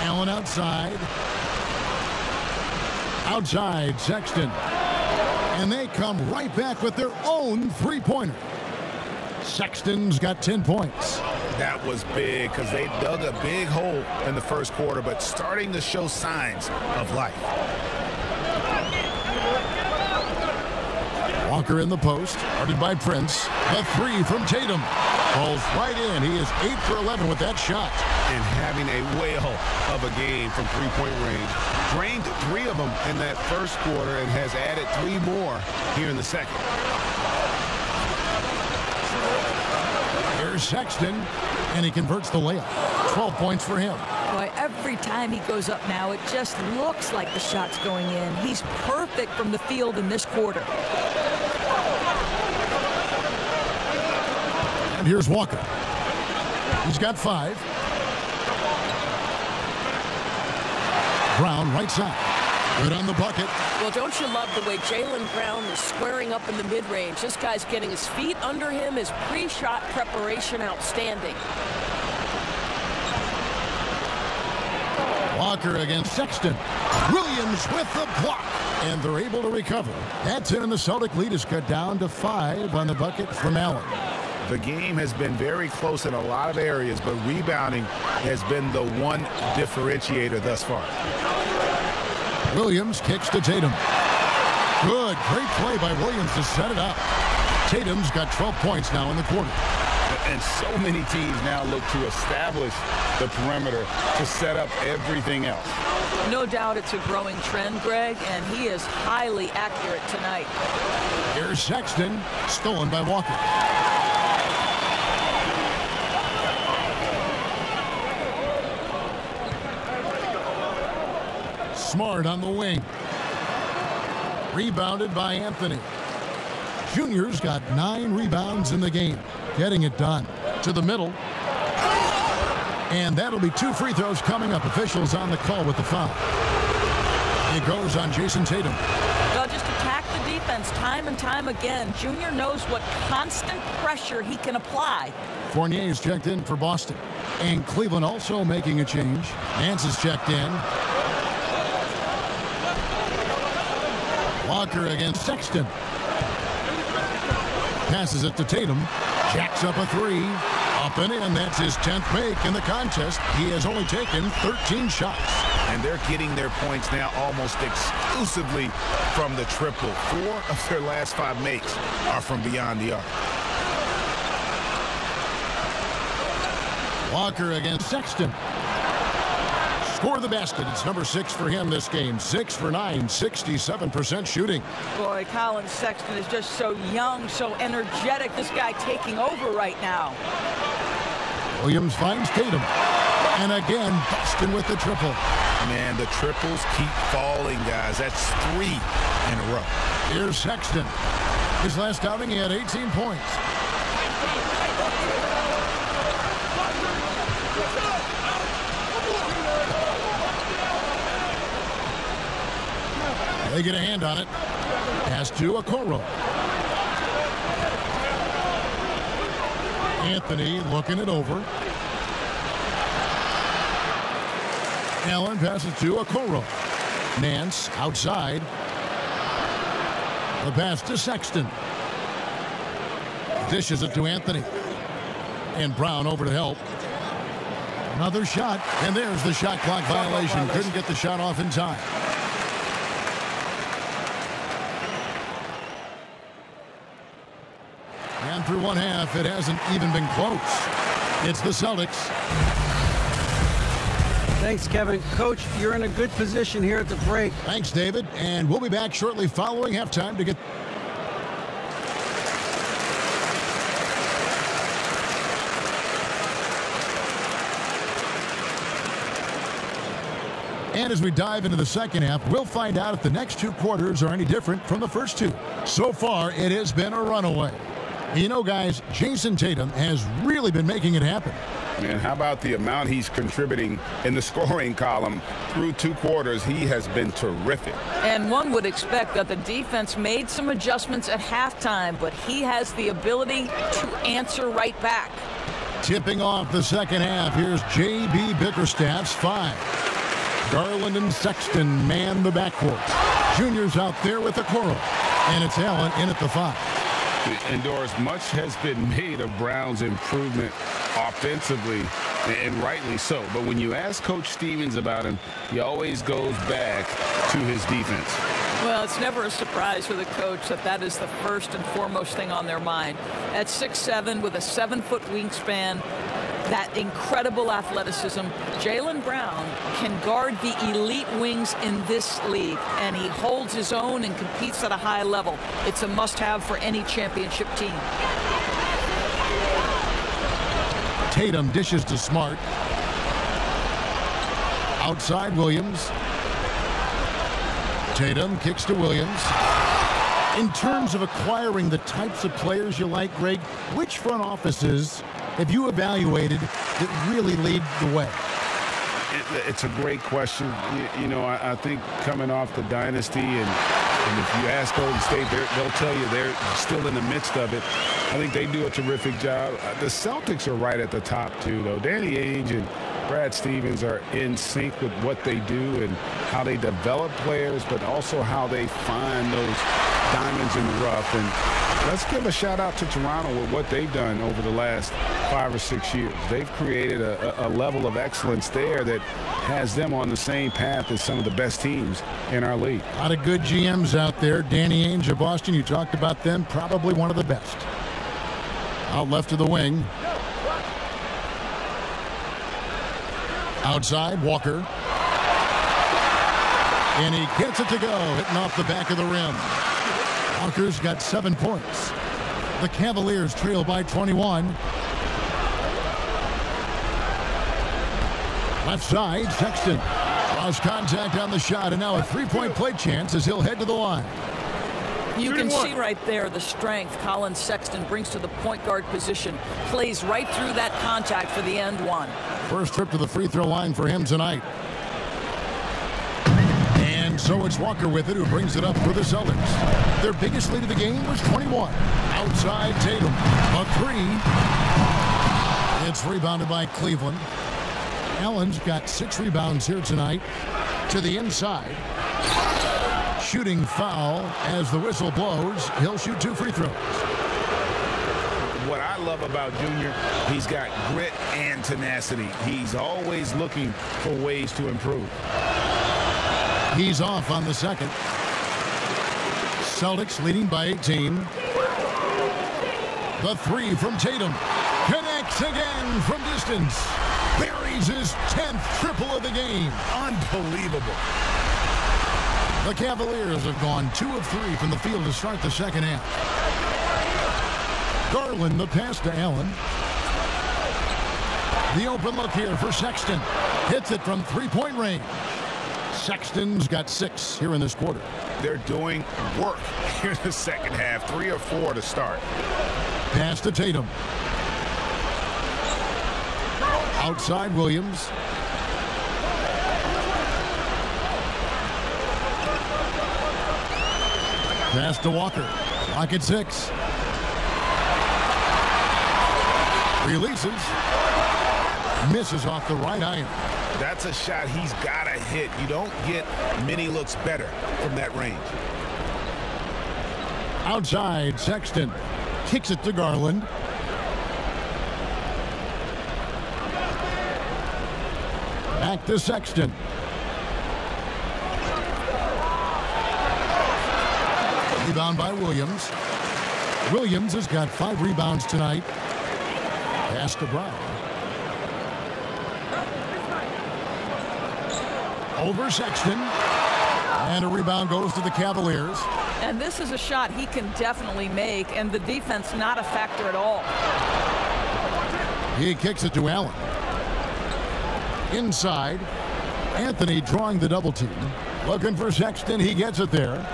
Allen outside. Outside, Sexton. And they come right back with their own three-pointer. Sexton's got 10 points. That was big because they dug a big hole in the first quarter, but starting to show signs of life. Walker in the post, guarded by Prince. A 3 from Tatum. Falls right in. He is 8 for 11 with that shot. And having a whale of a game from three-point range. Drained 3 of them in that first quarter and has added 3 more here in the second. Here's Sexton, and he converts the layup. 12 points for him. Boy, every time he goes up now, it just looks like the shot's going in. He's perfect from the field in this quarter. And here's Walker. He's got 5. Brown right side. Good on the bucket. Well, don't you love the way Jaylen Brown is squaring up in the mid-range? This guy's getting his feet under him. His pre-shot preparation outstanding. Walker against Sexton. Williams with the block. And they're able to recover. That's it, and the Celtic lead is cut down to 5 on the bucket from Allen. The game has been very close in a lot of areas, but rebounding has been the one differentiator thus far. Williams kicks to Tatum. Good, great play by Williams to set it up. Tatum's got 12 points now in the quarter. And so many teams now look to establish the perimeter to set up everything else. No doubt it's a growing trend, Greg, and he is highly accurate tonight. Here's Sexton, stolen by Walker. Smart on the wing. Rebounded by Anthony. Junior's got 9 rebounds in the game. Getting it done. To the middle. And that'll be 2 free throws coming up. Officials on the call with the foul. It goes on Jason Tatum. They'll just attack the defense time and time again. Junior knows what constant pressure he can apply. Fournier's checked in for Boston. And Cleveland also making a change. Nance is checked in. Walker against Sexton. Passes it to Tatum. Jacks up a 3. Up and in. That's his 10th make in the contest. He has only taken 13 shots. And they're getting their points now almost exclusively from the triple. 4 of their last 5 makes are from beyond the arc. Walker against Sexton. Score the basket. It's number 6 for him this game. 6 for 9, 67% shooting. Boy, Colin Sexton is just so young, so energetic. This guy taking over right now. Williams finds Tatum. And again, Boston with the triple. Man, the triples keep falling, guys. That's 3 in a row. Here's Sexton. His last outing, he had 18 points. They get a hand on it. Pass to Okoro. Anthony looking it over. Allen passes to Okoro. Nance outside. The pass to Sexton. Dishes it to Anthony. And Brown over to help. Another shot. And there's the shot clock violation. Couldn't get the shot off in time. And through one half, it hasn't even been close. It's the Celtics. Thanks, Kevin. Coach, you're in a good position here at the break. Thanks, David. And we'll be back shortly following halftime to get... And as we dive into the second half, we'll find out if the next 2 quarters are any different from the first 2. So far, it has been a runaway. You know, guys, Jason Tatum has really been making it happen. And how about the amount he's contributing in the scoring column? Through 2 quarters, he has been terrific. And one would expect that the defense made some adjustments at halftime, but he has the ability to answer right back. Tipping off the second half, here's J.B. Bickerstaff's 5. Garland and Sexton man the backcourt. Junior's out there with Okoro. And it's Allen in at the 5. And Doris, much has been made of Brown's improvement offensively, and rightly so. But when you ask Coach Stevens about him, he always goes back to his defense. Well, it's never a surprise for the coach that is the first and foremost thing on their mind. At 6'7", with a 7-foot wingspan, that incredible athleticism, Jaylen Brown can guard the elite wings in this league, and he holds his own and competes at a high level. It's a must-have for any championship team. Tatum dishes to Smart. Outside Williams. Tatum kicks to Williams. In terms of acquiring the types of players you like, Greg, which front offices have you evaluated that really lead the way? It's a great question. You know, I think coming off the dynasty, and if you ask Golden State, they'll tell you they're still in the midst of it. I think they do a terrific job. The Celtics are right at the top, too, though. Danny Ainge and Brad Stevens are in sync with what they do and how they develop players, but also how they find those diamonds in the rough. And let's give a shout out to Toronto with what they've done over the last 5 or 6 years. They've created a level of excellence there that has them on the same path as some of the best teams in our league. A lot of good GMs out there. Danny Ainge of Boston, you talked about them, probably one of the best. Out left of the wing. Outside, Walker. And he gets it to go, hitting off the back of the rim. Walker's got 7 points. The Cavaliers trail by 21. Left side, Sexton. Lost contact on the shot, and now a 3-point play chance as he'll head to the line. You can see right there the strength Colin Sexton brings to the point guard position. Plays right through that contact for the end one. First trip to the free throw line for him tonight. And so it's Walker with it, who brings it up for the Celtics. Their biggest lead of the game was 21. Outside Tatum. A three. It's rebounded by Cleveland. Allen's got 6 rebounds here tonight. To the inside. Shooting foul as the whistle blows. He'll shoot 2 free throws. What I love about Junior, he's got grit and tenacity. He's always looking for ways to improve. He's off on the second. Celtics leading by 18. The three from Tatum. Connects again from distance. Buries his 10th triple of the game. Unbelievable. The Cavaliers have gone 2 of 3 from the field to start the second half. Garland, the pass to Allen. The open look here for Sexton. Hits it from 3-point range. Sexton's got 6 here in this quarter. They're doing work here in the second half. 3 or 4 to start. Pass to Tatum. Outside Williams. Pass to Walker. Clock at 6. Releases. Misses off the right iron. That's a shot he's got to hit. You don't get many looks better from that range. Outside, Sexton. Kicks it to Garland. Back to Sexton. Rebound by Williams. Williams has got 5 rebounds tonight. Pass to Brown. Over Sexton. And a rebound goes to the Cavaliers. And this is a shot he can definitely make, and the defense not a factor at all. He kicks it to Allen. Inside. Anthony drawing the double team. Looking for Sexton. He gets it there.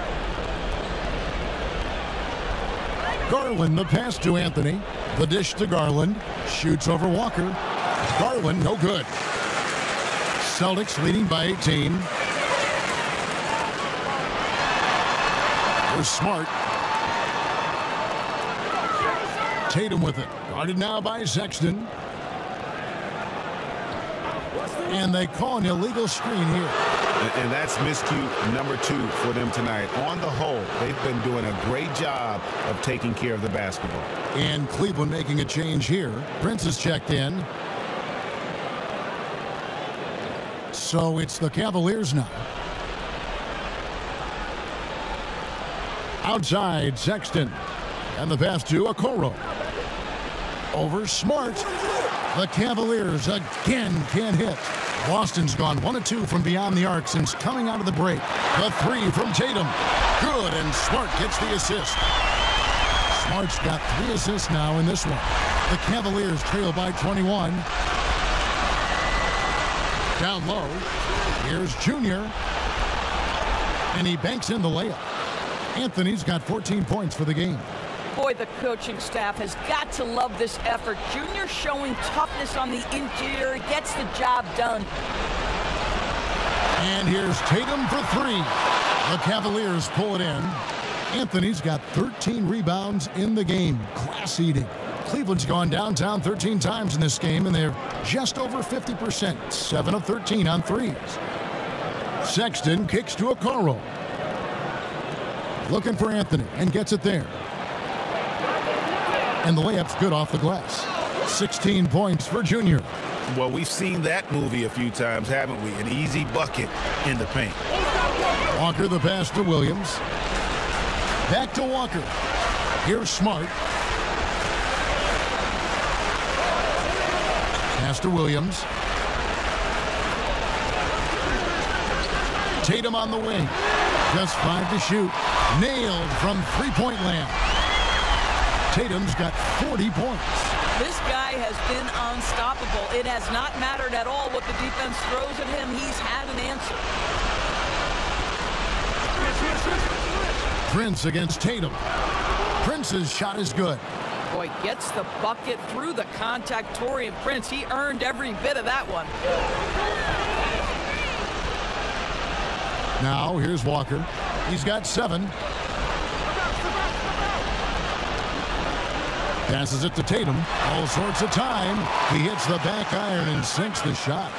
Garland, the pass to Anthony. The dish to Garland. Shoots over Walker. Garland, no good. Celtics leading by 18. They're Smart. Tatum with it. Guarded now by Sexton. And they call an illegal screen here. And that's miscue number 2 for them tonight. On the whole, they've been doing a great job of taking care of the basketball. And Cleveland making a change here. Prince is checked in. So it's the Cavaliers now. Outside, Sexton. And the pass to Okoro. Over Smart. The Cavaliers again can't hit. Boston's gone 1 of 2 from beyond the arc since coming out of the break. The 3 from Tatum. Good, and Smart gets the assist. Smart's got 3 assists now in this one. The Cavaliers trail by 21. Down low. Here's Junior. And he banks in the layup. Anthony's got 14 points for the game. Boy, the coaching staff has got to love this effort. Junior showing toughness on the interior, gets the job done. And here's Tatum for 3. The Cavaliers pull it in. Anthony's got 13 rebounds in the game. Class eating. Cleveland's gone downtown 13 times in this game, and they're just over 50%. 7 of 13 on threes. Sexton kicks to Okoro. Looking for Anthony, and gets it there. And the layup's good off the glass. 16 points for Junior. Well, we've seen that movie a few times, haven't we? An easy bucket in the paint. Walker the pass to Williams. Back to Walker. Here's Smart. Pass to Williams. Tatum on the wing. Just 5 to shoot. Nailed from 3-point land. Tatum's got 40 points. This guy has been unstoppable. It has not mattered at all what the defense throws at him. He's had an answer. Prince against Tatum. Prince's shot is good. Boy, gets the bucket through the contact. Taurean Prince, he earned every bit of that one. Now, here's Walker. He's got 7. Passes it to Tatum. All sorts of time. He hits the back iron and sinks the shot.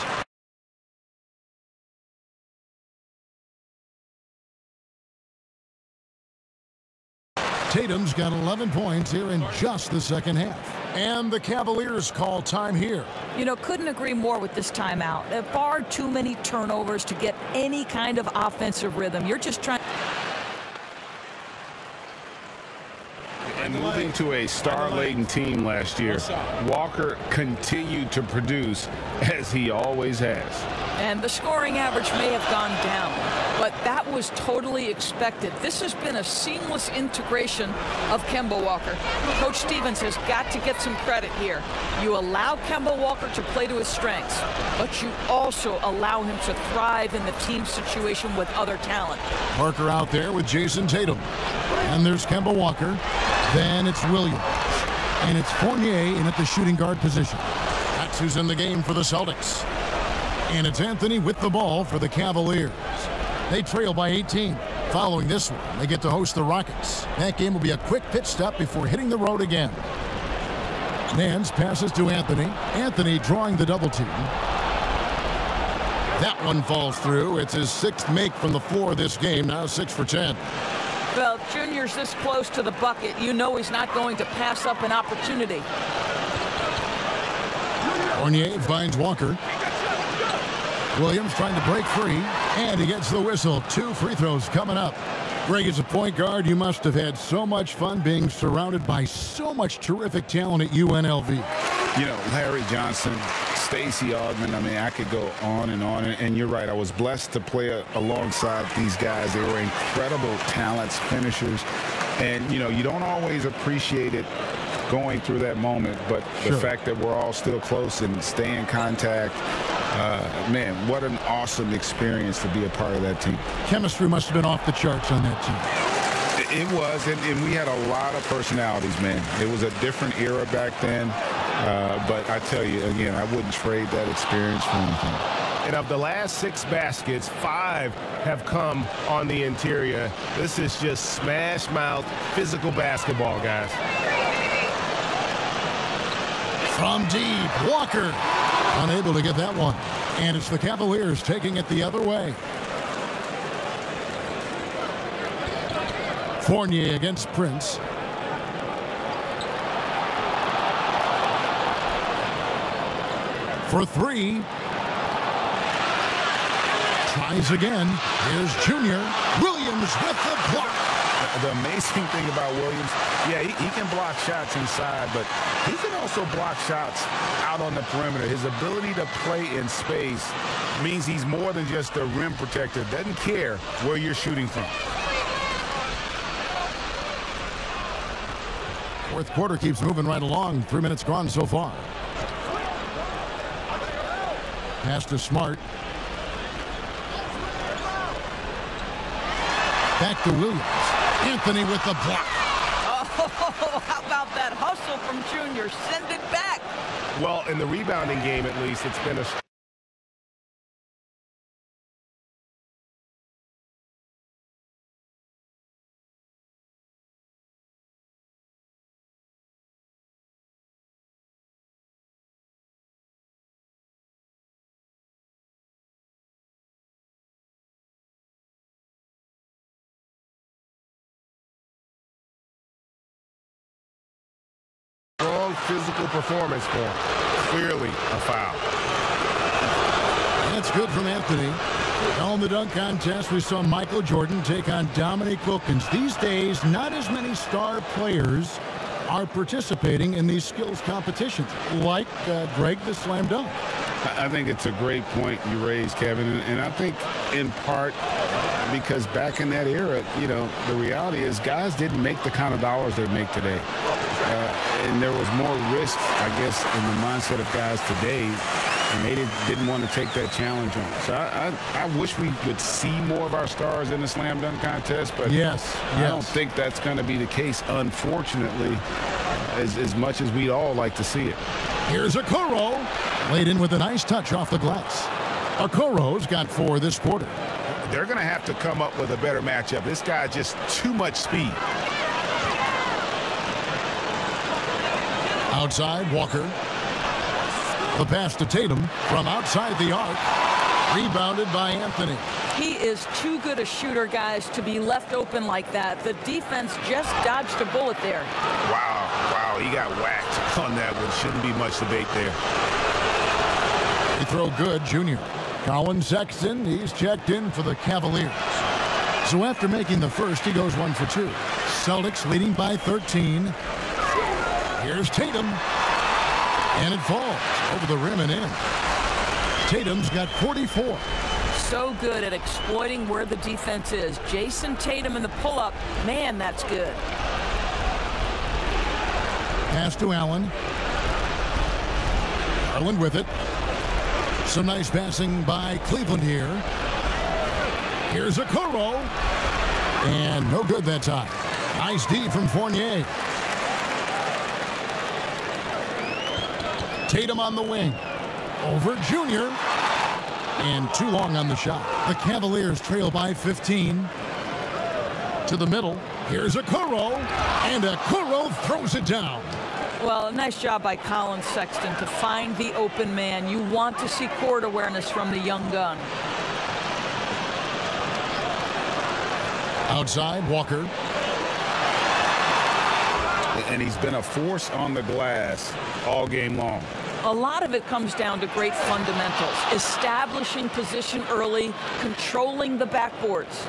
Tatum's got 11 points here in just the second half. And the Cavaliers call time here. You know, couldn't agree more with this timeout. Far too many turnovers to get any kind of offensive rhythm. You're just trying. And moving to a star-laden team last year, Walker continued to produce as he always has. And the scoring average may have gone down, but that was totally expected. This has been a seamless integration of Kemba Walker. Coach Stevens has got to get some credit here. You allow Kemba Walker to play to his strengths, but you also allow him to thrive in the team situation with other talent. Parker out there with Jason Tatum. And there's Kemba Walker. Then it's Williams. And it's Fournier in at the shooting guard position. That's who's in the game for the Celtics. And it's Anthony with the ball for the Cavaliers. They trail by 18. Following this one, they get to host the Rockets. That game will be a quick pit stop before hitting the road again. Nance passes to Anthony. Anthony drawing the double team. That one falls through. It's his 6th make from the floor this game. Now 6 for 10. Well, Junior's this close to the bucket. You know he's not going to pass up an opportunity. Fournier finds Walker. Williams trying to break free, and he gets the whistle. 2 free throws coming up. Greg, as a point guard, you must have had so much fun being surrounded by so much terrific talent at UNLV. You know, Larry Johnson, Stacey Augmon, I mean, I could go on. And you're right, I was blessed to play alongside these guys. They were incredible talents, finishers. And, you know, you don't always appreciate it going through that moment, but the fact that we're all still close and stay in contact, man, what an awesome experience to be a part of that team. Chemistry must have been off the charts on that team. It was, and we had a lot of personalities, man. It was a different era back then, but I tell you, again, I wouldn't trade that experience for anything. And of the last 6 baskets, 5 have come on the interior. This is just smash mouth physical basketball, guys. From deep, Walker unable to get that one. And it's the Cavaliers taking it the other way. Fournier against Prince. For 3. Tries again. Here's Junior. Williams with the block. The amazing thing about Williams, yeah, he can block shots inside, but he can also block shots out on the perimeter. His ability to play in space means he's more than just a rim protector. Doesn't care where you're shooting from. Fourth quarter keeps moving right along. 3 minutes gone so far. Pass to Smart. Back to Williams. Anthony with the block. Oh, how about that hustle from Junior? Send it back. Well, in the rebounding game, at least, it's been a... strong physical performance for him. Clearly a foul. That's good from Anthony. On the dunk contest, we saw Michael Jordan take on Dominique Wilkins. These days, not as many star players are participating in these skills competitions, like Greg the slam dunk. I think it's a great point you raised, Kevin, and I think in part because back in that era, you know, the reality is guys didn't make the kind of dollars they make today. And there was more risk, I guess, in the mindset of guys today, and they didn't want to take that challenge on. So I wish we would see more of our stars in the slam dunk contest, but yes. I don't think that's going to be the case, unfortunately. as much as we'd all like to see it. Here's Okoro. Laid in with a nice touch off the glass. Okoro's got 4 this quarter. They're going to have to come up with a better matchup. This guy just too much speed. Outside, Walker. The pass to Tatum from outside the arc. Rebounded by Anthony. He is too good a shooter, guys, to be left open like that. The defense just dodged a bullet there. Wow, he got whacked on that one. Shouldn't be much debate there. He throw good, Junior. Colin Sexton, he's checked in for the Cavaliers. So after making the first, he goes 1 for 2. Celtics leading by 13. Here's Tatum. And it falls over the rim and in. Tatum's got 44. So good at exploiting where the defense is. Jason Tatum in the pull-up. Man, that's good. Pass to Allen. Garland with it. Some nice passing by Cleveland here. Here's Okoro. And no good that time. Nice D from Fournier. Tatum on the wing. Over Junior. And too long on the shot. The Cavaliers trail by 15. To the middle. Here's Okoro. And Okoro throws it down. Well, a nice job by Colin Sexton to find the open man. You want to see court awareness from the young gun. Outside, Walker. And he's been a force on the glass all game long. A lot of it comes down to great fundamentals. Establishing position early, controlling the backboards.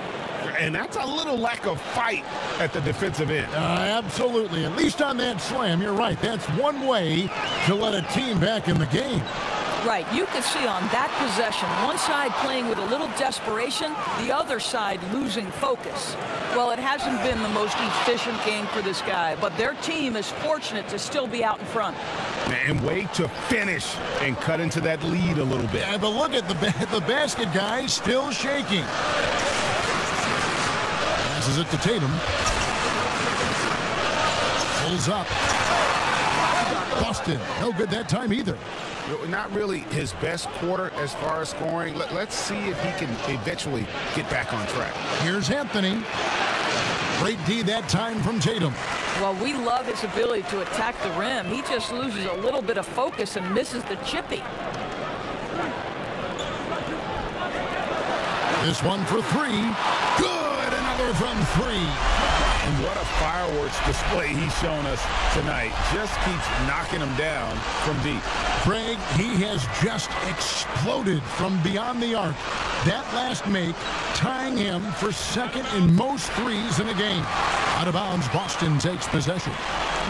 And that's a little lack of fight at the defensive end. Absolutely. At least on that slam, you're right. That's one way to let a team back in the game. Right. You can see on that possession, one side playing with a little desperation, the other side losing focus. Well, it hasn't been the most efficient game for this guy, but their team is fortunate to still be out in front. And wait to finish and cut into that lead a little bit. Yeah, but look at the basket, guys, still shaking. Passes it to Tatum. Pulls up. Boston, no good that time either. Not really his best quarter as far as scoring. Let's see if he can eventually get back on track. Here's Anthony. Great D that time from Tatum. Well, we love his ability to attack the rim. He just loses a little bit of focus and misses the chippy. This one for 3. Good, another from 3. And what a fireworks display he's shown us tonight. Just keeps knocking them down from deep. Craig, he has just exploded from beyond the arc. That last make tying him for second in most threes in a game. Out of bounds, Boston takes possession.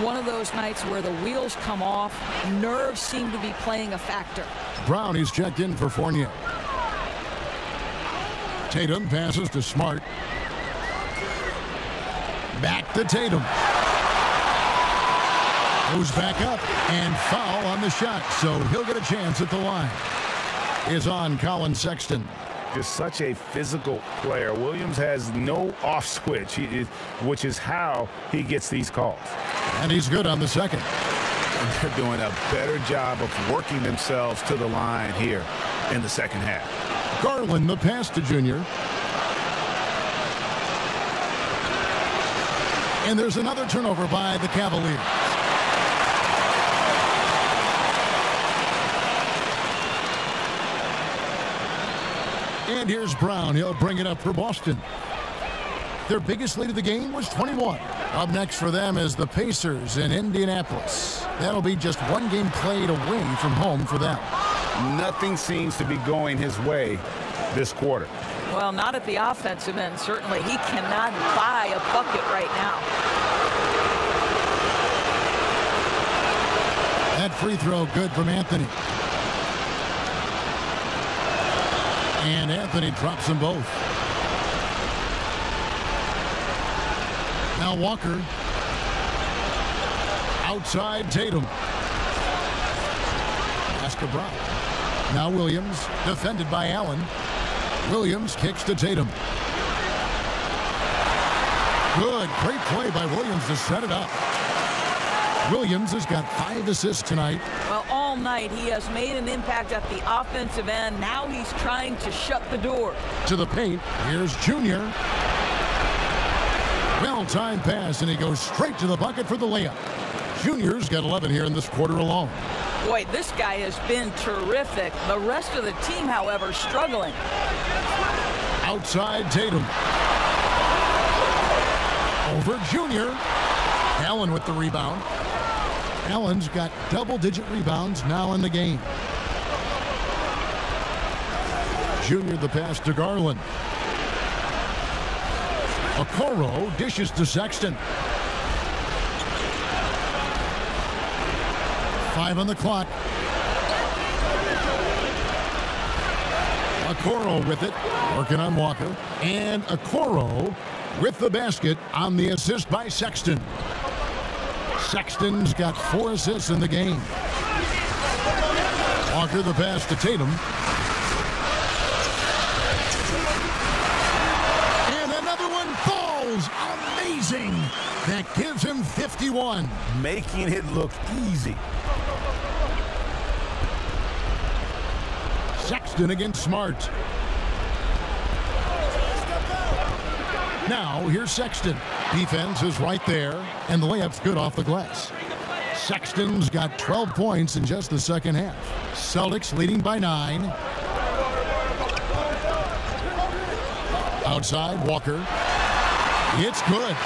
One of those nights where the wheels come off, nerves seem to be playing a factor. Brown is checked in for Fournier. Tatum passes to Smart. Back to Tatum. Goes back up and foul on the shot, so he'll get a chance at the line. Is on Colin Sexton. Just such a physical player. Williams has no off switch, which is how he gets these calls. And he's good on the second. And they're doing a better job of working themselves to the line here in the second half. Garland, the pass to Junior. And there's another turnover by the Cavaliers. And here's Brown. He'll bring it up for Boston. Their biggest lead of the game was 21. Up next for them is the Pacers in Indianapolis. That'll be just one game played away from home for them. Nothing seems to be going his way this quarter. Well, not at the offensive end, certainly. He cannot buy a bucket right now. That free throw good from Anthony. And Anthony drops them both. Now Walker. Outside Tatum. Pass to Brown. Now Williams, defended by Allen. Williams kicks to Tatum. Good, great play by Williams to set it up. Williams has got 5 assists tonight. Well, all night he has made an impact at the offensive end. Now he's trying to shut the door. To the paint. Here's Junior. Well-timed pass, and he goes straight to the bucket for the layup. Junior's got 11 here in this quarter alone. Boy, this guy has been terrific. The rest of the team, however, struggling. Outside Tatum. Over Junior. Allen with the rebound. Allen's got double-digit rebounds now in the game. Junior the pass to Garland. Okoro dishes to Sexton. 5 on the clock. Okoro with it, working on Walker. And Okoro with the basket on the assist by Sexton. Sexton's got 4 assists in the game. Walker the pass to Tatum. And another one falls. Amazing. That gives him 51. Making it look easy. Sexton against Smart. Now, here's Sexton. Defense is right there, and the layup's good off the glass. Sexton's got 12 points in just the second half. Celtics leading by 9. Outside, Walker. It's good.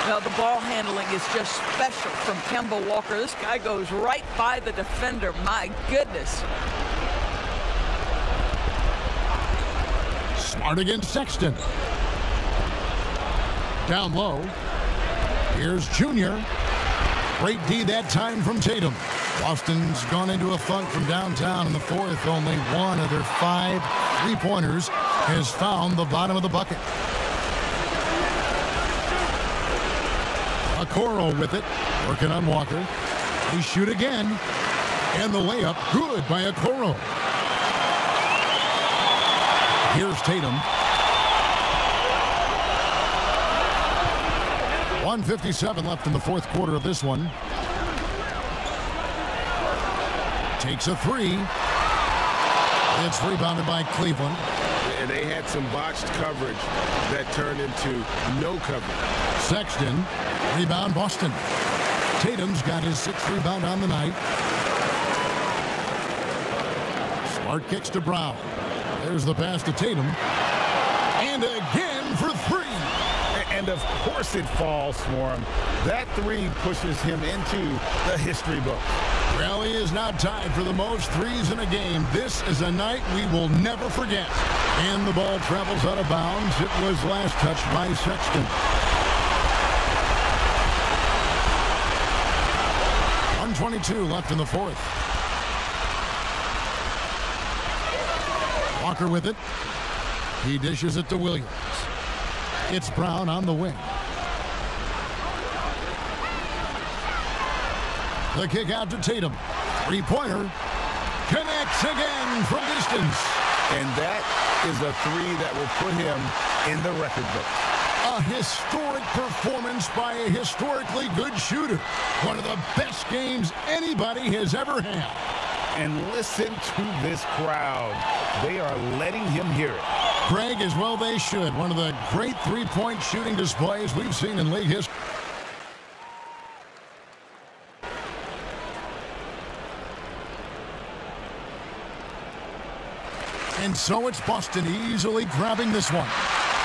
Well, the ball handling is just special from Kemba Walker. This guy goes right by the defender. My goodness. Smart against Sexton. Down low. Here's Junior. Great D that time from Tatum. Boston's gone into a funk from downtown in the fourth. Only one of their 5 3-pointers has found the bottom of the bucket. Okoro with it. Working on Walker. They shoot again. And the layup good by Okoro. Here's Tatum. 1:57 left in the fourth quarter of this one. Takes a 3. It's rebounded by Cleveland. And they had some botched coverage that turned into no coverage. Sexton. Rebound Boston. Tatum's got his 6th rebound on the night. Smart kicks to Brown. There's the pass to Tatum. And again for 3. And of course it falls for him. That 3 pushes him into the history book. Rally is now tied for the most 3s in a game. This is a night we will never forget. And the ball travels out of bounds. It was last touched by Sexton. 1:22 left in the fourth. Walker with it. He dishes it to Williams. It's Brown on the wing. The kick out to Tatum. 3-pointer. Connects again from distance. And that is a 3 that will put him in the record book. A historic performance by a historically good shooter. One of the best games anybody has ever had. And listen to this crowd. They are letting him hear it. Greg, as well they should. One of the great 3-point shooting displays we've seen in league history. And so it's Boston easily grabbing this one.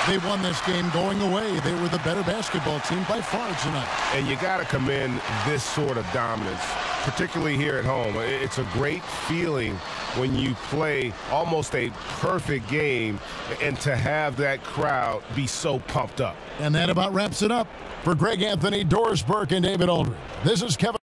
They won this game going away. They were the better basketball team by far tonight. And you got to commend this sort of dominance, particularly here at home. It's a great feeling when you play almost a perfect game and to have that crowd be so pumped up. And that about wraps it up. For Greg Anthony, Doris Burke, and David Aldridge, this is Kevin.